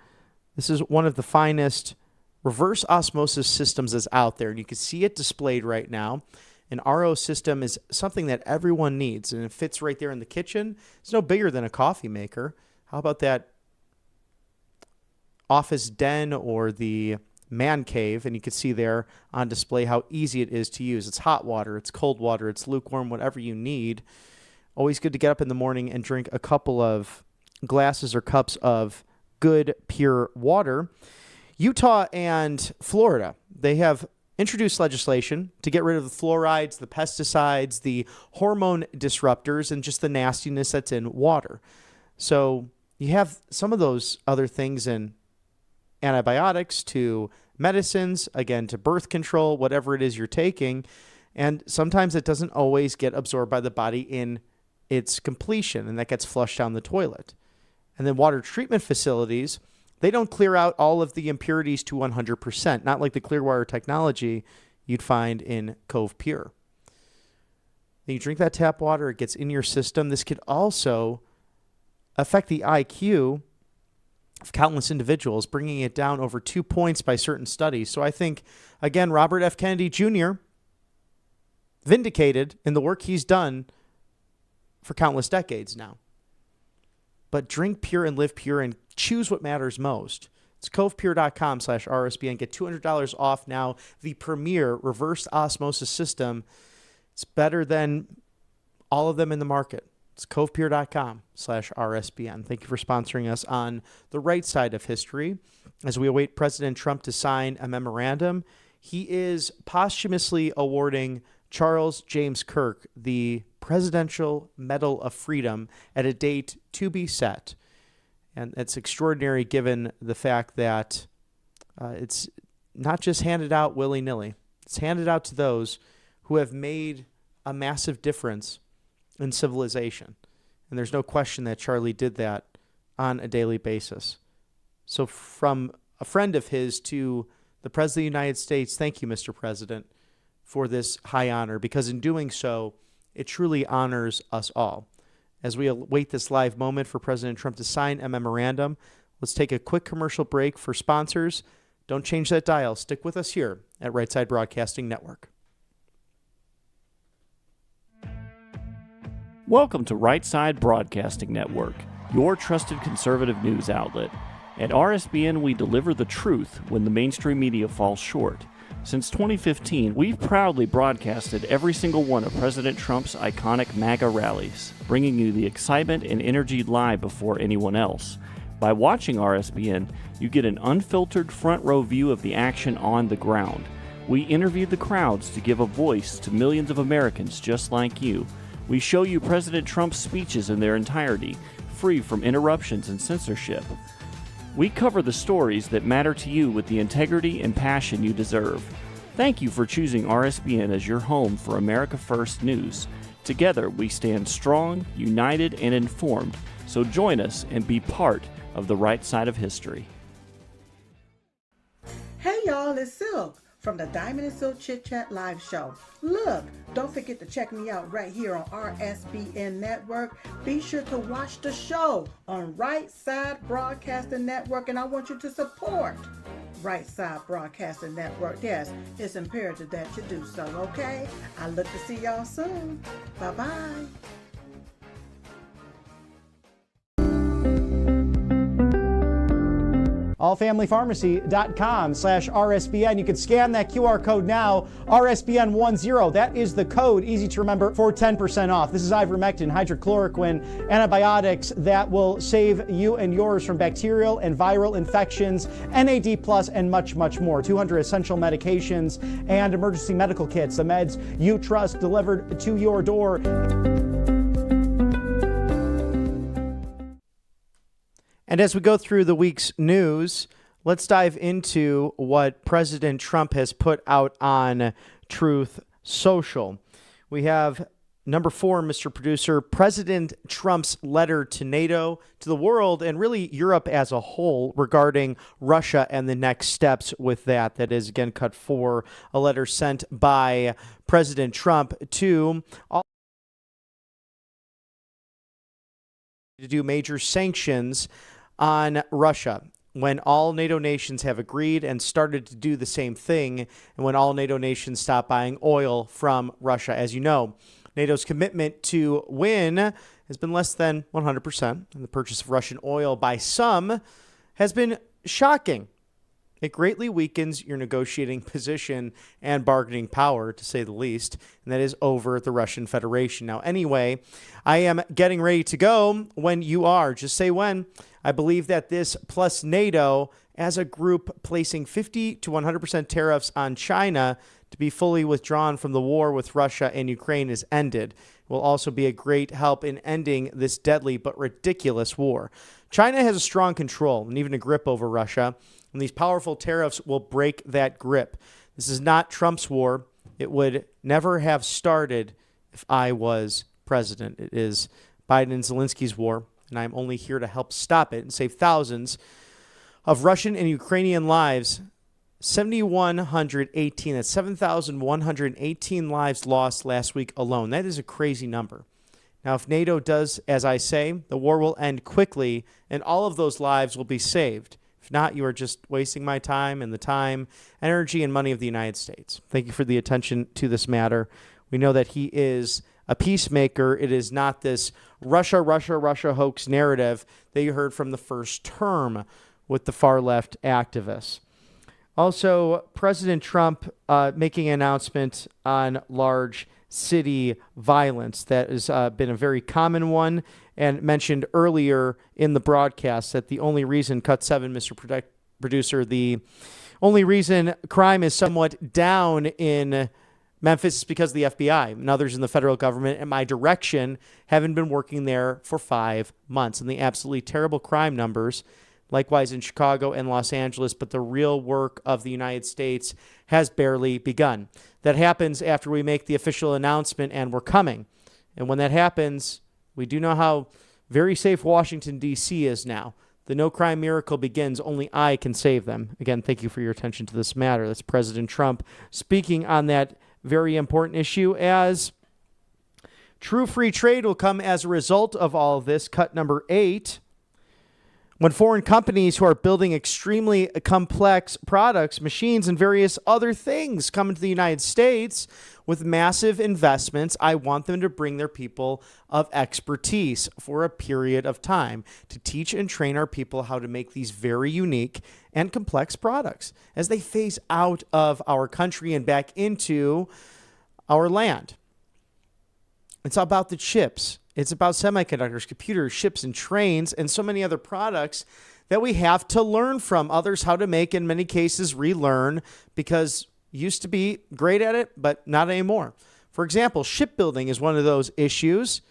This is one of the finest reverse osmosis systems that's out there, and you can see it displayed right now. An RO system is something that everyone needs, and it fits right there in the kitchen. It's no bigger than a coffee maker. How about that office den or the man cave? And you can see there on display how easy it is to use. It's hot water, it's cold water, it's lukewarm, whatever you need. Always good to get up in the morning and drink a couple of glasses or cups of good, pure water. Utah and Florida, they have introduced legislation to get rid of the fluorides, the pesticides, the hormone disruptors, and just the nastiness that's in water. So you have some of those other things in antibiotics to medicines, again, to birth control, whatever it is you're taking. And sometimes it doesn't always get absorbed by the body in its completion, and that gets flushed down the toilet. And then water treatment facilities, they don't clear out all of the impurities to 100%, not like the Clearwater technology you'd find in Cove Pure. Then you drink that tap water, it gets in your system. This could also affect the IQ of countless individuals, bringing it down over 2 points by certain studies. So I think, again, Robert F. Kennedy Jr. vindicated in the work he's done for countless decades now. But drink pure and live pure and choose what matters most. It's covepure.com/RSBN. Get $200 off now. The premier reverse osmosis system. It's better than all of them in the market. It's covepure.com/RSBN. Thank you for sponsoring us on the right side of history. As we await President Trump to sign a memorandum, he is posthumously awarding Charles James Kirk the Presidential Medal of Freedom at a date to be set. And it's extraordinary given the fact that it's not just handed out willy-nilly. It's handed out to those who have made a massive difference in civilization. And there's no question that Charlie did that on a daily basis. So from a friend of his to the President of the United States, thank you, Mr. President, for this high honor, because in doing so, it truly honors us all. As we await this live moment for President Trump to sign a memorandum, let's take a quick commercial break for sponsors. Don't change that dial. Stick with us here at Right Side Broadcasting Network. Welcome to Right Side Broadcasting Network, your trusted conservative news outlet. At RSBN, we deliver the truth when the mainstream media falls short. Since 2015, we've proudly broadcasted every single one of President Trump's iconic MAGA rallies, bringing you the excitement and energy live before anyone else. By watching RSBN, you get an unfiltered front row view of the action on the ground. We interview the crowds to give a voice to millions of Americans just like you. We show you President Trump's speeches in their entirety, free from interruptions and censorship. We cover the stories that matter to you with the integrity and passion you deserve. Thank you for choosing RSBN as your home for America First News. Together, we stand strong, united, and informed. So join us and be part of the right side of history. Hey y'all, it's Silk from the Diamond and Silk Chit Chat live show. Look, don't forget to check me out right here on RSBN Network. Be sure to watch the show on Right Side Broadcasting Network, and I want you to support Right Side Broadcasting Network. Yes, it's imperative that you do so, okay? I look to see y'all soon. Bye-bye. allfamilypharmacy.com/RSBN. You can scan that QR code now, RSBN10. That is the code, easy to remember, for 10% off. This is ivermectin, hydrochloroquine, antibiotics that will save you and yours from bacterial and viral infections, NAD+, and much, much more. 200 essential medications and emergency medical kits, the meds you trust delivered to your door. And as we go through the week's news, let's dive into what President Trump has put out on Truth Social. We have number 4, Mr. Producer, President Trump's letter to NATO, to the world, and really Europe as a whole regarding Russia and the next steps with that. That is, again, cut 4, a letter sent by President Trump to all to do major sanctions on Russia, when all NATO nations have agreed and started to do the same thing, and when all NATO nations stop buying oil from Russia. As you know, NATO's commitment to win has been less than 100%, and the purchase of Russian oil by some has been shocking. It greatly weakens your negotiating position and bargaining power, to say the least, and that is over the Russian Federation. Now, anyway, I am getting ready to go when you are. Just say when. I believe that this plus NATO as a group placing 50 to 100% tariffs on China to be fully withdrawn from the war with Russia and Ukraine is ended. It will also be a great help in ending this deadly but ridiculous war. China has a strong control and even a grip over Russia, and these powerful tariffs will break that grip. This is not Trump's war. It would never have started if I was president. It is Biden and Zelensky's war, and I'm only here to help stop it and save thousands of Russian and Ukrainian lives. 7,118, that's 7,118 lives lost last week alone. That is a crazy number. Now, if NATO does as I say, the war will end quickly and all of those lives will be saved. If not, you are just wasting my time and the time, energy, and money of the United States. Thank you for the attention to this matter. We know that he is a peacemaker. It is not this Russia hoax narrative that you heard from the first term with the far left activists. Also, President Trump making an announcement on large city violence. That has been a very common one and mentioned earlier in the broadcast that the only reason, cut 7, Mr. Producer, the only reason crime is somewhat down in Memphis is because of the FBI and others in the federal government and my direction haven't been working there for 5 months. And the absolutely terrible crime numbers, likewise in Chicago and Los Angeles, but the real work of the United States has barely begun. That happens after we make the official announcement and we're coming. And when that happens, we do know how very safe Washington, D.C. is now. The no crime miracle begins. Only I can save them. Again, thank you for your attention to this matter. That's President Trump speaking on that very important issue as true free trade will come as a result of all of this. Cut number 8. When foreign companies who are building extremely complex products, machines, and various other things come into the United States with massive investments, I want them to bring their people of expertise for a period of time to teach and train our people how to make these very unique and complex products as they phase out of our country and back into our land. It's about the chips. It's about semiconductors, computers, ships, and trains, and so many other products that we have to learn from others how to make, in many cases, relearn, because used to be great at it, but not anymore. For example, shipbuilding is one of those issues,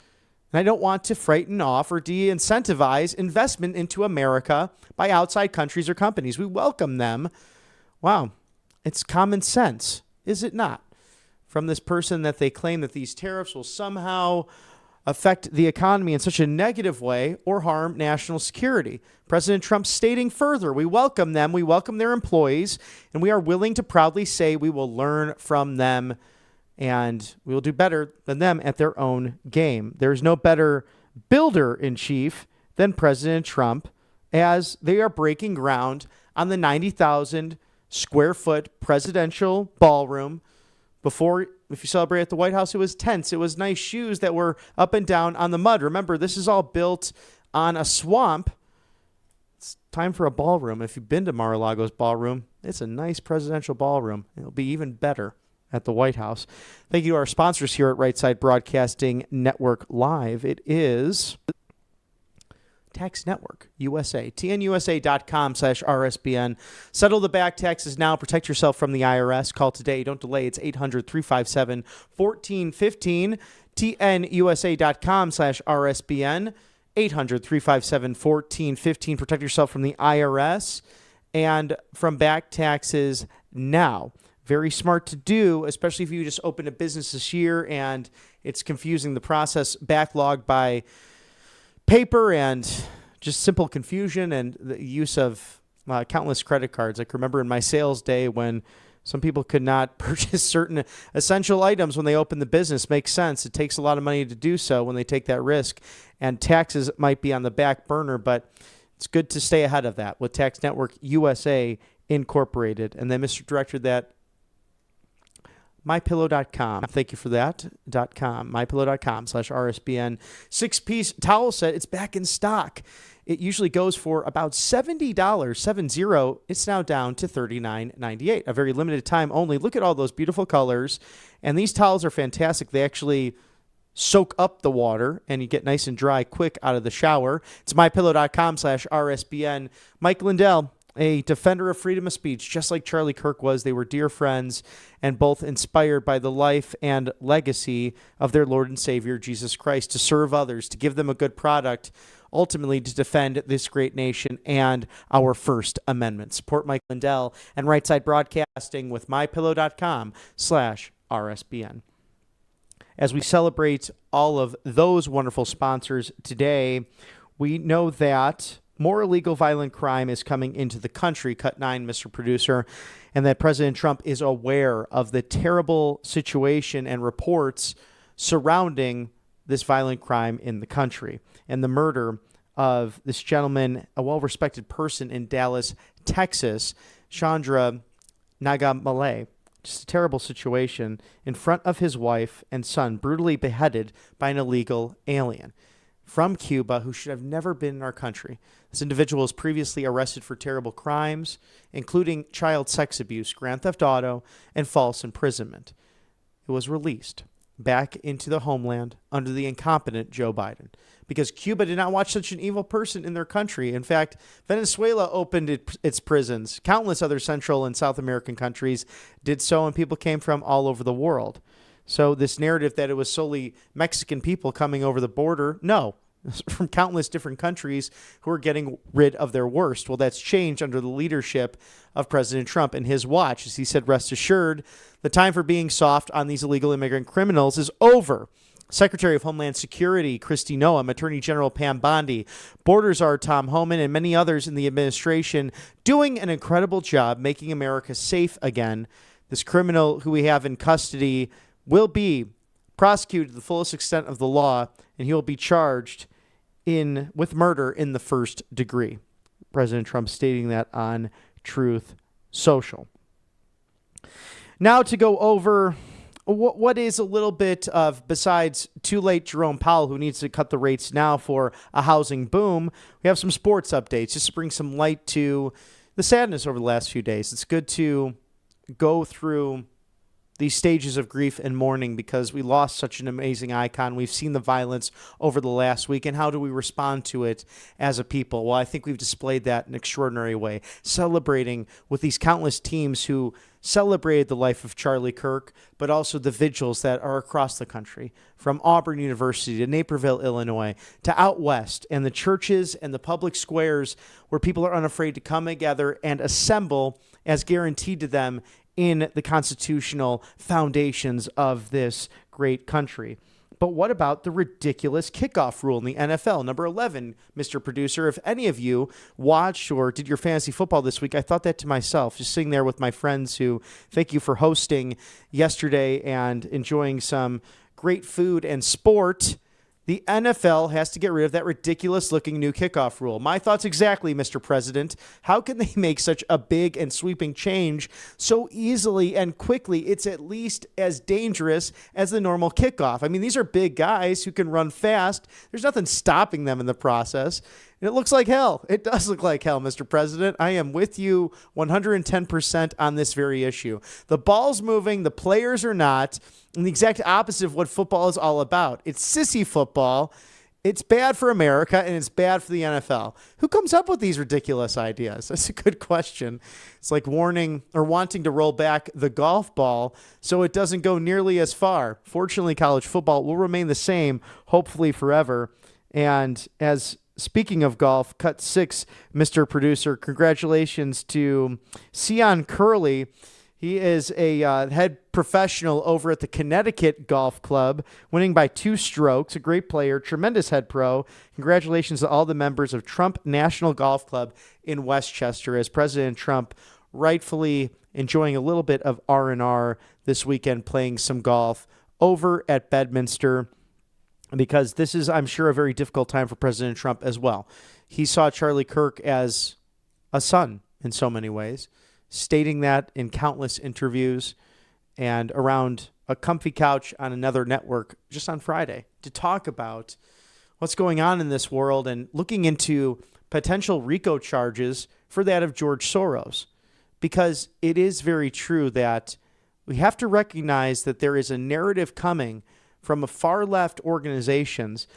and I don't want to frighten off or de-incentivize investment into America by outside countries or companies. We welcome them. Wow, it's common sense, is it not? From this person that they claim that these tariffs will somehow affect the economy in such a negative way or harm national security. President Trump stating further, we welcome them, we welcome their employees, and we are willing to proudly say we will learn from them and we will do better than them at their own game. There is no better builder-in-chief than President Trump as they are breaking ground on the 90,000 square foot presidential ballroom. Before, if you celebrate at the White House, it was tents. It was nice shoes that were up and down on the mud. Remember, this is all built on a swamp. It's time for a ballroom. If you've been to Mar-a-Lago's ballroom, it's a nice presidential ballroom. It'll be even better at the White House. Thank you to our sponsors here at Right Side Broadcasting Network Live. It is Tax Network USA, tnusa.com/RSBN. Settle the back taxes now. Protect yourself from the IRS. Call today. Don't delay. It's 800-357-1415. tnusa.com/RSBN. 800-357-1415. Protect yourself from the IRS and from back taxes now. Very smart to do, especially if you just open a business this year and it's confusing the process, backlogged by paper and just simple confusion and the use of countless credit cards. I can remember in my sales day when some people could not purchase certain essential items when they open the business. Makes sense. It takes a lot of money to do so when they take that risk, and taxes might be on the back burner, but it's good to stay ahead of that with Tax Network USA Incorporated. And then, Mr. Director, that MyPillow.com. Thank you for that. .com. MyPillow.com/RSBN. 6-piece towel set. It's back in stock. It usually goes for about $70. 70. It's now down to $39.98. A very limited time only. Look at all those beautiful colors. And these towels are fantastic. They actually soak up the water and you get nice and dry quick out of the shower. It's MyPillow.com/RSBN. Mike Lindell, a defender of freedom of speech, just like Charlie Kirk was. They were dear friends and both inspired by the life and legacy of their Lord and Savior, Jesus Christ, to serve others, to give them a good product ultimately to defend this great nation and our First Amendment. Support Mike Lindell and Right Side Broadcasting with mypillow.com/RSBN. As we celebrate all of those wonderful sponsors today, we know that more illegal violent crime is coming into the country, cut 9, Mr. Producer, and that President Trump is aware of the terrible situation and reports surrounding this violent crime in the country and the murder of this gentleman, a well-respected person in Dallas, Texas, Chandra Nagamale. Just a terrible situation in front of his wife and son, brutally beheaded by an illegal alien from Cuba who should have never been in our country. This individual was previously arrested for terrible crimes, including child sex abuse, grand theft auto, and false imprisonment. It was released back into the homeland under the incompetent Joe Biden because Cuba did not want such an evil person in their country. In fact, Venezuela opened its prisons. Countless other Central and South American countries did so, and people came from all over the world. So this narrative that it was solely Mexican people coming over the border, no, from countless different countries who are getting rid of their worst. Well, that's changed under the leadership of President Trump and his watch. As he said, rest assured, the time for being soft on these illegal immigrant criminals is over. Secretary of Homeland Security Kristi Noem, Attorney General Pam Bondi, Border Czar Tom Homan, and many others in the administration doing an incredible job making America safe again. This criminal who we have in custody will be prosecuted to the fullest extent of the law, and he will be charged with murder in the first degree. President Trump stating that on Truth Social. Now to go over what is a little bit of, besides too late Jerome Powell, who needs to cut the rates now for a housing boom, we have some sports updates just to bring some light to the sadness over the last few days. It's good to go through these stages of grief and mourning because we lost such an amazing icon. We've seen the violence over the last week, and how do we respond to it as a people? Well, I think we've displayed that in an extraordinary way, celebrating with these countless teams who celebrated the life of Charlie Kirk, but also the vigils that are across the country, from Auburn University to Naperville, Illinois, to out west, and the churches and the public squares where people are unafraid to come together and assemble as guaranteed to them in the constitutional foundations of this great country. But what about the ridiculous kickoff rule in the NFL? Number 11, Mr. Producer, if any of you watched or did your fantasy football this week, I thought that to myself, just sitting there with my friends who, thank you for hosting yesterday and enjoying some great food and sport. The NFL has to get rid of that ridiculous-looking new kickoff rule. My thoughts exactly, Mr. President. How can they make such a big and sweeping change so easily and quickly? It's at least as dangerous as the normal kickoff. I mean, these are big guys who can run fast. There's nothing stopping them in the process. And it looks like hell. It does look like hell, Mr. President. I am with you 110% on this very issue. The ball's moving, the players are not, and the exact opposite of what football is all about. It's sissy football. It's bad for America, and it's bad for the NFL. Who comes up with these ridiculous ideas? That's a good question. It's like warning or wanting to roll back the golf ball so it doesn't go nearly as far. Fortunately, college football will remain the same, hopefully forever. And speaking of golf, cut 6, Mr. Producer, congratulations to Sion Curley. He is a head professional over at the Connecticut Golf Club, winning by 2 strokes. A great player, tremendous head pro. Congratulations to all the members of Trump National Golf Club in Westchester, as President Trump rightfully enjoying a little bit of R&R this weekend, playing some golf over at Bedminster, because this is, I'm sure, a very difficult time for President Trump as well. He saw Charlie Kirk as a son in so many ways, stating that in countless interviews and around a comfy couch on another network just on Friday to talk about what's going on in this world and looking into potential RICO charges for that of George Soros. Because it is very true that we have to recognize that there is a narrative coming from a far left organizations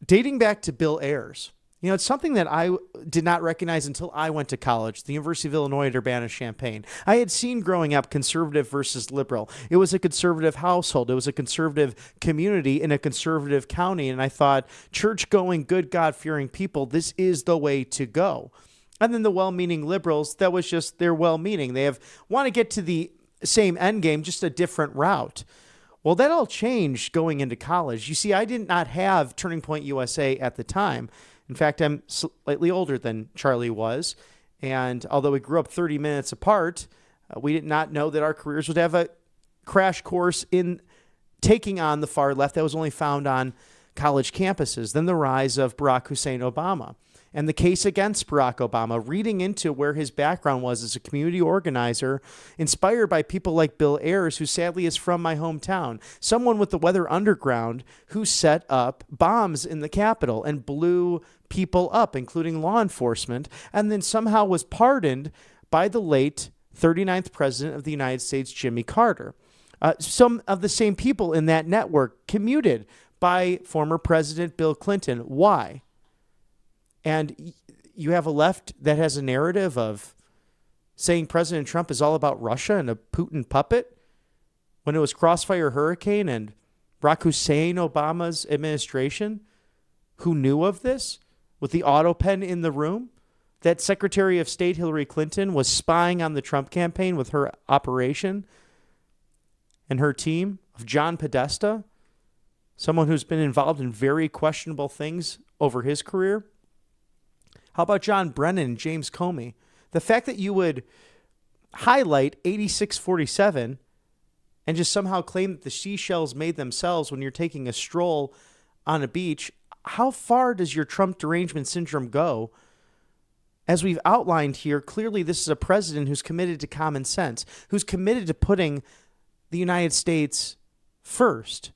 dating back to Bill Ayers. You know, it's something that I did not recognize until I went to college, the University of Illinois at Urbana-Champaign. I had seen growing up conservative versus liberal. It was a conservative household. It was a conservative community in a conservative county. And I thought, church-going, good God-fearing people, this is the way to go. And then the well-meaning liberals, that was just their well-meaning. They want to get to the same end game, just a different route. Well, that all changed going into college. You see, I did not have Turning Point USA at the time. In fact, I'm slightly older than Charlie was. And although we grew up 30 minutes apart, we did not know that our careers would have a crash course in taking on the far left that was only found on college campuses. Then the rise of Barack Hussein Obama and the case against Barack Obama, reading into where his background was as a community organizer, inspired by people like Bill Ayers, who sadly is from my hometown, someone with the Weather Underground who set up bombs in the Capitol and blew people up, including law enforcement, and then somehow was pardoned by the late 39th President of the United States, Jimmy Carter. Some of the same people in that network commuted by former President Bill Clinton. Why? And you have a left that has a narrative of saying President Trump is all about Russia and a Putin puppet, when it was Crossfire Hurricane and Barack Hussein Obama's administration who knew of this, with the auto pen in the room, that Secretary of State Hillary Clinton was spying on the Trump campaign with her operation and her team of John Podesta, someone who's been involved in very questionable things over his career. How about John Brennan and James Comey? The fact that you would highlight 8647 and just somehow claim that the seashells made themselves when you're taking a stroll on a beach, how far does your Trump derangement syndrome go? As we've outlined here, clearly this is a president who's committed to common sense, who's committed to putting the United States first,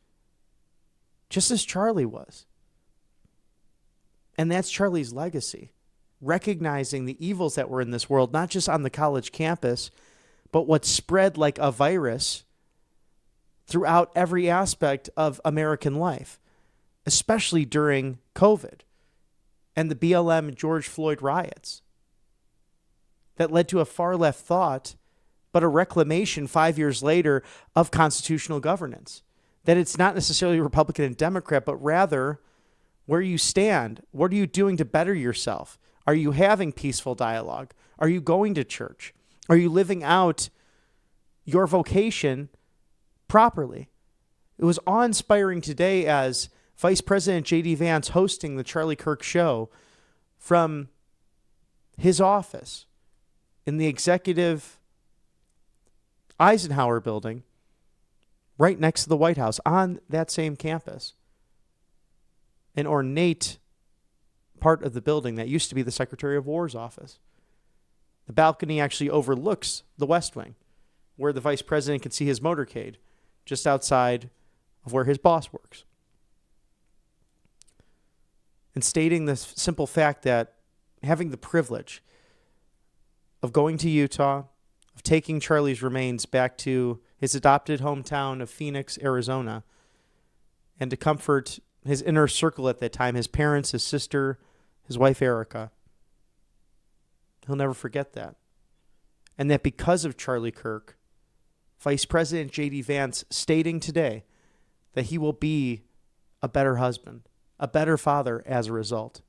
just as Charlie was. And that's Charlie's legacy. Recognizing the evils that were in this world, not just on the college campus, but what spread like a virus throughout every aspect of American life, especially during COVID and the BLM and George Floyd riots that led to a far left thought, but a reclamation 5 years later of constitutional governance. That it's not necessarily Republican and Democrat, but rather where you stand. What are you doing to better yourself? Are you having peaceful dialogue? Are you going to church? Are you living out your vocation properly? It was awe-inspiring today as Vice President J.D. Vance hosting the Charlie Kirk Show from his office in the executive Eisenhower building right next to the White House on that same campus. An ornate part of the building that used to be the Secretary of War's office. The balcony actually overlooks the West Wing, where the vice president can see his motorcade just outside of where his boss works. And stating the simple fact that having the privilege of going to Utah, of taking Charlie's remains back to his adopted hometown of Phoenix, Arizona, and to comfort his inner circle at that time, his parents, his sister, his wife, Erica. He'll never forget that. And that because of Charlie Kirk, Vice President J.D. Vance stating today that he will be a better husband, a better father as a result.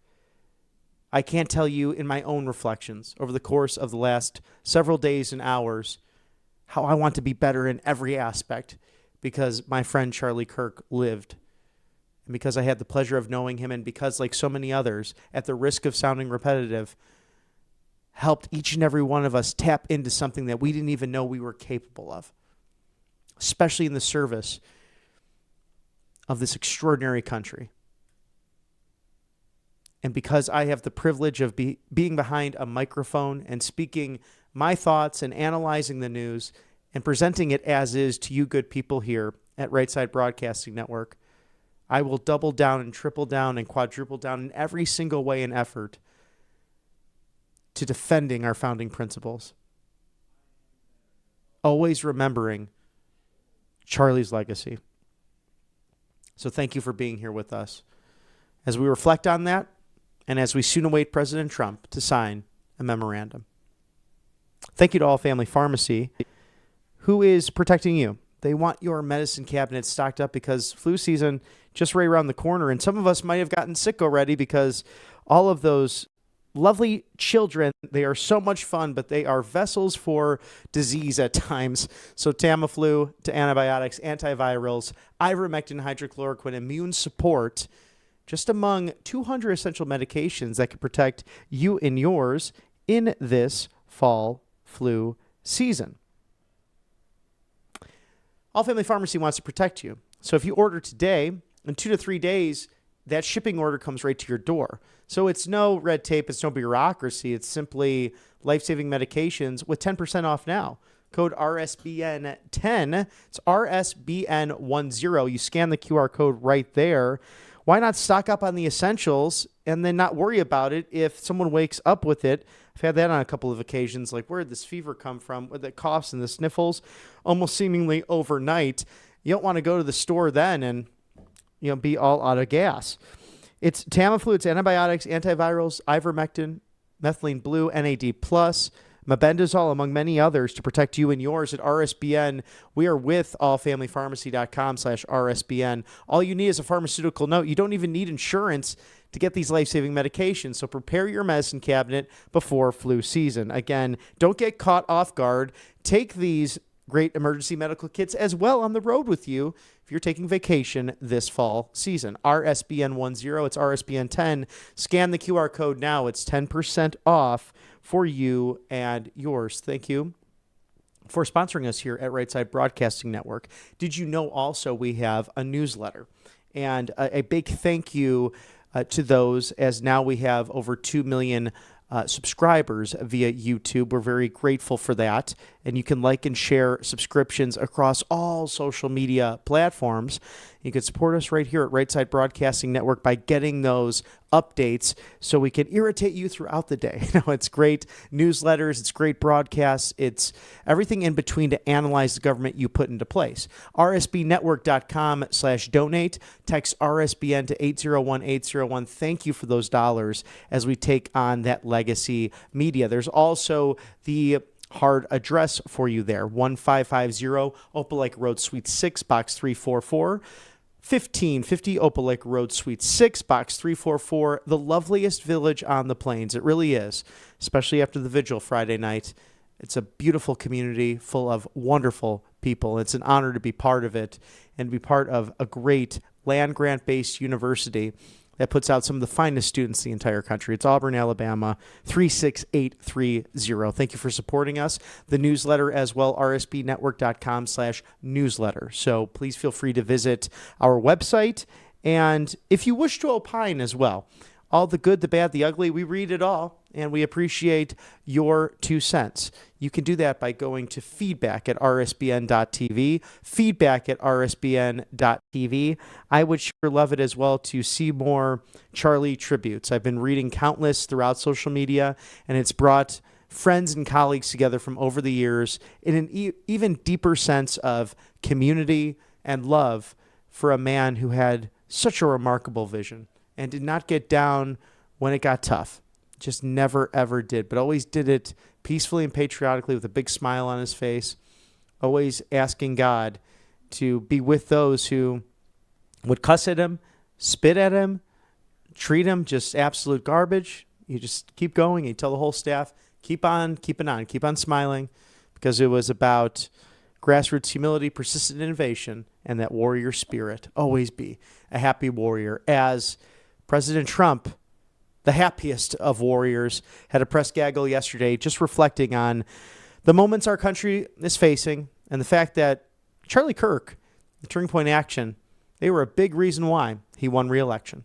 I can't tell you in my own reflections over the course of the last several days and hours how I want to be better in every aspect because my friend Charlie Kirk lived. And because I had the pleasure of knowing him, and because, like so many others, at the risk of sounding repetitive, helped each and every one of us tap into something that we didn't even know we were capable of, especially in the service of this extraordinary country. And because I have the privilege of being behind a microphone and speaking my thoughts and analyzing the news and presenting it as is to you good people here at Right Side Broadcasting Network, I will double down and triple down and quadruple down in every single way and effort to defending our founding principles. Always remembering Charlie's legacy. So thank you for being here with us as we reflect on that and as we soon await President Trump to sign a memorandum. Thank you to All Family Pharmacy, who is protecting you. They want your medicine cabinet stocked up because flu season just right around the corner, and some of us might have gotten sick already because all of those lovely children, they are so much fun, but they are vessels for disease at times. So Tamiflu to antibiotics, antivirals, ivermectin, hydrochloroquine, immune support, just among 200 essential medications that can protect you and yours in this fall flu season. All Family Pharmacy wants to protect you. So if you order today, in 2 to 3 days, that shipping order comes right to your door. So it's no red tape, it's no bureaucracy. It's simply life-saving medications with 10% off now. Code RSBN10. It's RSBN10. You scan the QR code right there. Why not stock up on the essentials and then not worry about it if someone wakes up with it? I've had that on a couple of occasions, like where did this fever come from? With the coughs and the sniffles, almost seemingly overnight. You don't want to go to the store then and be all out of gas. It's Tamiflu, it's antibiotics, antivirals, ivermectin, methylene blue, NAD+, mebendazole, among many others to protect you and yours at RSBN. We are with allfamilypharmacy.com/RSBN. All you need is a pharmaceutical note. You don't even need insurance to get these life-saving medications. So prepare your medicine cabinet before flu season. Again, don't get caught off guard. Take these great emergency medical kits as well on the road with you if you're taking vacation this fall season. RSBN10, it's RSBN10. Scan the QR code now. It's 10% off for you and yours. Thank you for sponsoring us here at Right Side Broadcasting Network. Did you know also we have a newsletter? And a big thank you to those, as now we have over 2 million subscribers via YouTube. We're very grateful for that. And you can like and share subscriptions across all social media platforms. You can support us right here at Right Side Broadcasting Network by getting those updates so we can irritate you throughout the day. It's great newsletters, it's great broadcasts, it's everything in between to analyze the government you put into place. rsbnetwork.com/donate. Text RSBN to 801-801. Thank you for those dollars as we take on that legacy media. There's also the hard address for you there, 1550 Opal Lake Road, Suite 6, Box 344. 1550 Opal Lake Road, Suite 6, Box 344, the loveliest village on the plains. It really is, especially after the vigil Friday night. It's a beautiful community full of wonderful people. It's an honor to be part of it and to be part of a great land-grant-based university that puts out some of the finest students in the entire country. It's Auburn, Alabama, 36830. Thank you for supporting us. The newsletter as well, rsbnetwork.com/newsletter. So please feel free to visit our website. And if you wish to opine as well, all the good, the bad, the ugly, we read it all, and we appreciate your 2 cents. You can do that by going to feedback@rsbn.tv, feedback@rsbn.tv. I would sure love it as well to see more Charlie tributes. I've been reading countless throughout social media, and it's brought friends and colleagues together from over the years in an even deeper sense of community and love for a man who had such a remarkable vision and did not get down when it got tough. Just never, ever did, but always did it peacefully and patriotically with a big smile on his face, always asking God to be with those who would cuss at him, spit at him, treat him just absolute garbage. You just keep going. You tell the whole staff, keep on, keep on smiling, because it was about grassroots humility, persistent innovation, and that warrior spirit. Always be a happy warrior. As President Trump, the happiest of warriors, had a press gaggle yesterday just reflecting on the moments our country is facing and the fact that Charlie Kirk, the Turning Point Action, they were a big reason why he won re-election.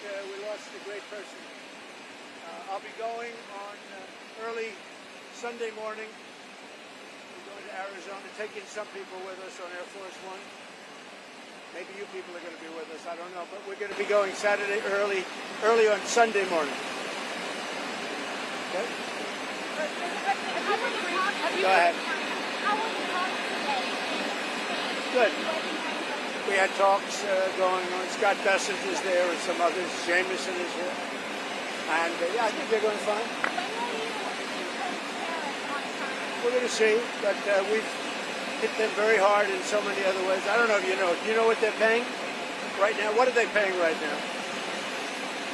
that we lost a great person. I'll be going on early Sunday morning. We're going to Arizona, taking some people with us on Air Force One. Maybe you people are going to be with us. I don't know, but we're going to be going Saturday early on Sunday morning. Okay? Go ahead. Good. We had talks going on. Scott Bessent is there and some others. Jameson is here. And yeah, I think they're going fine. We're going to see, but we've hit them very hard in so many other ways. I don't know if you know. Do you know what they're paying right now? What are they paying right now?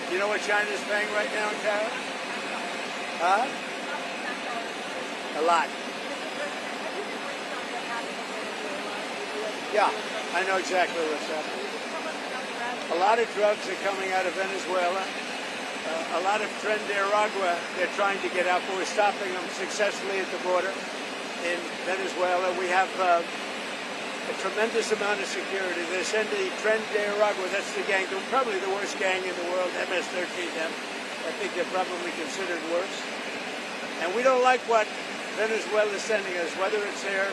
Do you know what China's paying right now in tariffs? Huh? A lot. Yeah, I know exactly what's happening. A lot of drugs are coming out of Venezuela. A lot of Tren de Aragua they're trying to get out, but we're stopping them successfully at the border in Venezuela. We have a tremendous amount of security. They're sending Tren de Aragua, that's the gang, probably the worst gang in the world, MS-13M. I think they're probably considered worse. And we don't like what Venezuela is sending us, whether it's their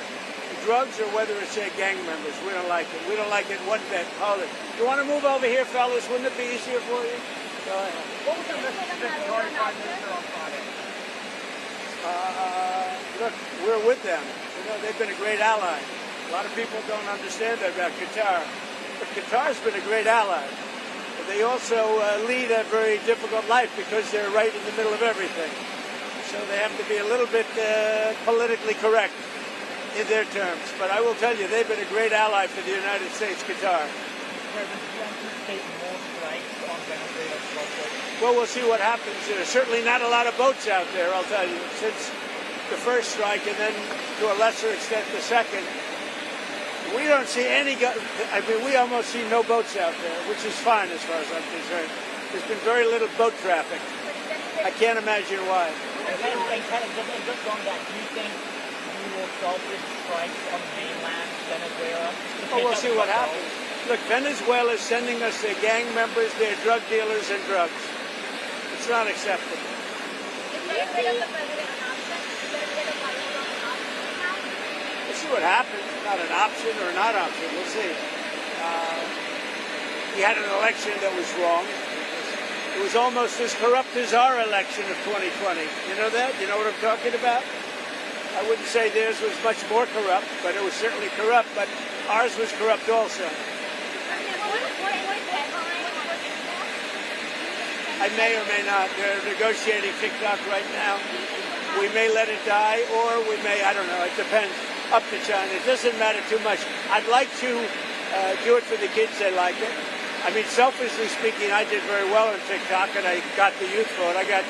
drugs or whether it's their gang members. We don't like it. We don't like it one bit. Hold it. You want to move over here, fellas? Wouldn't it be easier for you? Go ahead. What was the message that the Prime Minister on Friday? Look, we're with them. You know, they've been a great ally. A lot of people don't understand that about Qatar. But Qatar's been a great ally. But they also lead a very difficult life because they're right in the middle of everything. So they have to be a little bit politically correct in their terms. But I will tell you, they've been a great ally for the United States, Qatar. Well, we'll see what happens. There's certainly not a lot of boats out there, I'll tell you, since the first strike and then to a lesser extent the second. We don't see any, we almost see no boats out there, which is fine as far as I'm concerned. There's been very little boat traffic. I can't imagine why. And just on that, do you think you will stop this strike on mainland Venezuela? Oh, we'll see what happens. Look, Venezuela is sending us their gang members, their drug dealers, and drugs. It's not acceptable. We'll see what happens. Not an option or not option. We'll see. He had an election that was wrong. It was almost as corrupt as our election of 2020. You know that? You know what I'm talking about? I wouldn't say theirs was much more corrupt, but it was certainly corrupt. But ours was corrupt also. I may or may not. They're negotiating TikTok right now. We may let it die, or we may, I don't know. It depends. Up to China. It doesn't matter too much. I'd like to do it for the kids. They like it. I mean, selfishly speaking, I did very well on TikTok, and I got the youth vote. I got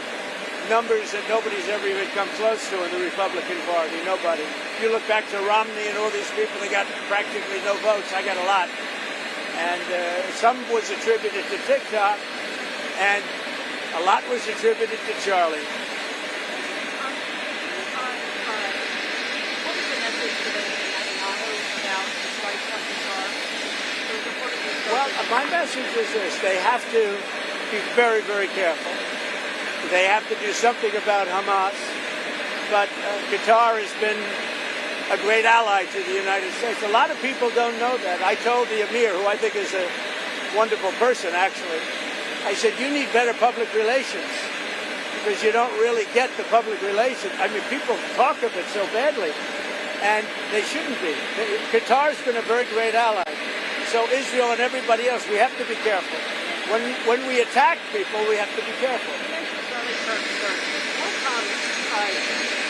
numbers that nobody's ever even come close to in the Republican Party. Nobody. If you look back to Romney and all these people, they got practically no votes. I got a lot. And some was attributed to TikTok, and a lot was attributed to Charlie. Well, my message is this. They have to be very, very careful. They have to do something about Hamas. But Qatar has been a great ally to the United States. A lot of people don't know that. I told the Emir, who I think is a wonderful person, actually, I said, you need better public relations because you don't really get the public relations. I mean, people talk of it so badly, and they shouldn't be. Qatar's been a very great ally. So Israel and everybody else, we have to be careful. When we attack people, we have to be careful. You mentioned Charlie Kirk. What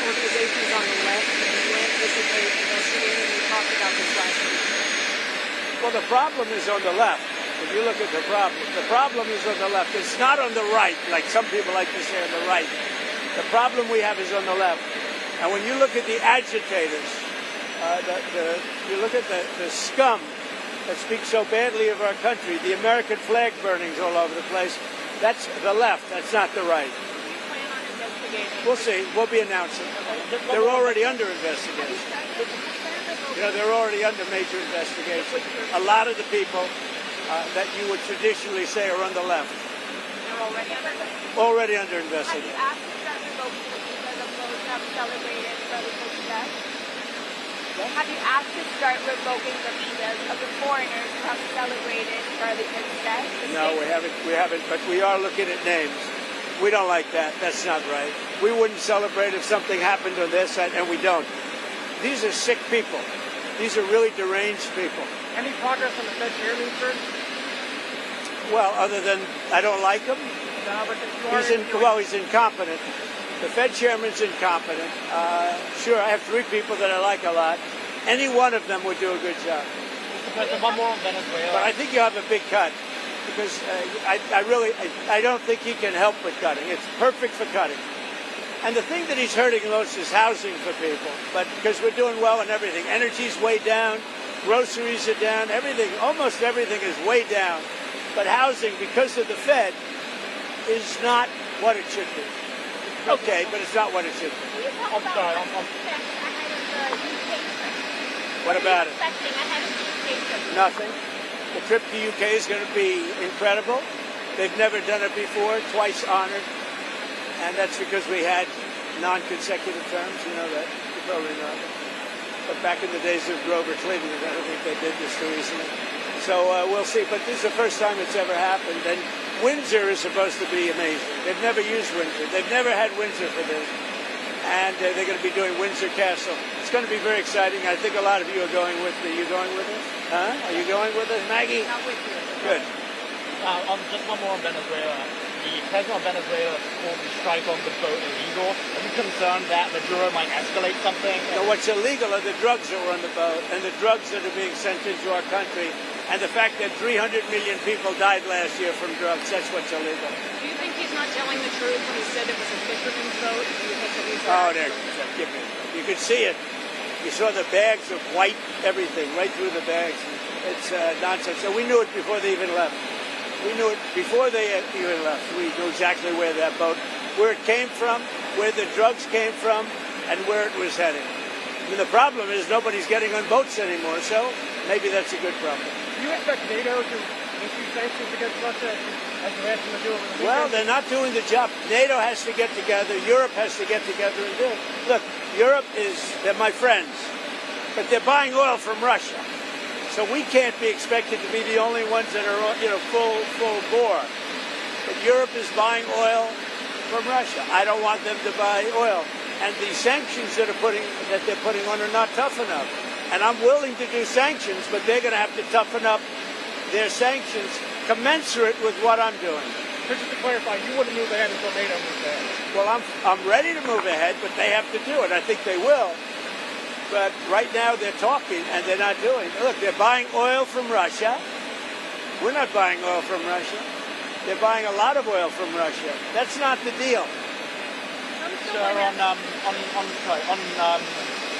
organizations on the left anticipate investigating? We talked about this last week. Well, the problem is on the left. If you look at the problem is on the left. It's not on the right, like some people like to say on the right. The problem we have is on the left. And when you look at the agitators, you look at the scum that speaks so badly of our country, the American flag burnings all over the place, that's the left. That's not the right. We'll see. We'll be announcing. They're already under investigation. You know, they're already under major investigation. A lot of the people that you would traditionally say are on the left. are already under investigation. Already under Have investigation. you asked to start revoking the visas of those who have celebrated Charlie Kirk's death? Have you asked to start revoking the visas of the foreigners who have celebrated Charlie Kirk's death? No, we haven't, but we are looking at names. We don't like that. That's not right. We wouldn't celebrate if something happened on their side, and we don't. These are sick people. These are really deranged people. Any progress on the Fed chairman, sir? Well, other than I don't like him. No, but you are He's incompetent. The Fed chairman's incompetent. Sure, I have three people that I like a lot. Any one of them would do a good job. Mr. President, one more on Venezuela. But I think you have a big cut because I don't think he can help with cutting. It's perfect for cutting. And the thing that he's hurting most is housing for people. But because we're doing well in everything, energy's way down, groceries are down, everything, almost everything is way down. But housing, because of the Fed, is not what it should be. Okay, but it's not what it should be. I'm sorry. What about it? Expecting ahead of the UK trip? Nothing. The trip to UK is going to be incredible. They've never done it before, twice honored. And that's because we had non-consecutive terms. You know that. You probably know that. But back in the days of Grover Cleveland, I don't think they did this too easily. So we'll see. But this is the first time it's ever happened. And Windsor is supposed to be amazing. They've never used Windsor. They've never had Windsor for this. And they're going to be doing Windsor Castle. It's going to be very exciting. I think a lot of you are going with me. Are you going with us? Huh? Are you going with us, Maggie? Not with you. Good. Just one more on Venezuela. The president of Venezuela called the strike on the boat illegal. Are you concerned that Maduro might escalate something? No, what's illegal are the drugs that were on the boat and the drugs that are being sent into our country and the fact that 300 million people died last year from drugs. That's what's illegal. Do you think he's not telling the truth when he said it was a fisherman's boat? Do you think that he's Oh, there. You could see it. You saw the bags of white everything right through the bags. It's nonsense. So we knew it before they even left. We knew it before they even left. We knew exactly where that boat, where it came from, where the drugs came from, and where it was heading. I mean, the problem is nobody's getting on boats anymore, so maybe that's a good problem. Do you expect NATO to issue sanctions against Russia as the ransom to do over the weekend? Well, they're not doing the job. NATO has to get together. Europe has to get together and do it. Look, Europe they're my friends, but they're buying oil from Russia. So we can't be expected to be the only ones that are, full bore. But Europe is buying oil from Russia. I don't want them to buy oil. And the sanctions that they're putting on are not tough enough. And I'm willing to do sanctions, but they're going to have to toughen up their sanctions commensurate with what I'm doing. Just to clarify, you wouldn't move ahead until NATO moves ahead. Well, I'm ready to move ahead, but they have to do it. I think they will. But right now they're talking and they're not doing it. Look, they're buying oil from Russia. We're not buying oil from Russia. They're buying a lot of oil from Russia. That's not the deal. Sir,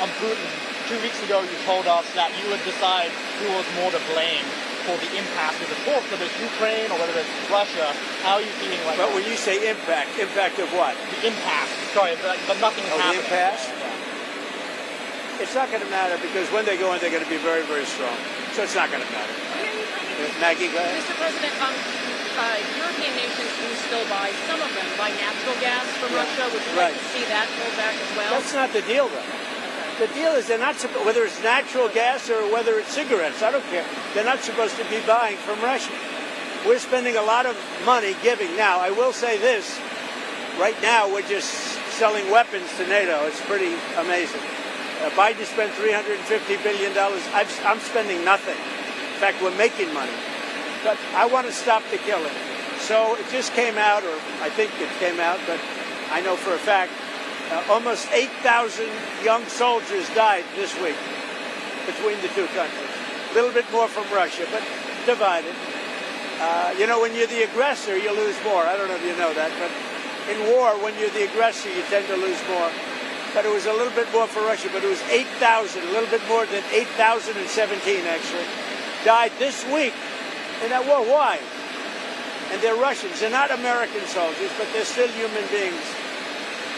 on Putin, 2 weeks ago you told us that you would decide who was more to blame for the impact of the talks, whether it's Ukraine or whether it's Russia. How are you feeling right now? But when you say impact of what? The impact. Sorry, but nothing is happening. The impasse? It's not going to matter because when they go in, they're going to be very, very strong. So it's not going to matter. Maggie, go ahead. Mr. President, European nations do still buy, some of them buy natural gas from Russia. Would you like to see that pulled back as well? That's not the deal, though. The deal is they're not whether it's natural gas or whether it's cigarettes. I don't care. They're not supposed to be buying from Russia. We're spending a lot of money giving. Now, I will say this. Right now, we're just selling weapons to NATO. It's pretty amazing. Biden spent $350 billion. I'm spending nothing. In fact, we're making money. But I want to stop the killing. So it just came out, or I think it came out, but I know for a fact, almost 8,000 young soldiers died this week between the two countries. A little bit more from Russia, but divided. When you're the aggressor, you lose more. I don't know if you know that, but in war, when you're the aggressor, you tend to lose more. But it was a little bit more for Russia, but it was 8,000, a little bit more than 8,017 actually, died this week in that war. Why? And they're Russians. They're not American soldiers, but they're still human beings.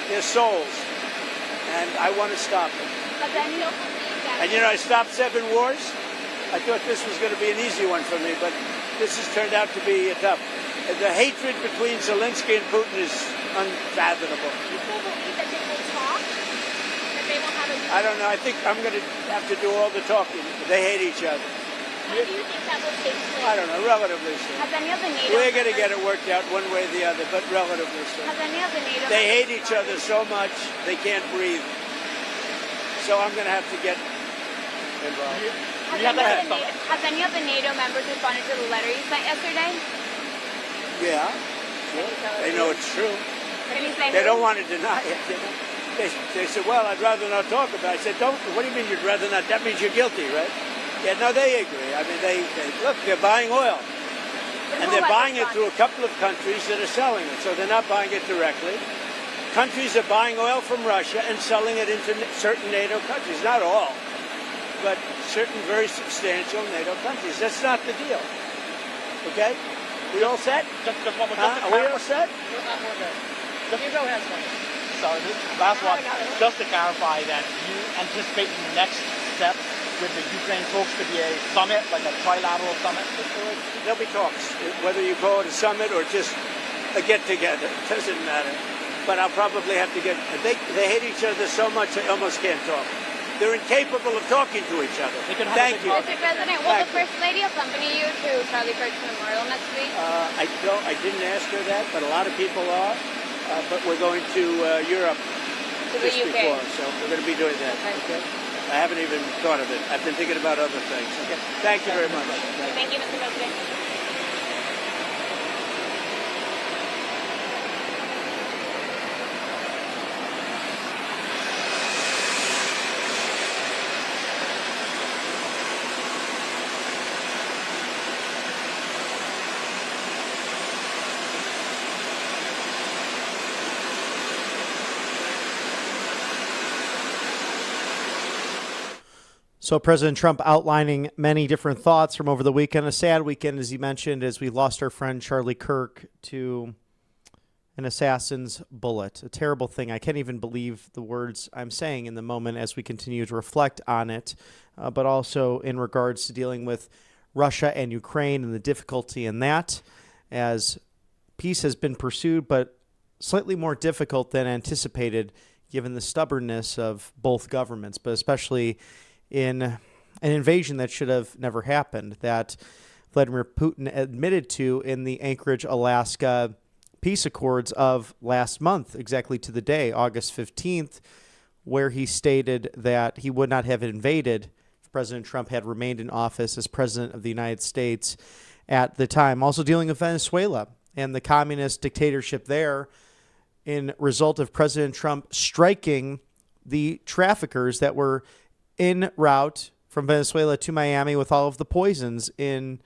They're souls. And I want to stop them. And I stopped 7 wars. I thought this was going to be an easy one for me, but this has turned out to be tough. The hatred between Zelensky and Putin is unfathomable. Do you believe that they will talk? That they will have a... I don't know. I think I'm going to have to do all the talking. They hate each other. When do you think that will take place? I don't know. Relatively soon. Has any of the NATO We're going to members- get it worked out one way or the other, but relatively soon. Has any of the NATO They hate members each other so much they can't breathe. So I'm going to have to get involved. Has any of the NATO members responded to the letter you sent yesterday? Yeah. Sure. They know it's true. Can you say They who? don't want to deny it. You know? They said, well, I'd rather not talk about it. I said, don't. What do you mean you'd rather not? That means you're guilty, right? Yeah, no, they agree. I mean, they look, they're buying oil. And they're buying it through a couple of countries that are selling it. So they're not buying it directly. Countries are buying oil from Russia and selling it into certain NATO countries. Not all, but certain very substantial NATO countries. That's not the deal. Okay? We all set? Just one more. Are we all set? You go ahead, sorry, last one. Just to clarify that you anticipate the next step with the Ukraine folks to be a summit, like a trilateral summit? There'll be talks, whether you call it a summit or just a get-together. It doesn't matter. But I'll probably have to get... They hate each other so much they almost can't talk. They're incapable of talking to each other. Thank you. Mr. President, will the First Lady accompany you to Charlie Kirk's memorial next week? I didn't ask her that, but a lot of people are. But we're going to Europe To the just UK. before, so we're going to be doing that. Okay. I haven't even thought of it. I've been thinking about other things. Okay. Thank you very much. Thank you, Mr. President. So President Trump outlining many different thoughts from over the weekend. A sad weekend, as he mentioned, as we lost our friend Charlie Kirk to an assassin's bullet. A terrible thing. I can't even believe the words I'm saying in the moment as we continue to reflect on it, but also in regards to dealing with Russia and Ukraine and the difficulty in that, as peace has been pursued, but slightly more difficult than anticipated given the stubbornness of both governments, but especially in an invasion that should have never happened, that Vladimir Putin admitted to in the Anchorage, Alaska peace accords of last month, exactly to the day, August 15th, where he stated that he would not have invaded if President Trump had remained in office as president of the United States at the time. Also dealing with Venezuela and the communist dictatorship there in result of President Trump striking the traffickers that were en route from Venezuela to Miami with all of the poisons in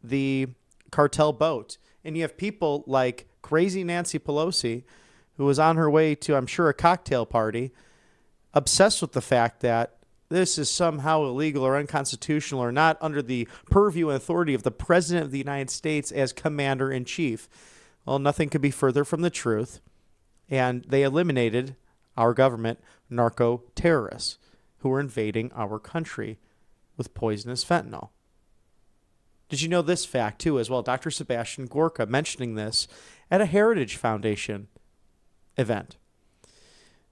the cartel boat. And you have people like crazy Nancy Pelosi, who was on her way to, I'm sure, a cocktail party, obsessed with the fact that this is somehow illegal or unconstitutional or not under the purview and authority of the President of the United States as Commander-in-Chief. Well, nothing could be further from the truth. And they eliminated our government narco-terrorists who were invading our country with poisonous fentanyl. Did you know this fact, too, as well? Dr. Sebastian Gorka mentioning this at a Heritage Foundation event,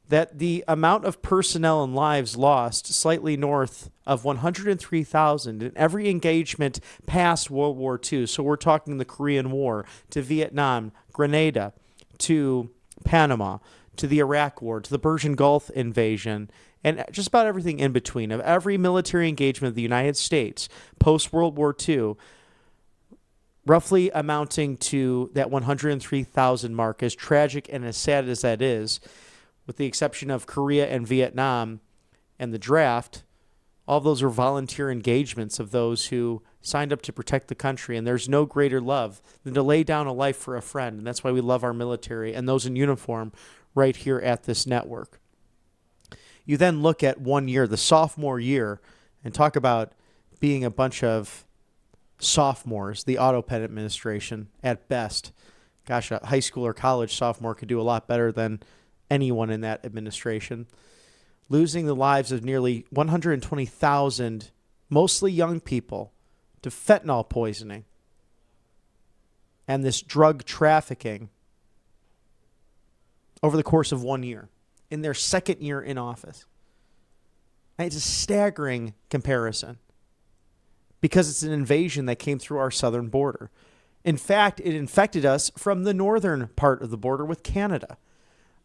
that the amount of personnel and lives lost slightly north of 103,000 in every engagement past World War II. So we're talking the Korean War, to Vietnam, Grenada, to Panama, to the Iraq War, to the Persian Gulf invasion, and just about everything in between, of every military engagement of the United States post-World War II, roughly amounting to that 103,000 mark, as tragic and as sad as that is, with the exception of Korea and Vietnam and the draft. All of those are volunteer engagements of those who signed up to protect the country, and there's no greater love than to lay down a life for a friend, and that's why we love our military and those in uniform right here at this network. You then look at 1 year, the sophomore year, and talk about being a bunch of sophomores, the Auto Pen administration at best. Gosh, a high school or college sophomore could do a lot better than anyone in that administration. Losing the lives of nearly 120,000, mostly young people, to fentanyl poisoning. and this drug trafficking over the course of 1 year, in their second year in office. And it's a staggering comparison because it's an invasion that came through our southern border. In fact, it infected us from the northern part of the border with Canada.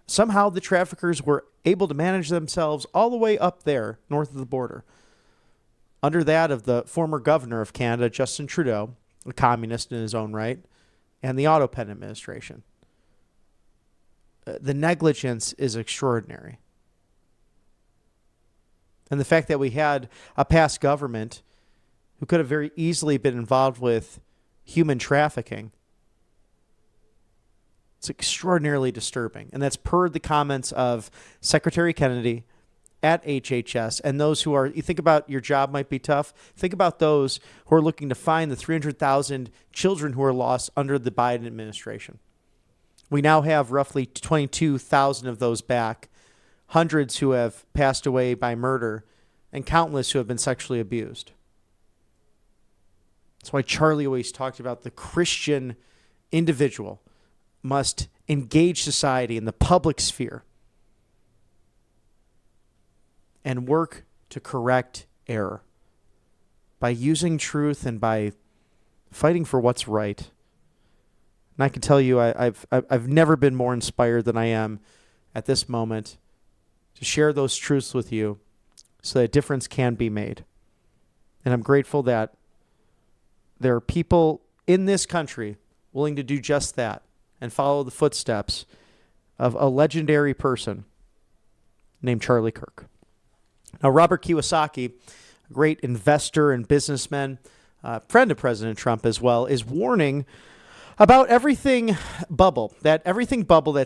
Somehow the traffickers were able to manage themselves all the way up there, north of the border, under that of the former governor of Canada, Justin Trudeau, a communist in his own right, and the Auto Pen administration. The negligence is extraordinary. And the fact that we had a past government who could have very easily been involved with human trafficking, it's extraordinarily disturbing. And that's per the comments of Secretary Kennedy at HHS and those who are, you think about your job might be tough. Think about those who are looking to find the 300,000 children who are lost under the Biden administration. We now have roughly 22,000 of those back, hundreds who have passed away by murder, and countless who have been sexually abused. That's why Charlie always talked about the Christian individual must engage society in the public sphere and work to correct error by using truth and by fighting for what's right. And I can tell you, I've never been more inspired than I am at this moment to share those truths with you so that a difference can be made. And I'm grateful that there are people in this country willing to do just that and follow the footsteps of a legendary person named Charlie Kirk. Now, Robert Kiyosaki, a great investor and businessman, friend of President Trump as well, is warning about everything bubble, that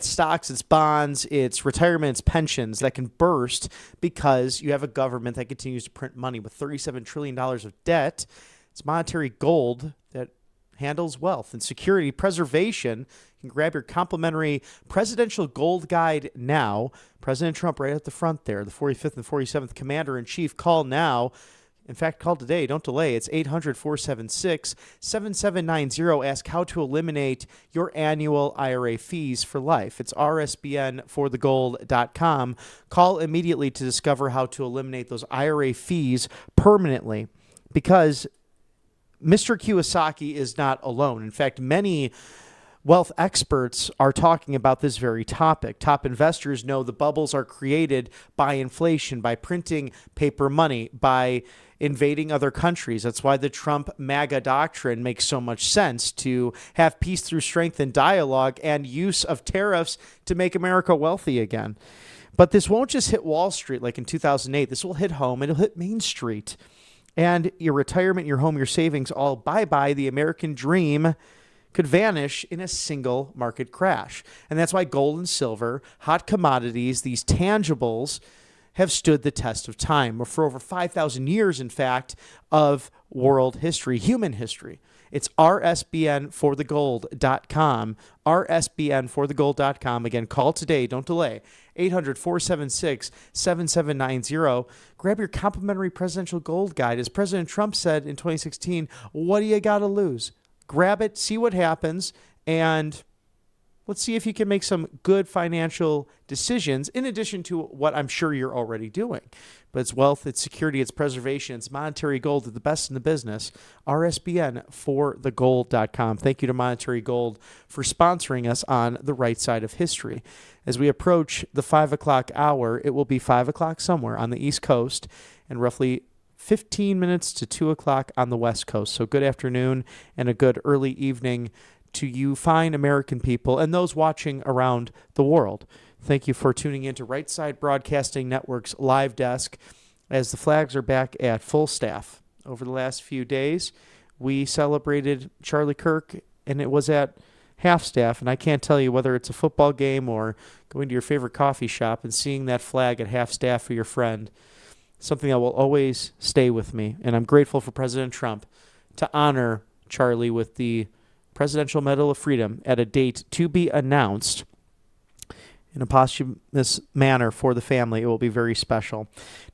stocks, its bonds, its retirement, its pensions that can burst because you have a government that continues to print money with $37 trillion of debt. It's monetary gold that handles wealth and security preservation. You can grab your complimentary Presidential Gold Guide now. President Trump right at the front there, the 45th and 47th Commander-in-Chief. Call now. In fact, call today. Don't delay. It's 800-476-7790. Ask how to eliminate your annual IRA fees for life. It's RSBN4thegold.com. Call immediately to discover how to eliminate those IRA fees permanently, because Mr. Kiyosaki is not alone. In fact, many wealth experts are talking about this very topic. Top investors know the bubbles are created by inflation, by printing paper money, by invading other countries. That's why the Trump MAGA doctrine makes so much sense, to have peace through strength and dialogue and use of tariffs to make America wealthy again. But this won't just hit Wall Street like in 2008. This will hit home. It'll hit Main Street. And your retirement, your home, your savings, all bye-bye. The American dream could vanish in a single market crash. And that's why gold and silver, hot commodities, these tangibles, have stood the test of time, or for over 5,000 years, in fact, of world history, human history. It's RSBN4thegold.com, RSBN4thegold.com. Again, call today. Don't delay. 800-476-7790. Grab your complimentary Presidential Gold Guide. As President Trump said in 2016, what do you got to lose? Grab it, see what happens, and let's see if you can make some good financial decisions in addition to what I'm sure you're already doing. But it's wealth, it's security, it's preservation, it's monetary gold, the best in the business. RSBN4thegold.com. Thank you to Monetary Gold for sponsoring us on the right side of history. As we approach the 5 o'clock hour, it will be 5 o'clock somewhere on the East Coast and roughly 15 minutes to 2 o'clock on the West Coast. So good afternoon and a good early evening to you fine American people and those watching around the world. Thank you for tuning in to Right Side Broadcasting Network's live desk as the flags are back at full staff. Over the last few days, we celebrated Charlie Kirk, and it was at half staff, and I can't tell you whether it's a football game or going to your favorite coffee shop and seeing that flag at half staff for your friend, something that will always stay with me. And I'm grateful for President Trump to honor Charlie with the Presidential Medal of Freedom at a date to be announced. in a posthumous manner for the family. It will be very special.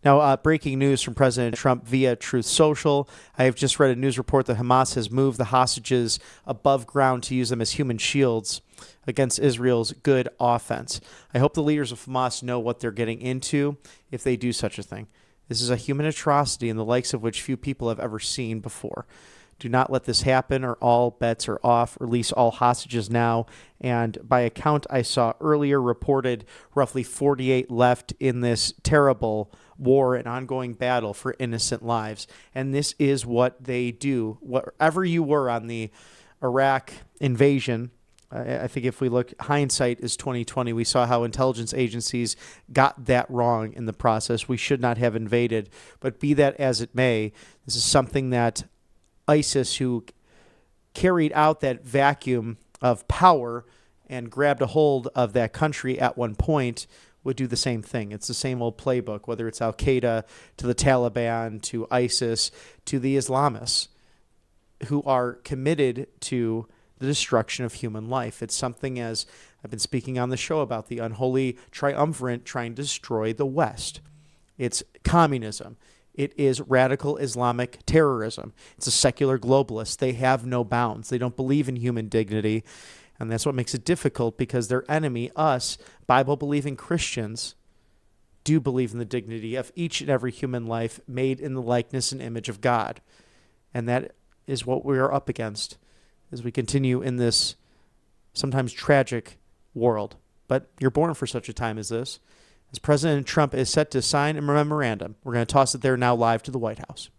Now, breaking news from President Trump via Truth Social. I have just read a news report that Hamas has moved the hostages above ground to use them as human shields against Israel's good offense. I hope the leaders of Hamas know what they're getting into if they do such a thing. This is a human atrocity in the likes of which few people have ever seen before. Do not let this happen or all bets are off. Release all hostages now. And by a count I saw earlier reported roughly 48 left in this terrible war and ongoing battle for innocent lives. And this is what they do. Wherever you were on the Iraq invasion, I think if we look, hindsight is 2020. We saw how intelligence agencies got that wrong in the process. We should not have invaded. But be that as it may, this is something that ISIS, who carried out that vacuum of power and grabbed a hold of that country at one point, would do the same thing. It's the same old playbook, whether it's Al-Qaeda to the Taliban to ISIS to the Islamists, who are committed to the destruction of human life. It's something, as I've been speaking on the show about, the unholy triumvirate trying to destroy the West. It's communism. It is radical Islamic terrorism. It's a secular globalist. They have no bounds. They don't believe in human dignity. And that's what makes it difficult, because their enemy, us, Bible-believing Christians, do believe in the dignity of each and every human life made in the likeness and image of God. And that is what we are up against as we continue in this sometimes tragic world. But you're born for such a time as this. As President Trump is set to sign a memorandum, we're going to toss it there now live to the White House.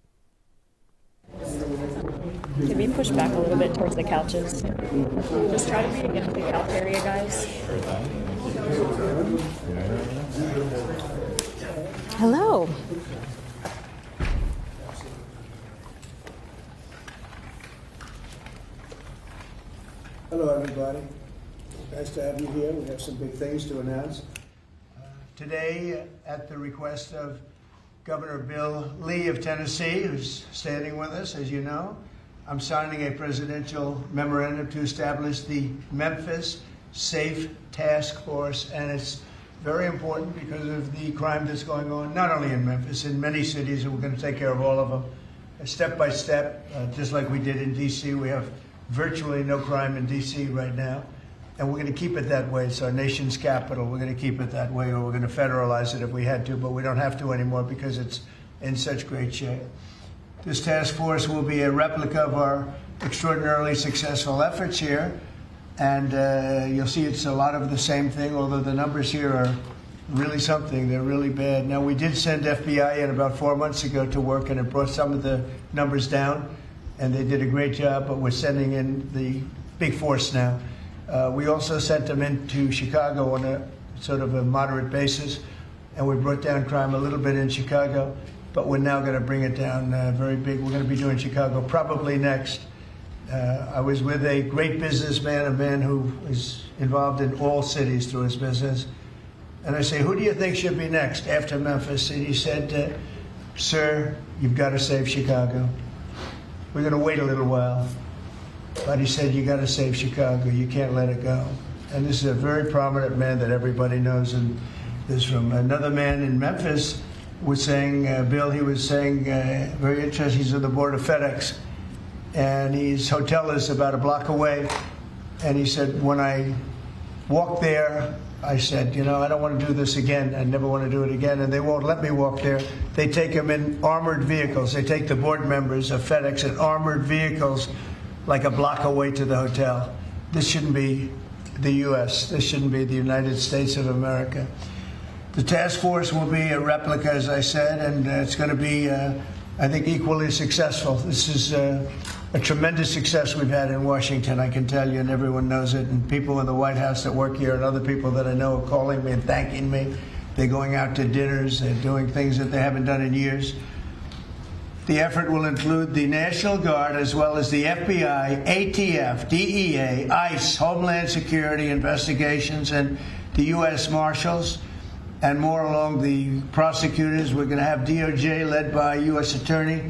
Can we push back a little bit towards the couches? Just try to be into the couch area, guys. Hello. Hello, everybody. Nice to have you here. We have some big things to announce. Today, at the request of Governor Bill Lee of Tennessee, who's standing with us, as you know, I'm signing a presidential memorandum to establish the Memphis Safe Task Force, and it's very important because of the crime that's going on, not only in Memphis, in many cities, and we're going to take care of all of them, step by step, just like we did in D.C. We have virtually no crime in D.C. right now. And we're going to keep it that way. It's our nation's capital. We're going to keep it that way, or we're going to federalize it if we had to, but we don't have to anymore because it's in such great shape. This task force will be a replica of our extraordinarily successful efforts here. And you'll see it's a lot of the same thing, although the numbers here are really something. They're really bad. Now, we did send FBI in about 4 months ago to work, and it brought some of the numbers down, and they did a great job, but we're sending in the big force now. We also sent them into Chicago on a sort of a moderate basis, and we brought down crime a little bit in Chicago, but we're now going to bring it down very big. We're going to be doing Chicago probably next. I was with a great businessman, a man who is involved in all cities through his business, and I say, who do you think should be next after Memphis? And he said, sir, you've got to save Chicago. We're going to wait a little while. But he said, you got to save Chicago. You can't let it go. And this is a very prominent man that everybody knows. And this from another man in Memphis was saying, Bill, he was saying, very interesting, he's on the board of FedEx. And his hotel is about a block away. And he said, when I walked there, I said, you know, I don't want to do this again. I never want to do it again. And they won't let me walk there. They take them in armored vehicles. They take the board members of FedEx in armored vehicles like a block away to the hotel. This shouldn't be the U.S. This shouldn't be the United States of America. The task force will be a replica, as I said, and it's going to be, I think, equally successful. This is a tremendous success we've had in Washington, I can tell you, and everyone knows it. And people in the White House that work here and other people that I know are calling me and thanking me. They're going out to dinners. They're doing things that they haven't done in years. The effort will include the National Guard as well as the FBI, ATF, DEA, ICE, Homeland Security investigations, and the U.S. Marshals, and more along the prosecutors. We're going to have DOJ led by U.S. Attorney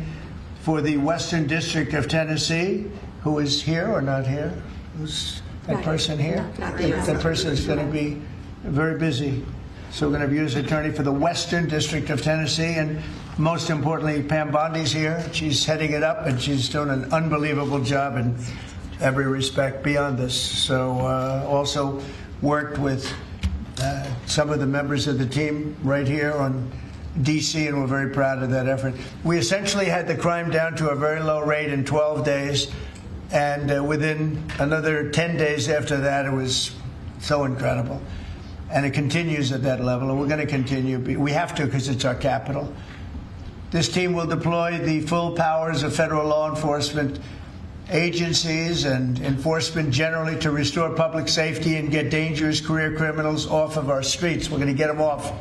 for the Western District of Tennessee, who is here or not here? Who's that person here? That person is going to be very busy. So we're going to have U.S. Attorney for the Western District of Tennessee, and most importantly, Pam Bondi's here. She's heading it up, and she's doing an unbelievable job in every respect beyond this. So also worked with some of the members of the team right here on D.C., and we're very proud of that effort. We essentially had the crime down to a very low rate in 12 days, and within another 10 days after that, it was so incredible. And it continues at that level, and we're going to continue. We have to, because it's our capital. This team will deploy the full powers of federal law enforcement agencies and enforcement generally to restore public safety and get dangerous career criminals off of our streets. We're going to get them off.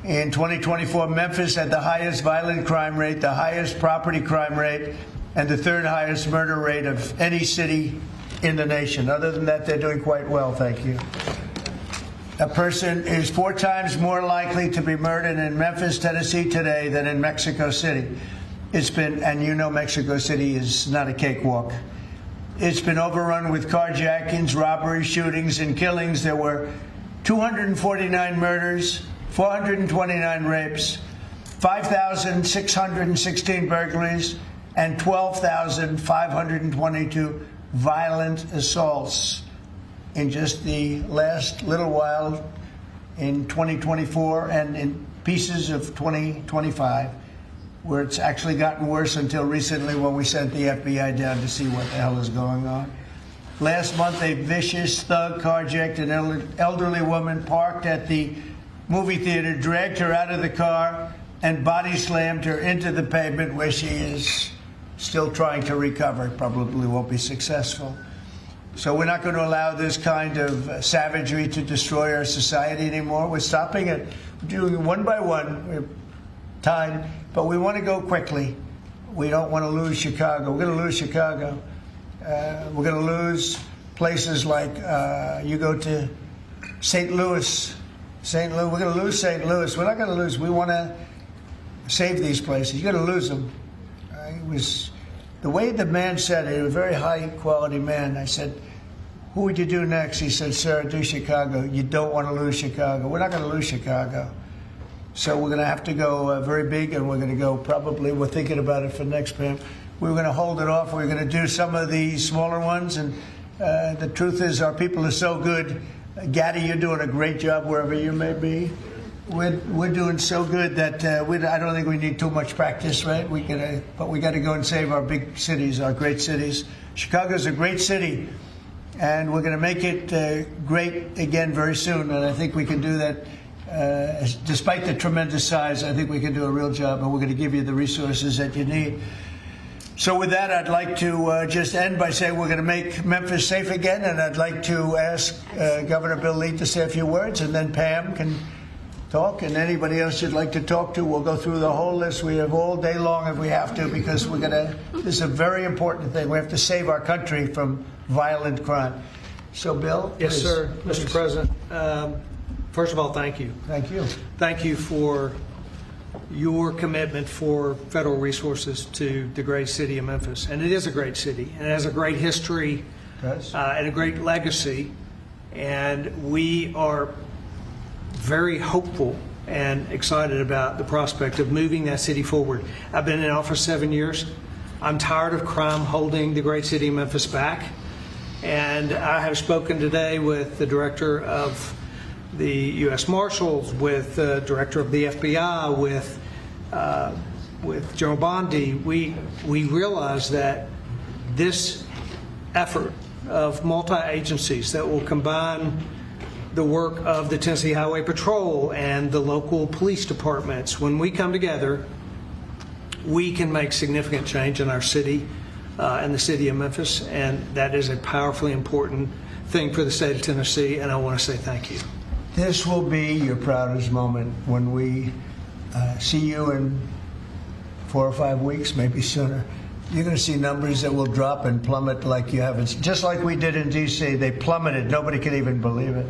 In 2024, Memphis had the highest violent crime rate, the highest property crime rate, and the third highest murder rate of any city in the nation. Other than that, they're doing quite well, thank you. A person is 4 times more likely to be murdered in Memphis, Tennessee today than in Mexico City. It's been, and you know Mexico City is not a cakewalk. It's been overrun with carjackings, robberies, shootings, and killings. There were 249 murders, 429 rapes, 5,616 burglaries, and 12,522 violent assaults in just the last little while in 2024 and in pieces of 2025, where it's actually gotten worse until recently when we sent the FBI down to see what the hell is going on. Last month, a vicious thug carjacked an elderly woman parked at the movie theater, dragged her out of the car, and body slammed her into the pavement, where she is still trying to recover. Probably won't be successful. So we're not going to allow this kind of savagery to destroy our society anymore. We're stopping it. We're doing it one by one. We're time, but we want to go quickly. We don't want to lose Chicago. We're going to lose Chicago. We're going to lose places like you go to St. Louis. We're going to lose St. Louis. We're not going to lose. We want to save these places. You're going to lose them. It was the way the man said it. He was a very high-quality man. I said, "Who would you do next?" He said, "Sir, do Chicago." You don't want to lose Chicago. We're not going to lose Chicago. So we're going to have to go very big, and we're going to go probably, we're thinking about it for next Pam. We're going to hold it off. We're going to do some of the smaller ones. And the truth is, our people are so good. Gaddy, you're doing a great job wherever you may be. We're doing so good that I don't think we need too much practice, right? But we got to go and save our big cities, our great cities. Chicago's a great city, and we're going to make it great again very soon. And I think we can do that. Despite the tremendous size, I think we can do a real job, and we're going to give you the resources that you need. So with that, I'd like to just end by saying we're going to make Memphis safe again, and I'd like to ask Governor Bill Lee to say a few words, and then Pam can talk, and anybody else you'd like to talk to. We'll go through the whole list. We have all day long if we have to, because we're going to, this is a very important thing. We have to save our country from violent crime. So, Bill? Yes, please. sir. Mr. President, first of all, thank you. Thank you. Thank you for your commitment for federal resources to the great city of Memphis. And it is a great city, and it has a great history and a great legacy. And we are very hopeful and excited about the prospect of moving that city forward. I've been in office 7 years. I'm tired of crime holding the great city of Memphis back. And I have spoken today with the director of the U.S. Marshals, with the director of the FBI, with General Bondi. We realize that this effort of multi-agencies that will combine the work of the Tennessee Highway Patrol and the local police departments, when we come together, we can make significant change in our city and the city of Memphis, and that is a powerfully important thing for the state of Tennessee, and I want to say thank you. This will be your proudest moment when we see you in 4 or 5 weeks, maybe sooner. You're going to see numbers that will drop and plummet like you haven't, just like we did in D.C. They plummeted. Nobody can even believe it.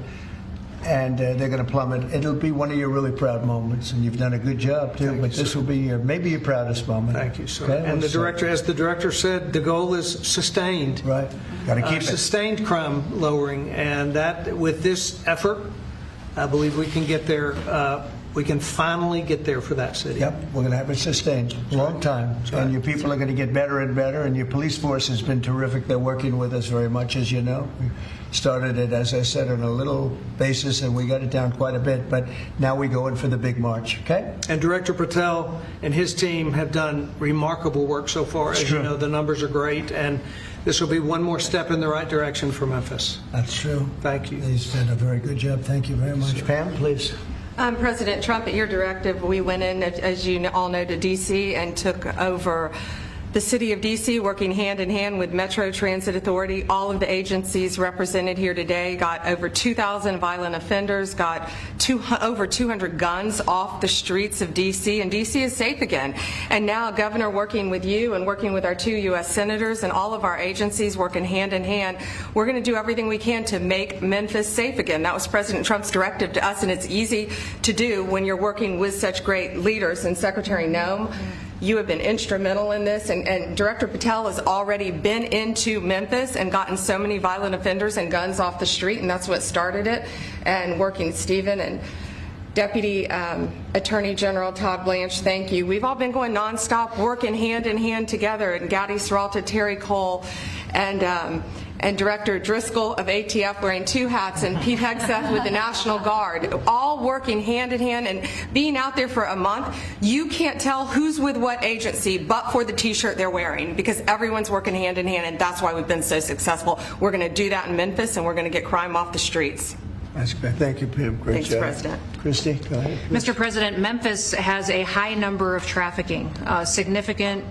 And they're going to plummet. It'll be one of your really proud moments, and you've done a good job, too. But this will be maybe your proudest moment. Thank you, sir. Okay? And the director, as the director said, the goal is sustained. Right. Got to keep it. Sustained crime lowering, and that with this effort, I believe we can get there. We can finally get there for that city. Yep, we're going to have it sustained. Long time. And your people are going to get better and better, and your police force has been terrific. They're working with us very much, as you know. We started it, as I said, on a little basis, and we got it down quite a bit, but now we go in for the big march, okay? And Director Patel and his team have done remarkable work so far. As you know, the numbers are great, and this will be one more step in the right direction for Memphis. That's true. Thank you. He's done a very good job. Thank you very much. Pam, please. President Trump, at your directive, we went in, as you all know, to D.C. and took over the city of D.C., working hand in hand with Metro Transit Authority. All of the agencies represented here today got over 2,000 violent offenders, got over 200 guns off the streets of D.C., and D.C. is safe again. And now, Governor, working with you and working with our 2 U.S. senators and all of our agencies working hand in hand, we're going to do everything we can to make Memphis safe again. That was President Trump's directive to us, and it's easy to do when you're working with such great leaders. And Secretary Noem, you have been instrumental in this, and Director Patel has already been into Memphis and gotten so many violent offenders and guns off the street, and that's what started it. And working with Stephen and Deputy Attorney General Todd Blanche, thank you. We've all been going nonstop, working hand in hand together, and Gowdy Serralta, Terry Cole, and Director Driscoll of ATF wearing 2 hats, and Pete Hegseth with the National Guard, all working hand in hand and being out there for a month. You can't tell who's with what agency but for the T-shirt they're wearing, because everyone's working hand in hand, and that's why we've been so successful. We're going to do that in Memphis, and we're going to get crime off the streets. That's great. Thank you, Pam. Great Thanks, job. President. Christy, go ahead. Mr. President, Memphis has a high number of trafficking, significant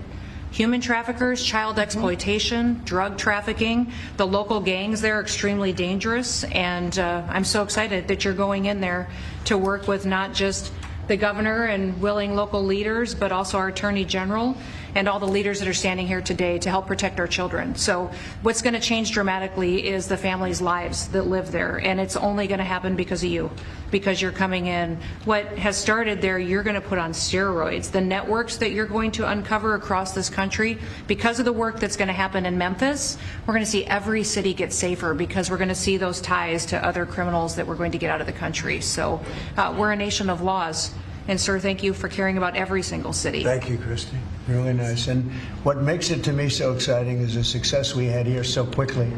human traffickers, child exploitation, drug trafficking. The local gangs there are extremely dangerous, and I'm so excited that you're going in there to work with not just the governor and willing local leaders, but also our Attorney General and all the leaders that are standing here today to help protect our children. So what's going to change dramatically is the families' lives that live there, and it's only going to happen because of you, because you're coming in. What has started there, you're going to put on steroids. The networks that you're going to uncover across this country, because of the work that's going to happen in Memphis, we're going to see every city get safer, because we're going to see those ties to other criminals that we're going to get out of the country. So we're a nation of laws. And, sir, thank you for caring about every single city. Thank you, Christy. Really nice. And what makes it to me so exciting is the success we had here so quickly.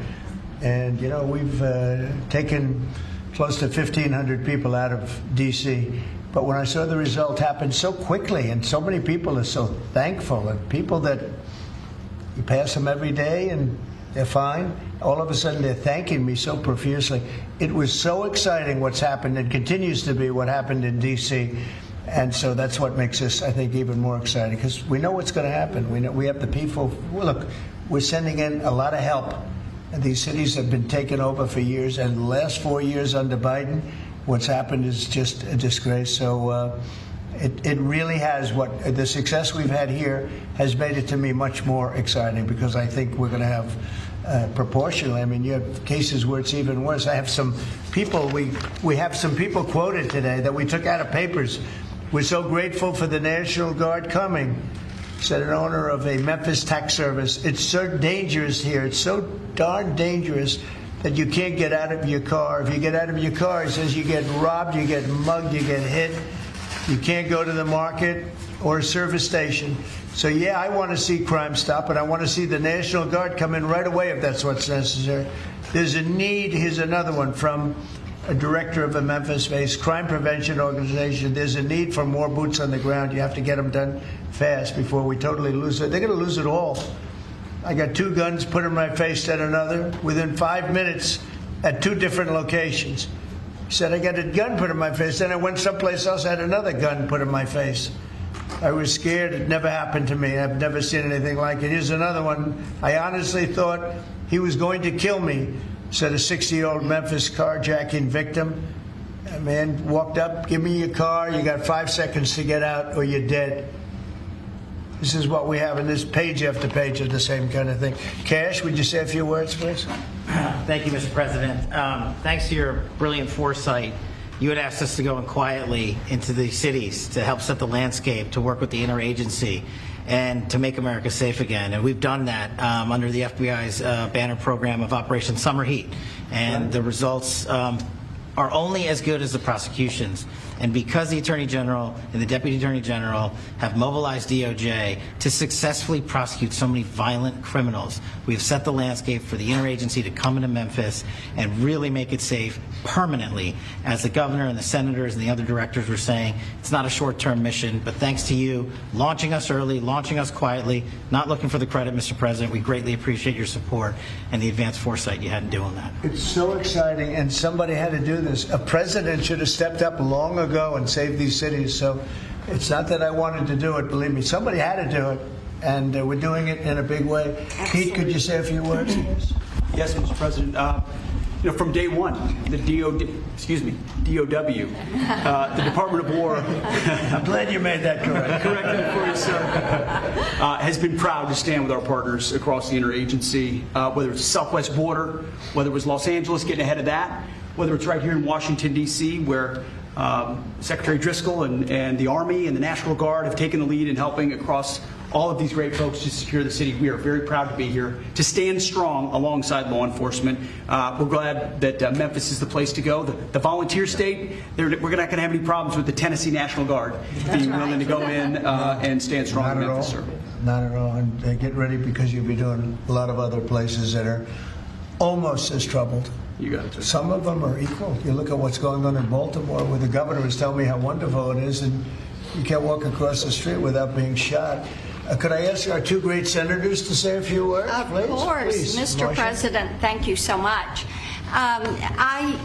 And, you know, we've taken close to 1,500 people out of D.C., but when I saw the result happen so quickly, and so many people are so thankful, and people that you pass them every day and they're fine, all of a sudden they're thanking me so profusely. It was so exciting what's happened, and continues to be what happened in D.C., and so that's what makes this, I think, even more exciting, because we know what's going to happen. We know we have the people. Look, we're sending in a lot of help. And these cities have been taken over for years, and the last 4 years under Biden, what's happened is just a disgrace. So it really has, what the success we've had here has made it to me much more exciting, because I think we're going to have proportionally. I mean, you have cases where it's even worse. I have some people, we have some people quoted today that we took out of papers. We're so grateful for the National Guard coming, said an owner of a Memphis tax service. It's so dangerous here. It's so darn dangerous that you can't get out of your car. If you get out of your car, he says, you get robbed, you get mugged, you get hit. You can't go to the market or a service station. So, yeah, I want to see crime stop, but I want to see the National Guard come in right away if that's what's necessary. There's a need. Here's another one from a director of a Memphis-based crime prevention organization. There's a need for more boots on the ground. You have to get them done fast before we totally lose it. They're going to lose it all. I got 2 guns put in my face, said another, within 5 minutes at 2 different locations. Said I got a gun put in my face. Then I went someplace else, had another gun put in my face. I was scared. It never happened to me. I've never seen anything like it. Here's another one. I honestly thought he was going to kill me, said a 60-year-old Memphis carjacking victim. A man walked up, give me your car, you got 5 seconds to get out or you're dead. This is what we have in this page after page of the same kind of thing. Cash, would you say a few words, please? Thank you, Mr. President. Thanks to your brilliant foresight, you had asked us to go in quietly into the cities to help set the landscape, to work with the interagency, and to make America safe again. And we've done that under the FBI's banner program of Operation Summer Heat. And the results are only as good as the prosecutions. And because the Attorney General and the Deputy Attorney General have mobilized DOJ to successfully prosecute so many violent criminals, we have set the landscape for the interagency to come into Memphis and really make it safe permanently. As the governor and the senators and the other directors were saying, it's not a short-term mission, but thanks to you launching us early, launching us quietly, not looking for the credit, Mr. President. We greatly appreciate your support and the advanced foresight you had in doing that. It's so exciting, and somebody had to do this. A president should have stepped up long ago and saved these cities. So it's not that I wanted to do it, believe me. Somebody had to do it, and we're doing it in a big way. Absolutely. Pete, could you say a few words? Yes, Mr. President. From day one, the DOW, the Department of War. I'm glad you made that correct. Corrected for you, sir. Has been proud to stand with our partners across the interagency, whether it's the southwest border, whether it was Los Angeles getting ahead of that, whether it's right here in Washington, D.C., where Secretary Driscoll and the Army and the National Guard have taken the lead in helping across all of these great folks to secure the city. We are very proud to be here, to stand strong alongside law enforcement. We're glad that Memphis is the place to go. The volunteer state, we're not going to have any problems with the Tennessee National Guard being willing to go in and stand strong in Memphis, sir. Not at all. And get ready, because you'll be doing a lot of other places that are almost as troubled. You got it, sir. Some of them are equal. You look at what's going on in Baltimore, where the governor was telling me how wonderful it is, and you can't walk across the street without being shot. Could I ask our two great senators to say a few words? Of course, Mr. President, thank you so much. I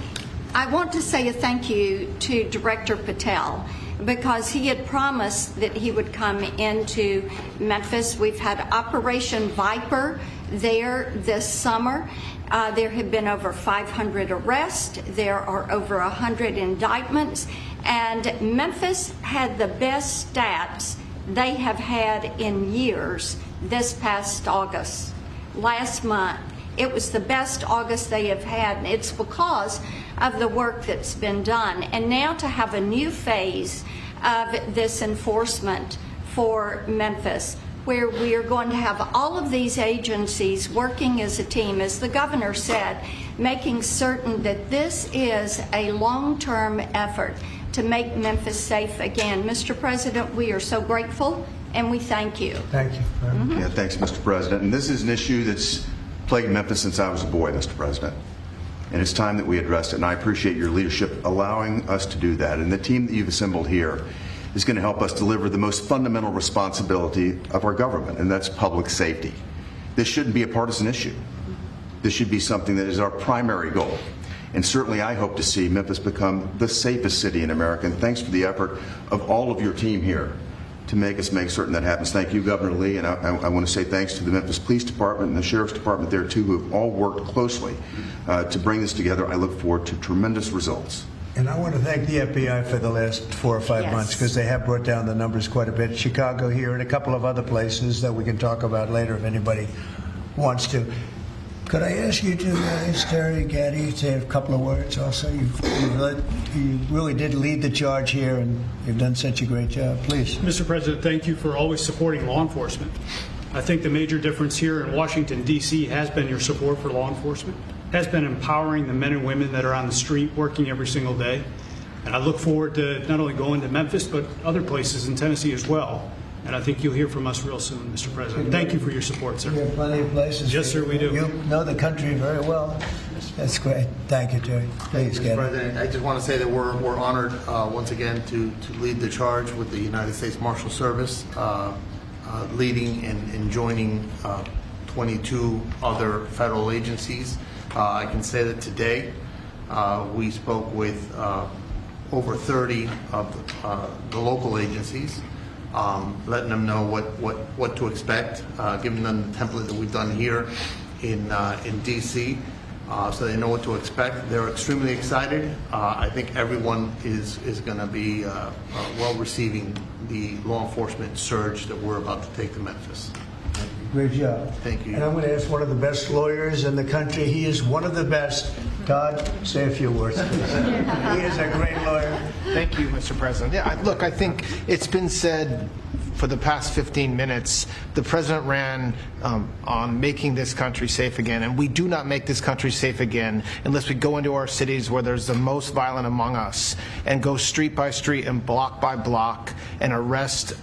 want to say a thank you to Director Patel, because he had promised that he would come into Memphis. We've had Operation Viper there this summer. There have been over 500 arrests. There are over 100 indictments. And Memphis had the best stats they have had in years this past August. Last month, it was the best August they have had, and it's because of the work that's been done. And now to have a new phase of this enforcement for Memphis, where we are going to have all of these agencies working as a team, as the governor said, making certain that this is a long-term effort to make Memphis safe again. Mr. President, we are so grateful, and we thank you. Thank you. Yeah, thanks, Mr. President. And this is an issue that's plagued Memphis since I was a boy, Mr. President. And it's time that we addressed it, and I appreciate your leadership allowing us to do that. And the team that you've assembled here is going to help us deliver the most fundamental responsibility of our government, and that's public safety. This shouldn't be a partisan issue. This should be something that is our primary goal. And certainly I hope to see Memphis become the safest city in America. And thanks for the effort of all of your team here to make certain that happens. Thank you, Governor Lee, and I want to say thanks to the Memphis Police Department and the Sheriff's Department there too, who have all worked closely to bring this together. I look forward to tremendous results. And I want to thank the FBI for the last 4 or 5 months, because they have brought down the numbers quite a bit. Chicago here and a couple of other places that we can talk about later if anybody wants to. Could I ask you two guys, Terry, Gaddy, to say a couple of words also? You really did lead the charge here, and you've done such a great job. Please. Mr. President, thank you for always supporting law enforcement. I think the major difference here in Washington, D.C. has been your support for law enforcement, has been empowering the men and women that are on the street working every single day. And I look forward to not only going to Memphis, but other places in Tennessee as well. And I think you'll hear from us real soon, Mr. President. Thank you for your support, sir. We have plenty of places. Yes, sir, we do. You know the country very well. That's great. Thank you, Terry. Please, Mr. President, I just want to say that we're honored once again to lead the charge with the United States Marshal Service, leading and joining 22 other federal agencies. I can say that today we spoke with over 30 of the local agencies, letting them know what to expect, giving them the template that we've done here in DC, so they know what to expect. They're extremely excited. I think everyone is going to be well receiving the law enforcement surge that we're about to take to Memphis. Great job. Thank you. And I'm going to ask one of the best lawyers in the country. He is one of the best. Todd, say a few words, please. He is a great lawyer. Thank you, Mr. President. Yeah, look, I think it's been said for the past 15 minutes, the president ran on making this country safe again, and we do not make this country safe again unless we go into our cities where there's the most violent among us and go street by street and block by block and arrest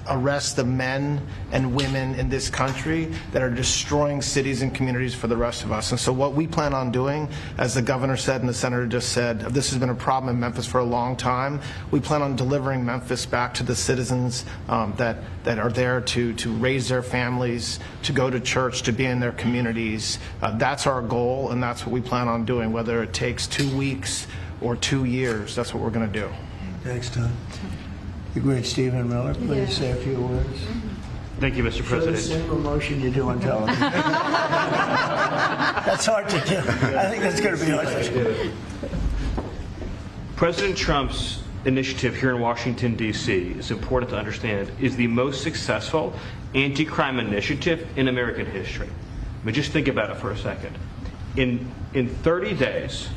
the men and women in this country that are destroying cities and communities for the rest of us. And so what we plan on doing, as the governor said and the senator just said, this has been a problem in Memphis for a long time. We plan on delivering Memphis back to the citizens that are there to raise their families, to go to church, to be in their communities. That's our goal, and that's what we plan on doing, whether it takes 2 weeks or 2 years. That's what we're going to do. Thanks, Tom. The great Stephen Miller, please say a few words. Thank you, Mr. President. The same emotion you do on television. That's hard to do. I think that's going to be hard to do. President Trump's initiative here in Washington, D.C., is important to understand, is the most successful anti-crime initiative in American history. I mean, just think about it for a second. In 30 days,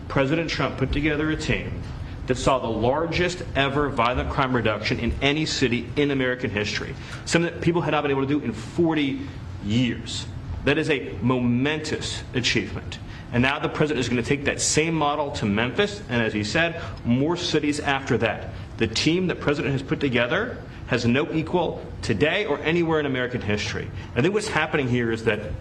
President Trump put together a team that saw the largest ever violent crime reduction in any city in American history, something that people had not been able to do in 40 years. That is a momentous achievement. And now the president is going to take that same model to Memphis, and as he said, more cities after that. The team that the president has put together has no equal today or anywhere in American history. I think what's happening here is that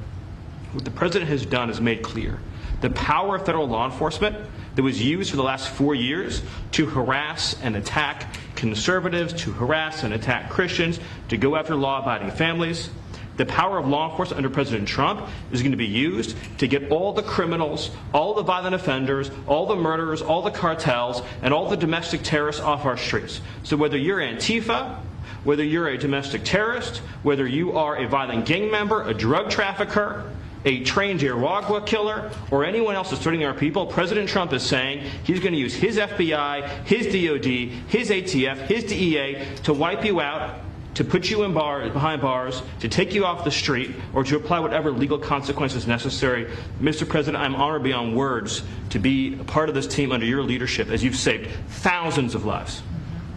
what the president has done is made clear. The power of federal law enforcement that was used for the last 4 years to harass and attack conservatives, to harass and attack Christians, to go after law-abiding families. The power of law enforcement under President Trump is going to be used to get all the criminals, all the violent offenders, all the murderers, all the cartels, and all the domestic terrorists off our streets. So whether you're Antifa, whether you're a domestic terrorist, whether you are a violent gang member, a drug trafficker, a trained Iraqwa killer, or anyone else that's threatening our people, President Trump is saying he's going to use his FBI, his DOD, his ATF, his DEA to wipe you out, to put you in behind bars, to take you off the street, or to apply whatever legal consequences necessary. Mr. President, I'm honored beyond words to be a part of this team under your leadership as you've saved thousands of lives.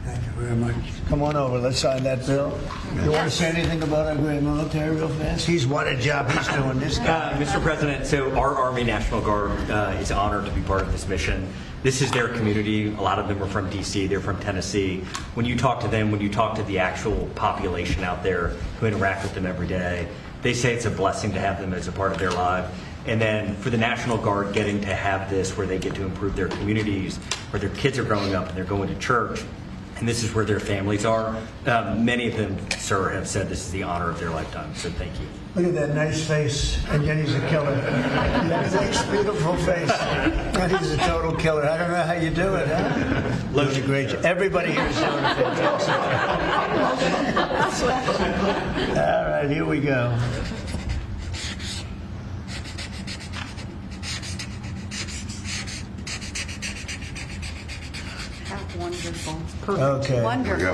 Thank you very much. Come on over. Let's sign that bill. You want to say anything about our great military real fast? What a job he's doing, this guy. Mr. President, so our Army National Guard is honored to be part of this mission. This is their community. A lot of them are from D.C. They're from Tennessee. When you talk to them, when you talk to the actual population out there who interact with them every day, they say it's a blessing to have them as a part of their life. And then for the National Guard getting to have this where they get to improve their communities, where their kids are growing up and they're going to church, and this is where their families are. Many of them, sir, have said this is the honor of their lifetime, so thank you. Look at that nice face, and yet he's a killer. That nice, beautiful face, and he's a total killer. I don't know how you do it, huh? Loves a great job. Everybody here is doing a fantastic. All right, here we go. Wonderful. Okay. Wonderful.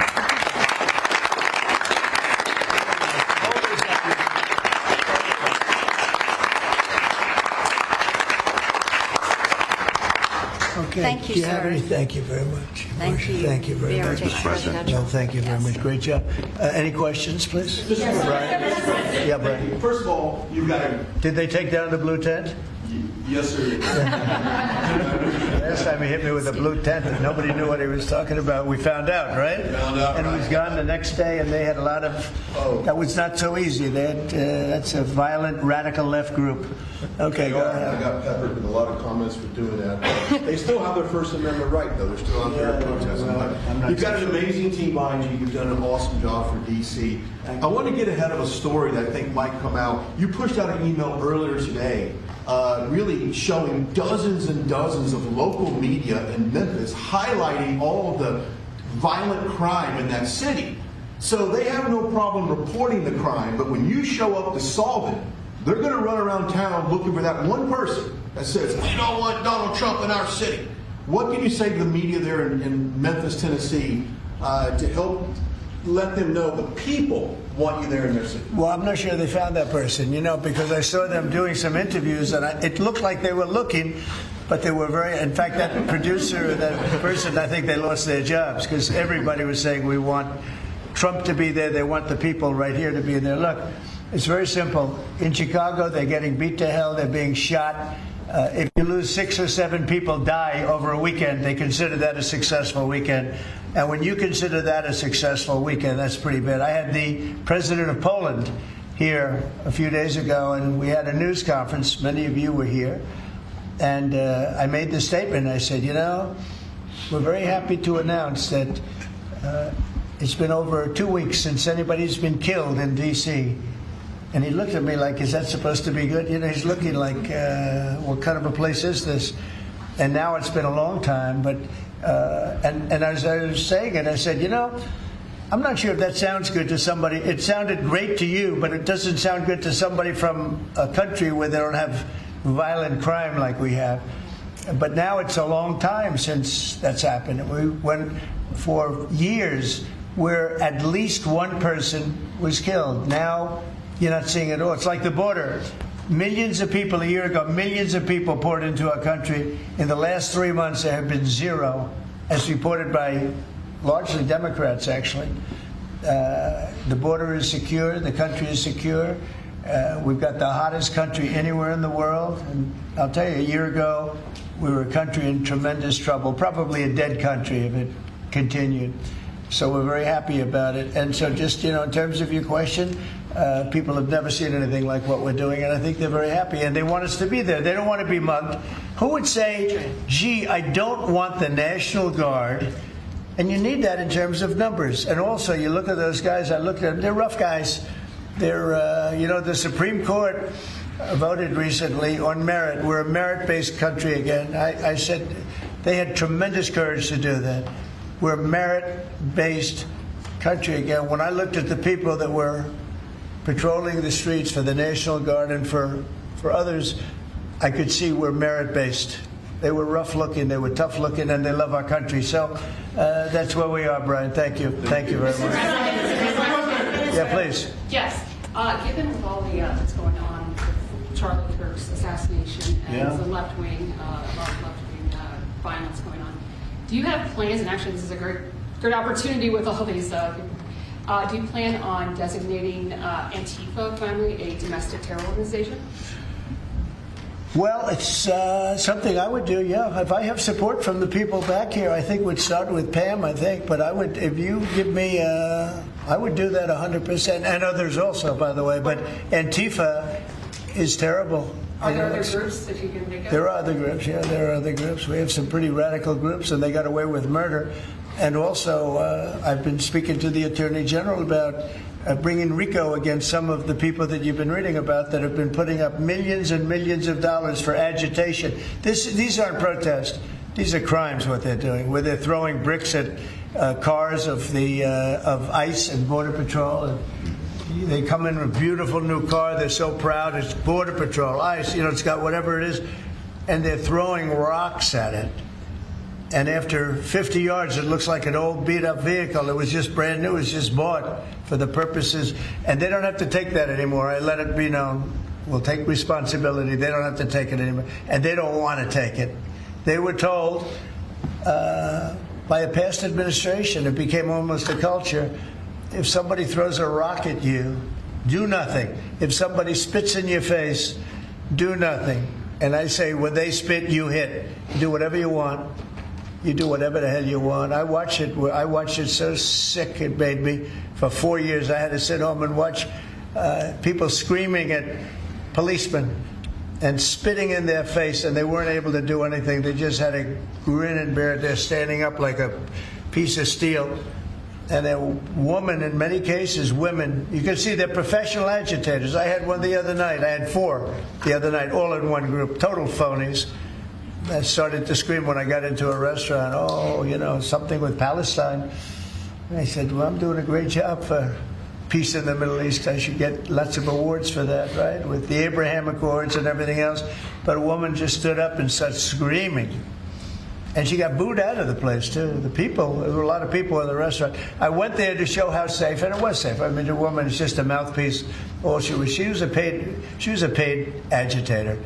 Okay. Thank you, sir. Thank you very much. Thank you. Thank you very much. Mr. President. No, thank you very much. Great job. Any questions, please? Yes. Brian? Yeah, Brian. First of all, you've got to... Did they take down the blue tent? Yes, sir. Last time he hit me with a blue tent and nobody knew what he was talking about. We found out, right? Found out, and he was gone the next day, and they had a lot of... That was not so easy. They had, that's a violent, radical left group. Okay, go ahead. I got peppered with a lot of comments for doing that. They still have their First Amendment right, though. They're still out there protesting. Well, you've got an amazing team behind you. You've done an awesome job for D.C. I want to get ahead of a story that I think might come out. You pushed out an email earlier today really showing dozens and dozens of local media in Memphis highlighting all of the violent crime in that city. So they have no problem reporting the crime, but when you show up to solve it, they're going to run around town looking for that one person that says, we don't want Donald Trump in our city. What can you say to the media there in Memphis, Tennessee, to help let them know the people want you there in their city? Well, I'm not sure they found that person, because I saw them doing some interviews, and it looked like they were looking, but they were very... In fact, that producer, that person, I think they lost their jobs, because everybody was saying, we want Trump to be there. They want the people right here to be there. Look, it's very simple. In Chicago, they're getting beat to hell. They're being shot. If you lose 6 or 7 people die over a weekend, they consider that a successful weekend. And when you consider that a successful weekend, that's pretty bad. I had the president of Poland here a few days ago, and we had a news conference. Many of you were here. And I made the statement. I said, you know, we're very happy to announce that it's been over 2 weeks since anybody's been killed in D.C. And he looked at me like, is that supposed to be good? You know, he's looking like, what kind of a place is this? And now it's been a long time. But and as I was saying it, I said, you know, I'm not sure if that sounds good to somebody. It sounded great to you, but it doesn't sound good to somebody from a country where they don't have violent crime like we have. But now it's a long time since that's happened. We went for years where at least one person was killed. Now you're not seeing it all. It's like the border. Millions of people a year ago, millions of people poured into our country. In the last 3 months, there have been 0, as reported by largely Democrats, actually. The border is secure. The country is secure. We've got the hottest country anywhere in the world. And I'll tell you, a year ago, we were a country in tremendous trouble, probably a dead country if it continued. So we're very happy about it. And so just, you know, in terms of your question, people have never seen anything like what we're doing, and I think they're very happy, and they want us to be there. They don't want to be mugged. Who would say, gee, I don't want the National Guard? And you need that in terms of numbers. And also, you look at those guys, I looked at them, they're rough guys. They're, you know, the Supreme Court voted recently on merit. We're a merit-based country again. I said they had tremendous courage to do that. We're a merit-based country again. When I looked at the people that were patrolling the streets for the National Guard and for others, I could see we're merit-based. They were rough-looking, they were tough-looking, and they love our country. So that's where we are, Brian. Thank you. Thank you very much. Yeah, please. Yes. Given with all the that's going on with Charlie Kirk's assassination and the left-wing violence going on, do you have plans, and actually this is a great opportunity with all these people, do you plan on designating Antifa finally a domestic terror organization? Well, it's something I would do, yeah. If I have support from the people back here, I think we'd start with Pam, I think. But I would, if you give me, I would do that 100%. And others also, by the way. But Antifa is terrible. Are there other groups that you can think of? There are other groups, yeah. There are other groups. We have some pretty radical groups, and they got away with murder. And also, I've been speaking to the Attorney General about bringing RICO against some of the people that you've been reading about that have been putting up millions and millions of dollars for agitation. These aren't protests. These are crimes, what they're doing, where they're throwing bricks at cars of ICE and Border Patrol. And they come in with a beautiful new car. They're so proud. It's Border Patrol, ICE, you know, it's got whatever it is. And they're throwing rocks at it. And after 50 yards, it looks like an old beat-up vehicle. It was just brand new. It was just bought for the purposes. And they don't have to take that anymore. I let it be known. We'll take responsibility. They don't have to take it anymore. And they don't want to take it. They were told by a past administration, it became almost a culture, if somebody throws a rock at you, do nothing. If somebody spits in your face, do nothing. And I say, when they spit, you hit. Do whatever you want. You do whatever the hell you want. I watched it so sick it made me. For 4 years, I had to sit home and watch people screaming at policemen and spitting in their face, and they weren't able to do anything. They just had to grin and bear it. They're standing up like a piece of steel. And a woman, in many cases, women, you can see they're professional agitators. I had one the other night. I had 4 the other night, all in one group, total phonies. I started to scream when I got into a restaurant, oh, you know, something with Palestine. And I said, well, I'm doing a great job for peace in the Middle East. I should get lots of awards for that, right? With the Abraham Accords and everything else. But a woman just stood up and started screaming. And she got booed out of the place, too. The people, there were a lot of people in the restaurant. I went there to show how safe, and it was safe. I mean, the woman is just a mouthpiece. All she was a paid agitator.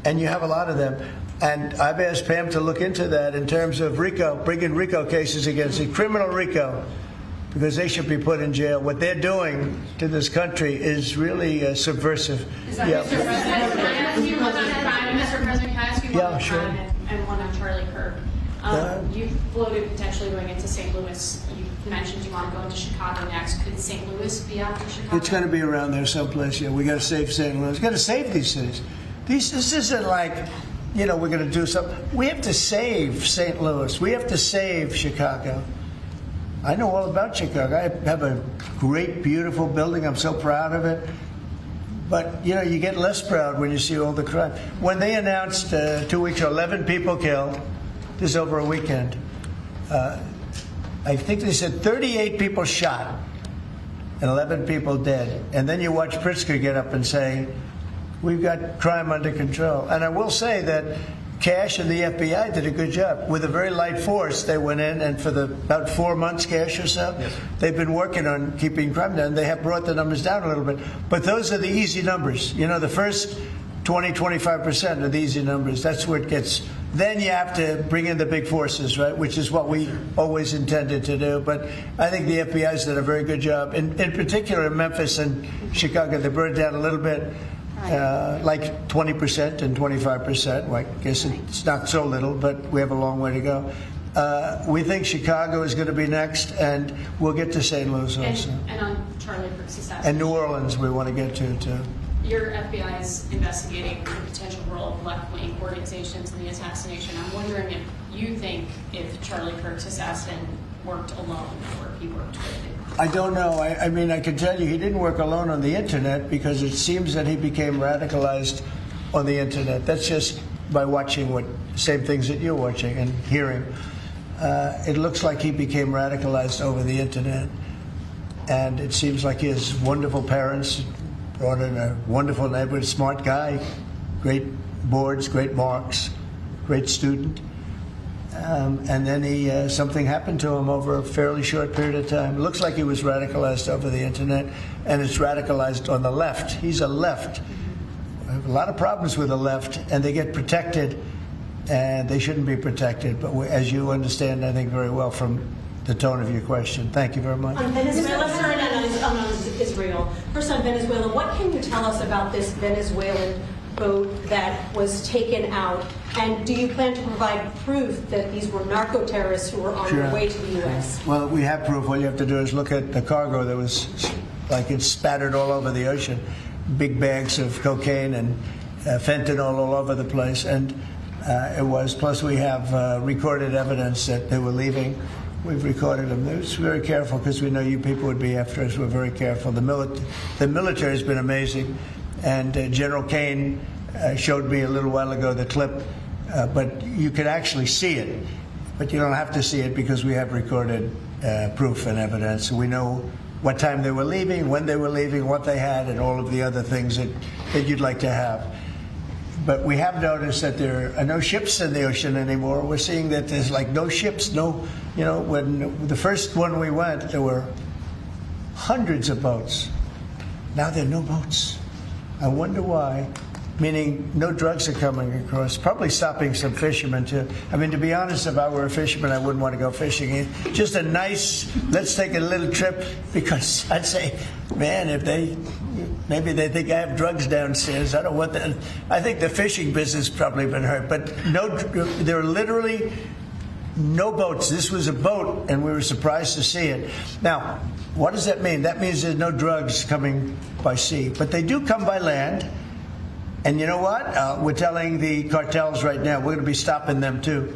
And you have a lot of them. And I've asked Pam to look into that in terms of RICO, bringing RICO cases against it, criminal RICO. because they should be put in jail. What they're doing to this country is really subversive. Mr. President, can I ask you one on crime? Mr. President, can I ask you one on sure. crime and one on Charlie Kirk? You've floated potentially going into St. Louis. You mentioned you want to go into Chicago next. Could St. Louis be after Chicago? It's going to be around there someplace. Yeah, we got to save St. Louis. We got to save these cities. This isn't like, we're going to do something. We have to save St. Louis. We have to save Chicago. I know all about Chicago. I have a great, beautiful building. I'm so proud of it. But, you get less proud when you see all the crime. When they announced 2 weeks ago, 11 people killed, this is over a weekend. I think they said 38 people shot and 11 people dead. And then you watch Pritzker get up and say, we've got crime under control. And I will say that Cash and the FBI did a good job. With a very light force, they went in, and for about 4 months, Cash or so, they've been working on keeping crime down. They have brought the numbers down a little bit. But those are the easy numbers. The first 20, 25% are the easy numbers. That's where it gets. Then you have to bring in the big forces, right, which is what we always intended to do. But I think the FBI's done a very good job. In particular, in Memphis and Chicago, they brought it down a little bit. Like 20% and 25%. Well, I guess it's not so little, but we have a long way to go. We think Chicago is going to be next, and we'll get to St. Louis also. And on Charlie Kirk's assassination. And New Orleans we want to get to, too. Your FBI is investigating the potential role of left-wing organizations in the assassination. I'm wondering if you think if Charlie Kirk's assassin worked alone or if he worked with it. I don't know. I mean, I can tell you he didn't work alone on the Internet, because it seems that he became radicalized on the Internet. That's just by watching same things that you're watching and hearing. It looks like he became radicalized over the Internet. And it seems like he has wonderful parents, brought in a wonderful neighborhood, smart guy, great boards, great marks, great student. And then something happened to him over a fairly short period of time. It looks like he was radicalized over the Internet, and it's radicalized on the left. He's a left. I have a lot of problems with the left, and they get protected, and they shouldn't be protected. But as you understand, I think, very well from the tone of your question. Thank you very much. On Venezuela, on Israel. First on Venezuela, what can you tell us about this Venezuelan boat that was taken out? And do you plan to provide proof that these were narco-terrorists who were on their way to the U.S.? Well, we have proof. All you have to do is look at the cargo that was, like, it's spattered all over the ocean. Big bags of cocaine and fentanyl all over the place. And it was, plus we have recorded evidence that they were leaving. We've recorded them. It was very careful, because we know you people would be after us. We're very careful. The military has been amazing. And General Kane showed me a little while ago the clip, but you could actually see it. But you don't have to see it, because we have recorded proof and evidence. We know what time they were leaving, when they were leaving, what they had, and all of the other things that you'd like to have. But we have noticed that there are no ships in the ocean anymore. We're seeing that there's like no ships, when the first one we went, there were hundreds of boats. Now there are no boats. I wonder why. Meaning no drugs are coming across. Probably stopping some fishermen, too. I mean, to be honest, if I were a fisherman, I wouldn't want to go fishing. Just a nice, let's take a little trip, because I'd say, man, maybe they think I have drugs downstairs. I don't want that. I think the fishing business probably been hurt. But there are literally no boats. This was a boat, and we were surprised to see it. Now, what does that mean? That means there's no drugs coming by sea. But they do come by land. And you know what? We're telling the cartels right now, we're going to be stopping them too.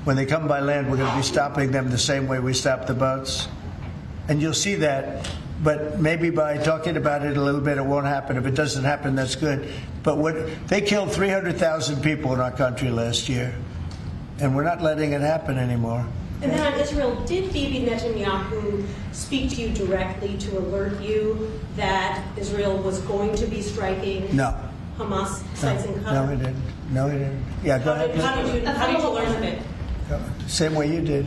When they come by land, we're going to be stopping them the same way we stop the boats. And you'll see that. But maybe by talking about it a little bit, it won't happen. If it doesn't happen, that's good. But they killed 300,000 people in our country last year. And we're not letting it happen anymore. And then on Israel, did Bibi Netanyahu speak to you directly to alert you that Israel was going to be striking Hamas sites in Qatar? No, he didn't. Yeah, go ahead. How did you learn of it? Same way you did.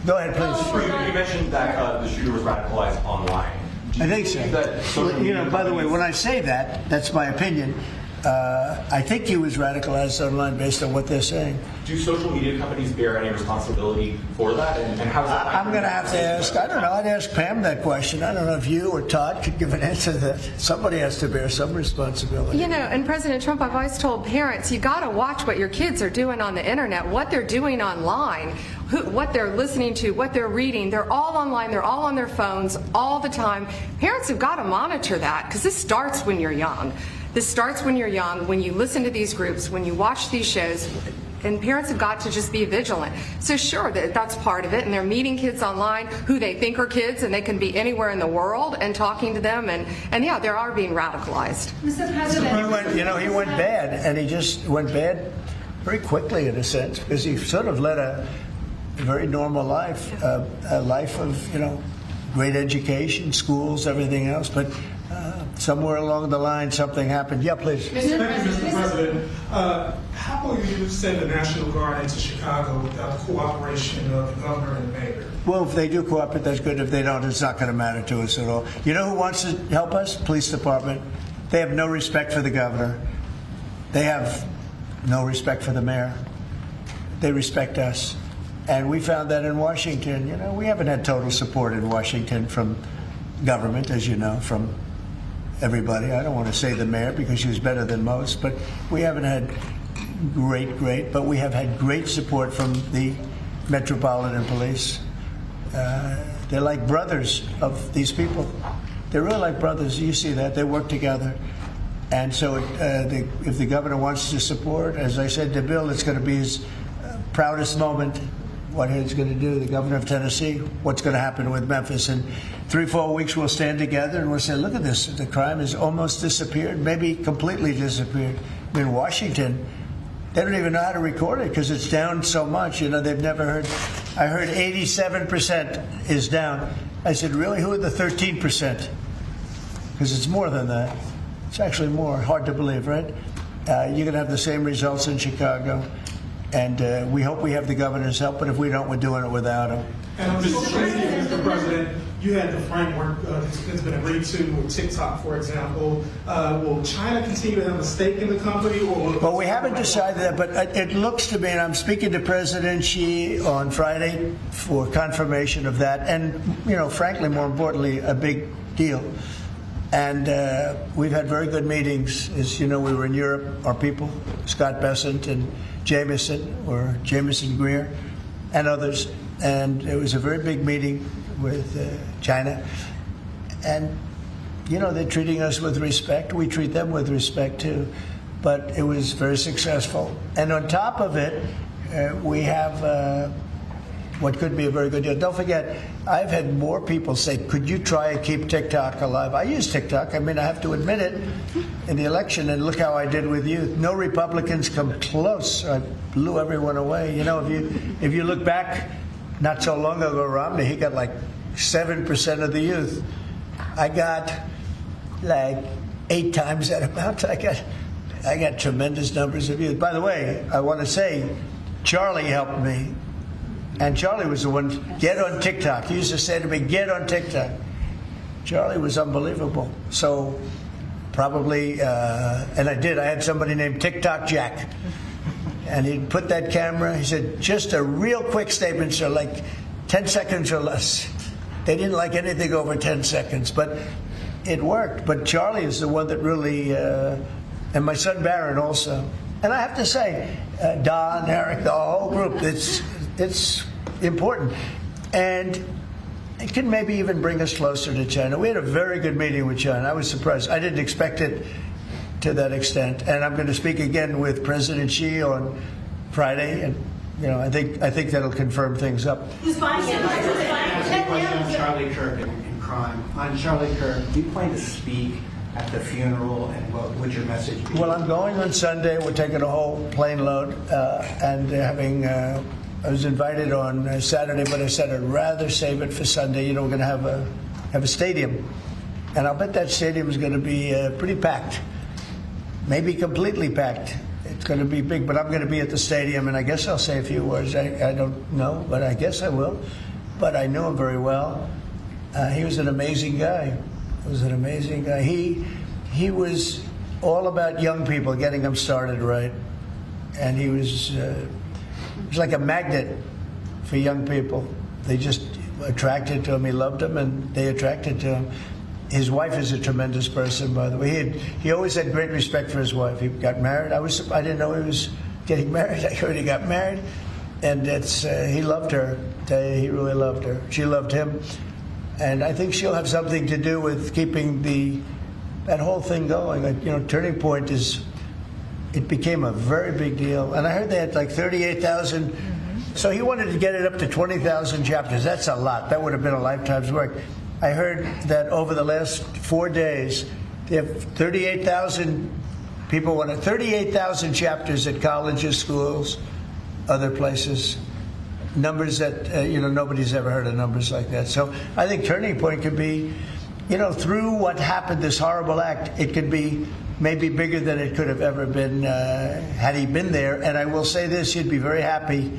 Go ahead, please. You mentioned that the shooter was radicalized online. I think so. By the way, when I say that, that's my opinion. I think he was radicalized online based on what they're saying. Do social media companies bear any responsibility for that? And how is that? I'm going to have to ask, I don't know, I'd ask Pam that question. I don't know if you or Todd could give an answer to that. Somebody has to bear some responsibility. You know, and President Trump, I've always told parents, you got to watch what your kids are doing on the internet, what they're doing online, what they're listening to, what they're reading. They're all online, they're all on their phones all the time. Parents have got to monitor that, because this starts when you're young. This starts when you're young, when you listen to these groups, when you watch these shows, and parents have got to just be vigilant. So sure, that's part of it, and they're meeting kids online who they think are kids, and they can be anywhere in the world and talking to them, and yeah, they are being radicalized. Mr. President. He went bad, and he just went bad very quickly in a sense, because he sort of led a very normal life, a life of, great education, schools, everything else, but somewhere along the line something happened. Yeah, please. Thank you, Mr. President. How will you send the National Guard into Chicago without the cooperation of the governor and the mayor? Well, if they do cooperate, that's good. If they don't, it's not going to matter to us at all. You know who wants to help us? Police department. They have no respect for the governor. They have no respect for the mayor. They respect us. And we found that in Washington. We haven't had total support in Washington from government, as you know, from everybody. I don't want to say the mayor because she was better than most, but we haven't had great, but we have had great support from the Metropolitan Police. They're like brothers of these people. They're really like brothers. You see that. They work together. And so if the governor wants to support, as I said to Bill, it's going to be his proudest moment, what he's going to do, the governor of Tennessee, what's going to happen with Memphis. In 3-4 weeks, we'll stand together and we'll say, look at this, the crime has almost disappeared, maybe completely disappeared. In Washington, they don't even know how to record it because it's down so much. They've never heard. I heard 87% is down. I said, really? Who are the 13%? Because it's more than that. It's actually more. Hard to believe, right? You're going to have the same results in Chicago. And we hope we have the governor's help, but if we don't, we're doing it without him. And on social media, Mr. President, you had the framework that's been agreed to with TikTok, for example. Will China continue to have a stake in the company? Well, we haven't decided that, but it looks to me, and I'm speaking to President Xi on Friday for confirmation of that, and, frankly, more importantly, a big deal. And we've had very good meetings. As you know, we were in Europe, our people, Scott Bessent and Jameson Greer, and others. And it was a very big meeting with China. And, they're treating us with respect. We treat them with respect, too. But it was very successful. And on top of it, we have what could be a very good deal. Don't forget, I've had more people say, could you try and keep TikTok alive? I use TikTok. I have to admit it in the election, and look how I did with youth. No Republicans come close. I blew everyone away. If you look back not so long ago, Romney, he got like 7% of the youth. I got like 8 times that amount. I got tremendous numbers of youth. By the way, I want to say, Charlie helped me. And Charlie was the one, get on TikTok. He used to say to me, get on TikTok. Charlie was unbelievable. So probably, and I did. I had somebody named TikTok Jack. And he'd put that camera, he said, just a real quick statement, so like 10 seconds or less. They didn't like anything over 10 seconds, but it worked. But Charlie is the one that really, and my son Barron also. And I have to say, Don, Eric, the whole group, it's important. And it can maybe even bring us closer to China. We had a very good meeting with China. I was surprised. I didn't expect it to that extent. And I'm going to speak again with President Xi on Friday. And, I think that'll confirm things up. Charlie Kirk and crime. On Charlie Kirk, do you plan to speak at the funeral, and what would your message be? Well, I'm going on Sunday. We're taking a whole plane load, and having. I was invited on Saturday, but I said I'd rather save it for Sunday. We're going to have a stadium, and I'll bet that stadium is going to be pretty packed, maybe completely packed. It's going to be big, but I'm going to be at the stadium, and I guess I'll say a few words. I don't know, but I guess I will. But I knew him very well. He was an amazing guy. He was all about young people, getting them started right. And he was like a magnet for young people. They just attracted to him. He loved them, and they attracted to him. His wife is a tremendous person, by the way. He always had great respect for his wife. He got married. I didn't know he was getting married. I heard he got married, and he loved her. He really loved her. She loved him, and I think she'll have something to do with keeping that whole thing going. Turning Point it became a very big deal, and I heard they had like 38,000. So he wanted to get it up to 20,000 chapters. That's a lot. That would have been a lifetime's work. I heard that over the last 4 days, they have 38,000 people wanted 38,000 chapters at colleges, schools, other places. Numbers that nobody's ever heard of numbers like that. So I think Turning Point could be, through what happened, this horrible act, it could be maybe bigger than it could have ever been had he been there. And I will say this: he'd be very happy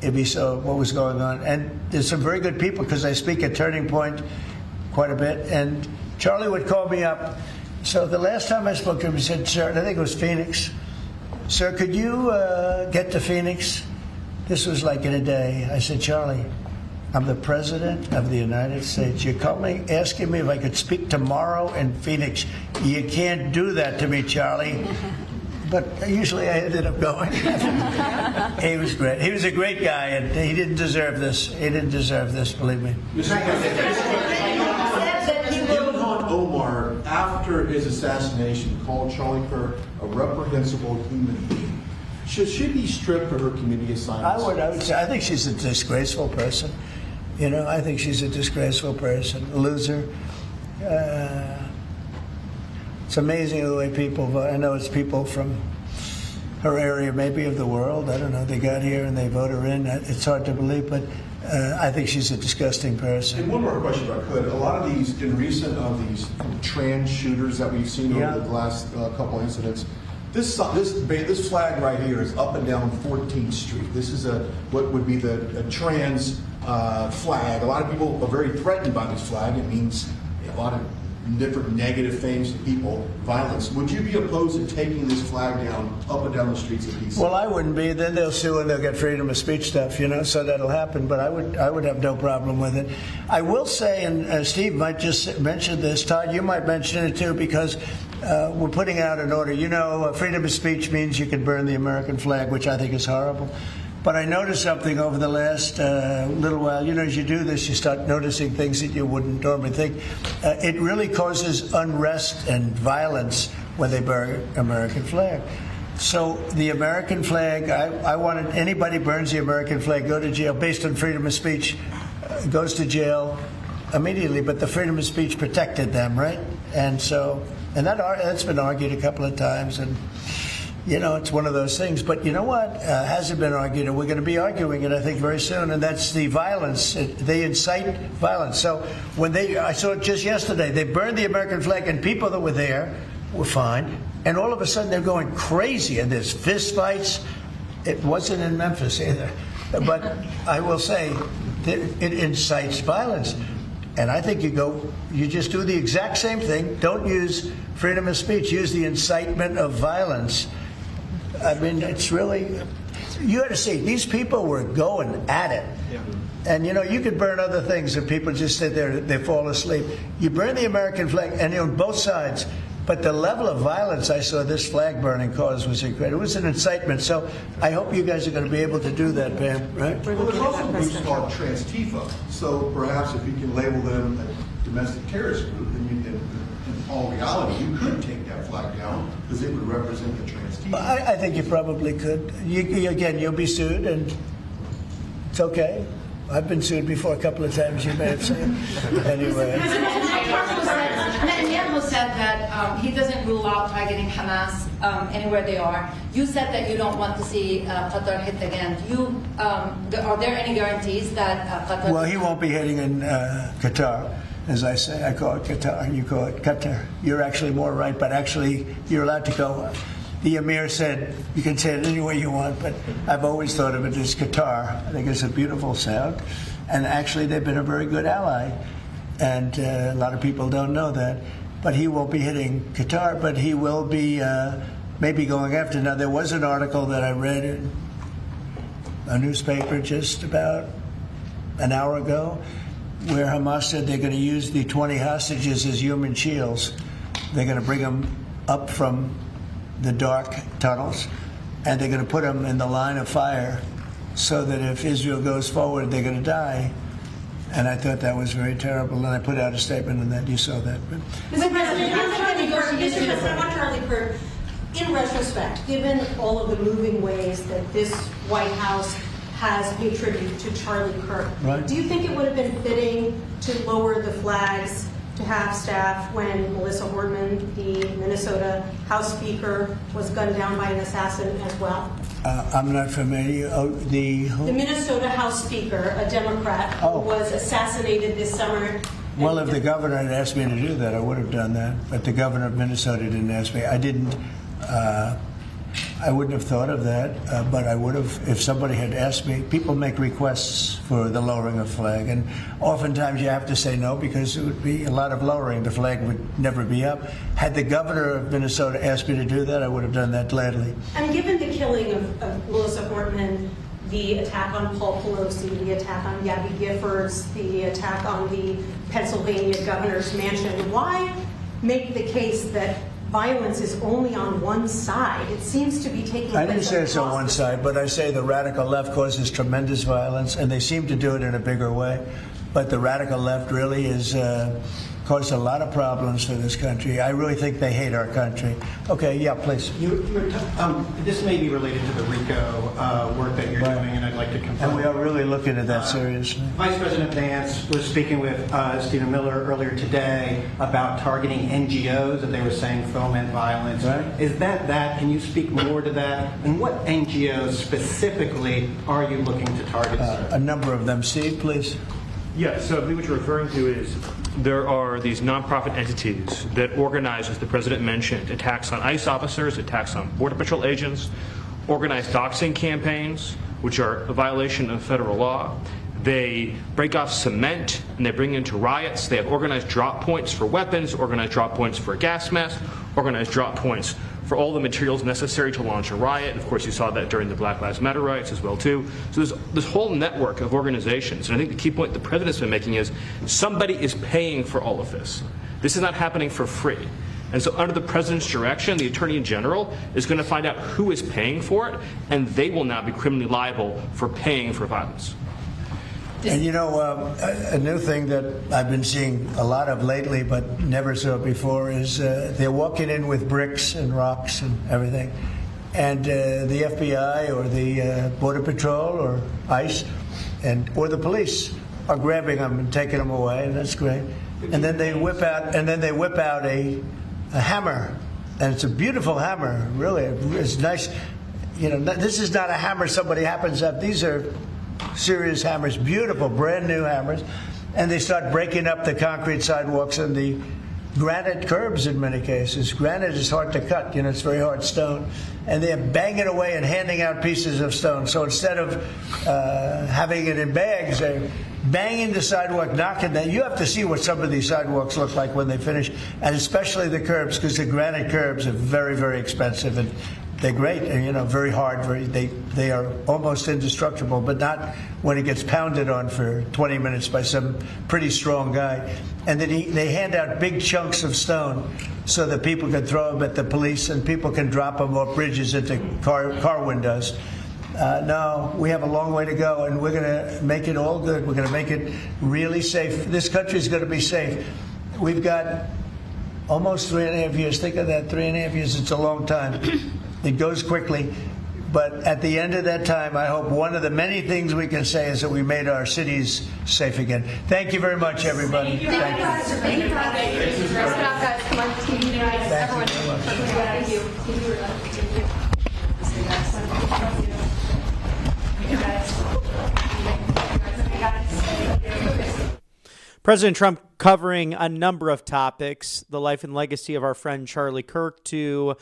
if he saw what was going on. And there's some very good people, because I speak at Turning Point quite a bit, and Charlie would call me up. So the last time I spoke to him, he said, "Sir," and I think it was Phoenix, "Sir, could you get to Phoenix?" This was like in a day. I said, "Charlie, I'm the President of the United States. You're calling, asking me if I could speak tomorrow in Phoenix. You can't do that to me, Charlie." But usually I ended up going. He was great. He was a great guy, and he didn't deserve this. He didn't deserve this, believe me. Ilhan Omar, after his assassination, called Charlie Kirk a reprehensible human being. Should she be stripped of her community assignments? I would say, I think she's a disgraceful person. I think she's a disgraceful person, a loser. It's amazing the way people vote. I know it's people from her area, maybe of the world. I don't know. They got here and they vote her in. It's hard to believe, but I think she's a disgusting person. And one more question, if I could. A lot of these, in recent of these trans shooters that we've seen over the last couple incidents, this flag right here is up and down 14th Street. This is what would be a trans flag. A lot of people are very threatened by this flag. It means a lot of different negative things to people, violence. Would you be opposed to taking this flag down up and down the streets of D.C.? Well, I wouldn't be. Then they'll sue and they'll get freedom of speech stuff, so that'll happen. But I would have no problem with it. I will say, and Steve might just mention this, Todd, you might mention it too, because we're putting out an order. Freedom of speech means you can burn the American flag, which I think is horrible. But I noticed something over the last little while. As you do this, you start noticing things that you wouldn't normally think. It really causes unrest and violence when they burn American flag. So the American flag, I wanted anybody burns the American flag, go to jail based on freedom of speech, goes to jail immediately. But the freedom of speech protected them, right? And that's been argued a couple of times, and it's one of those things. But you know what? Hasn't been argued, and we're going to be arguing it, I think, very soon, and that's the violence. They incite violence. So I saw it just yesterday, they burned the American flag, and people that were there were fine, and all of a sudden they're going crazy, and there's fist fights. It wasn't in Memphis either. But I will say, it incites violence. And I think you just do the exact same thing. Don't use freedom of speech. Use the incitement of violence. I mean, it's really, you got to see, these people were going at it. Yeah. And, you could burn other things and people just sit there, they fall asleep. You burn the American flag, and on both sides. But the level of violence I saw this flag burning cause was incredible. It was an incitement. So I hope you guys are going to be able to do that, Pam, right? Well, there's also groups called Trans-Tifa. So perhaps if you can label them a domestic terrorist group, then in all reality, you could take that flag down because it would represent the Trans-Tifa. I think you probably could. Again, you'll be sued, and it's okay. I've been sued before a couple of times, you may have seen. Anyway. Netanyahu said that he doesn't rule out targeting Hamas anywhere they are. You said that you don't want to see Qatar hit again. Are there any guarantees that Qatar... Well, he won't be hitting in Qatar. As I say, I call it Qatar, you call it Qatar. You're actually more right, but actually you're allowed to go. The Emir said, you can say it any way you want, but I've always thought of it as Qatar. I think it's a beautiful sound. And actually, they've been a very good ally. And a lot of people don't know that. but he won't be hitting Qatar, but he will be maybe going after. Now, there was an article that I read in a newspaper just about an hour ago where Hamas said they're going to use the 20 hostages as human shields. They're going to bring them up from the dark tunnels, and they're going to put them in the line of fire so that if Israel goes forward, they're going to die. And I thought that was very terrible, and I put out a statement on that. You saw that. But Mr. President, I want Charlie Kirk, in retrospect, given all of the moving ways that this White House has paid tribute to Charlie Kirk, right. Do you think it would have been fitting to lower the flags to half-staff when Melissa Hortman, the Minnesota House Speaker, was gunned down by an assassin as well? I'm not familiar. The Minnesota House Speaker, a Democrat, who was assassinated this summer. Well, if the governor had asked me to do that, I would have done that. But the governor of Minnesota didn't ask me. I didn't. I wouldn't have thought of that, but I would have if somebody had asked me. People make requests for the lowering of flag, and oftentimes you have to say no because it would be a lot of lowering. The flag would never be up. Had the governor of Minnesota asked me to do that, I would have done that gladly. And given the killing of Melissa Hortman, the attack on Paul Pelosi, the attack on Gabby Giffords, the attack on the Pennsylvania governor's mansion, why make the case that violence is only on one side? It seems to be taking place. I didn't say it's on one side, but I say the radical left causes tremendous violence, and they seem to do it in a bigger way. But the radical left really is caused a lot of problems for this country. I really think they hate our country. Okay, yeah, please. This may be related to the RICO work that you're doing, and I'd like to confirm. And we are really looking at that seriously. Vice President Vance was speaking with Stephen Miller earlier today about targeting NGOs that they were saying foment violence. Right. Is that? Can you speak more to that? And what NGOs specifically are you looking to target, sir? A number of them. Steve, please. Yes, so I believe what you're referring to is there are these nonprofit entities that organize, as the President mentioned, attacks on ICE officers, attacks on Border Patrol agents, organized doxing campaigns, which are a violation of federal law. They break off cement and they bring into riots. They have organized drop points for weapons, organized drop points for gas masks, organized drop points for all the materials necessary to launch a riot. And of course, you saw that during the Black Lives Matter riots as well, too. So there's this whole network of organizations. And I think the key point the President's been making is somebody is paying for all of this. This is not happening for free. And so under the President's direction, the Attorney General is going to find out who is paying for it, and they will now be criminally liable for paying for violence. And you know, a new thing that I've been seeing a lot of lately, but never saw before, is they're walking in with bricks and rocks and everything. And the FBI or the Border Patrol or ICE or the police are grabbing them and taking them away, and that's great. And then they whip out a hammer, and it's a beautiful hammer, really. It's nice. You know, this is not a hammer somebody happens to have. These are serious hammers, beautiful, brand new hammers, and they start breaking up the concrete sidewalks and the granite curbs in many cases. Granite is hard to cut, you know, it's very hard stone, and they're banging away and handing out pieces of stone. So instead of having it in bags, they're banging the sidewalk, knocking that. You have to see what some of these sidewalks look like when they finish, and especially the curbs, because the granite curbs are very, very expensive, and they're great, and, you know, very hard. They are almost indestructible, but not when it gets pounded on for 20 minutes by some pretty strong guy. And then they hand out big chunks of stone so that people can throw them at the police and people can drop them off bridges into car windows. No, we have a long way to go, and we're going to make it all good. We're going to make it really safe. This country is going to be safe. We've got almost 3.5 years. Think of that, 3.5 years. It's a long time. It goes quickly, but at the end of that time, I hope one of the many things we can say is that we made our cities safe again. Thank you very much, everybody. Thank you. Thank you. Guys, come on, TV, everyone. Thank you. President Trump covering a number of topics, the life and legacy of our friend Charlie Kirk, to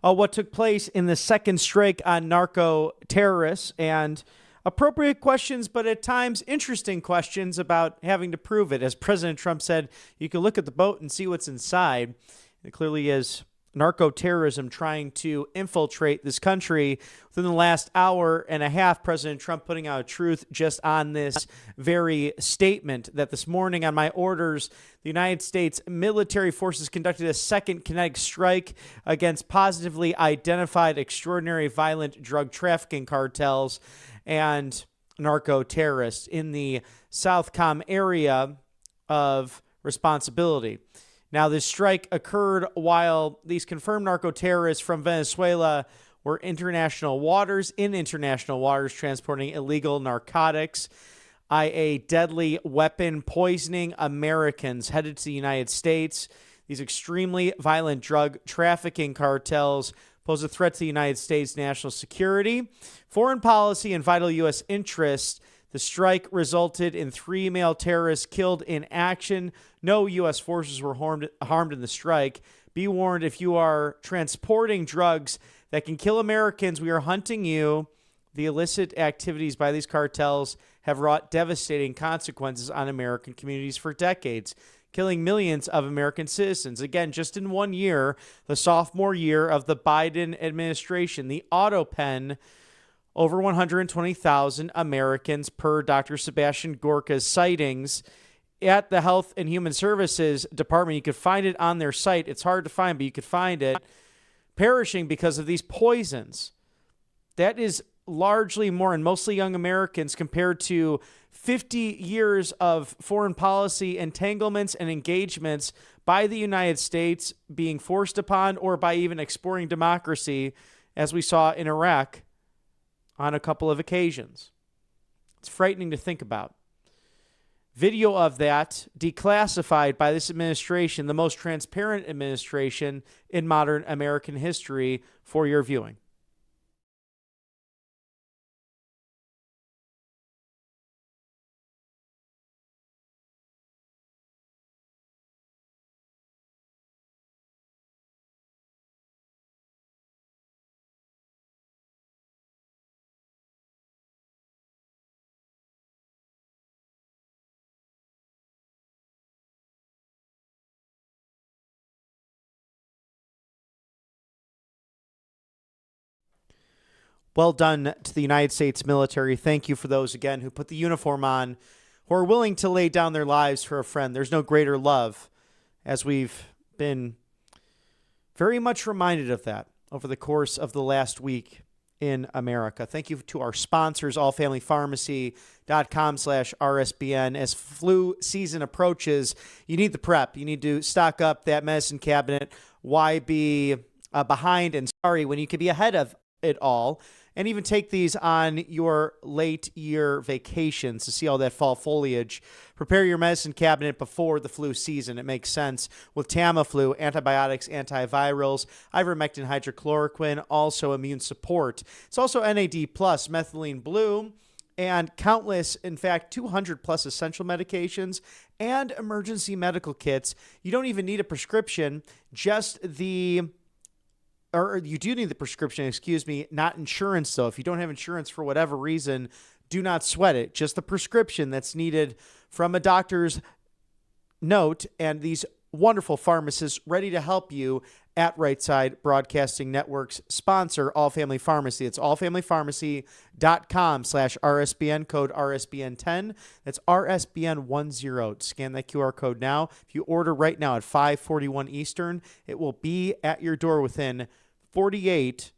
what took place in the second strike on narco terrorists, and appropriate questions, but at times interesting questions about having to prove it. As President Trump said, you can look at the boat and see what's inside. It clearly is narco-terrorism trying to infiltrate this country. Within the last hour and a half, President Trump putting out truth just on this very statement that this morning on my orders, the United States military forces conducted a second kinetic strike against positively identified extraordinary violent drug trafficking cartels and narco-terrorists in the Southcom area of responsibility. Now, this strike occurred while these confirmed narco-terrorists from Venezuela were in international waters transporting illegal narcotics, i.e. deadly weapon poisoning Americans headed to the United States. These extremely violent drug trafficking cartels pose a threat to the United States' national security, foreign policy, and vital U.S. interests. The strike resulted in 3 male terrorists killed in action. No U.S. forces were harmed in the strike. Be warned, if you are transporting drugs that can kill Americans, we are hunting you. The illicit activities by these cartels have wrought devastating consequences on American communities for decades, killing millions of American citizens. Again, just in 1 year, the sophomore year of the Biden administration, the auto pen, over 120,000 Americans per Dr. Sebastian Gorka's sightings at the Health and Human Services Department. You could find it on their site. It's hard to find, but you could find it. Perishing because of these poisons. That is largely more and mostly young Americans compared to 50 years of foreign policy entanglements and engagements by the United States being forced upon or by even exploring democracy, as we saw in Iraq on a couple of occasions. It's frightening to think about. Video of that declassified by this administration, the most transparent administration in modern American history, for your viewing. Well done to the United States military. Thank you for those, again, who put the uniform on, who are willing to lay down their lives for a friend. There's no greater love, as we've been very much reminded of that over the course of the last week in America. Thank you to our sponsors, allfamilypharmacy.com/RSBN. As flu season approaches, you need the prep. You need to stock up that medicine cabinet. Why be behind and sorry when you could be ahead of it all? And even take these on your late year vacations to see all that fall foliage. Prepare your medicine cabinet before the flu season. It makes sense with Tamiflu, antibiotics, antivirals, ivermectin, hydrochloroquine, also immune support. It's also NAD+, methylene blue, and countless, in fact, 200 plus essential medications and emergency medical kits. You don't even need a prescription, or you do need the prescription, not insurance, though. If you don't have insurance for whatever reason, do not sweat it. Just the prescription that's needed from a doctor's note, and these wonderful pharmacists ready to help you at Right Side Broadcasting Network's sponsor, All Family Pharmacy. It's allfamilypharmacy.com/RSBN, code RSBN10. That's RSBN10. Scan that QR code now. If you order right now at 5:41 Eastern, it will be at your door within 48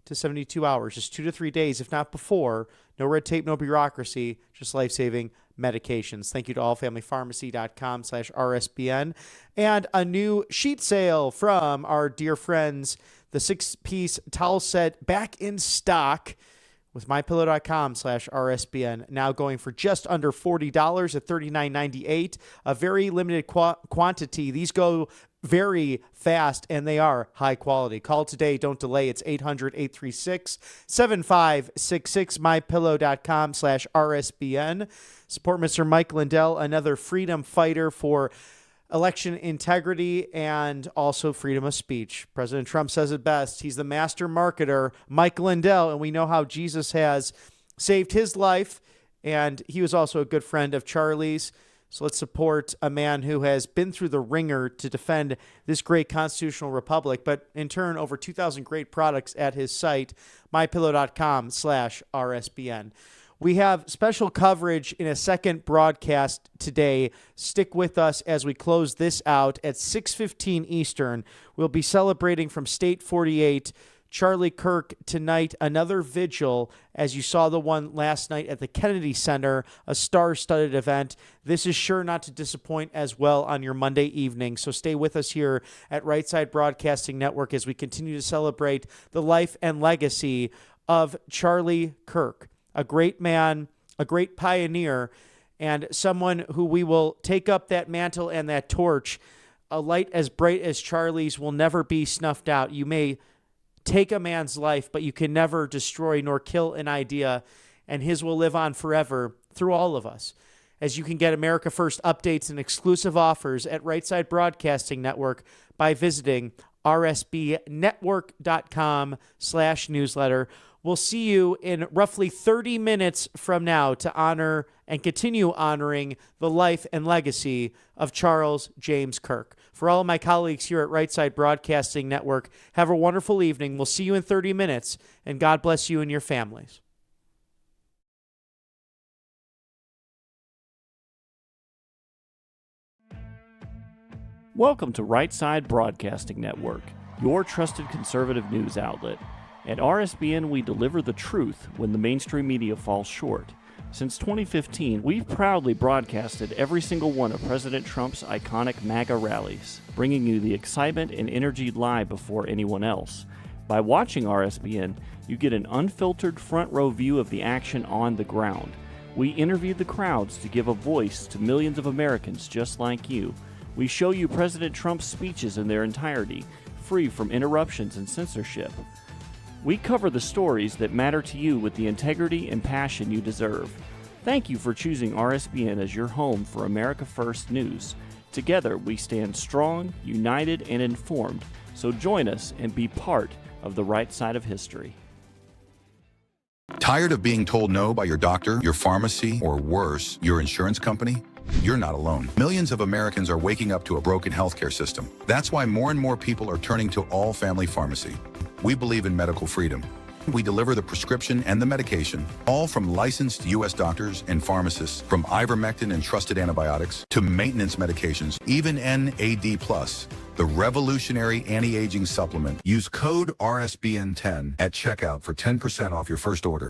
to 72 hours, just 2 to 3 days, if not before. No red tape, no bureaucracy, just life-saving medications. Thank you to allfamilypharmacy.com/RSBN. And a new sheet sale from our dear friends, the 6-piece towel set back in stock with mypillow.com/RSBN, now going for just under $40 at $39.98. A very limited quantity. These go very fast, and they are high quality. Call today. Don't delay. It's 800-836-7566, mypillow.com/RSBN. Support Mr. Mike Lindell, another freedom fighter for election integrity and also freedom of speech. President Trump says it best. He's the master marketer, Mike Lindell, and we know how Jesus has saved his life, and he was also a good friend of Charlie's. So let's support a man who has been through the ringer to defend this great constitutional republic, but in turn, over 2,000 great products at his site, mypillow.com/RSBN. We have special coverage in a second broadcast today. Stick with us as we close this out at 6:15 Eastern. We'll be celebrating from State 48, Charlie Kirk tonight, another vigil, as you saw the one last night at the Kennedy Center, a star-studded event. This is sure not to disappoint as well on your Monday evening, so stay with us here at Right Side Broadcasting Network as we continue to celebrate the life and legacy of Charlie Kirk, a great man, a great pioneer, and someone who we will take up that mantle and that torch. A light as bright as Charlie's will never be snuffed out. You may take a man's life, but you can never destroy nor kill an idea, and his will live on forever through all of us. As you can get America First updates and exclusive offers at Right Side Broadcasting Network by visiting rsbnetwork.com/newsletter. We'll see you in roughly 30 minutes from now to honor and continue honoring the life and legacy of Charles James Kirk. For all of my colleagues here at Right Side Broadcasting Network, have a wonderful evening. We'll see you in 30 minutes, and God bless you and your families. Welcome to Right Side Broadcasting Network, your trusted conservative news outlet. At RSBN, we deliver the truth when the mainstream media falls short. Since 2015, we've proudly broadcasted every single one of President Trump's iconic MAGA rallies, bringing you the excitement and energy live before anyone else. By watching RSBN, you get an unfiltered front row view of the action on the ground. We interview the crowds to give a voice to millions of Americans just like you. We show you President Trump's speeches in their entirety, free from interruptions and censorship. We cover the stories that matter to you with the integrity and passion you deserve. Thank you for choosing RSBN as your home for America First News. Together, we stand strong, united, and informed. So join us and be part of the right side of history. Tired of being told no by your doctor, your pharmacy, or worse, your insurance company? You're not alone. Millions of Americans are waking up to a broken healthcare system. That's why more and more people are turning to All Family Pharmacy. We believe in medical freedom. We deliver the prescription and the medication, all from licensed U.S. doctors and pharmacists, from ivermectin and trusted antibiotics to maintenance medications, even NAD+, the revolutionary anti-aging supplement. Use code RSBN10 at checkout for 10% off your first order.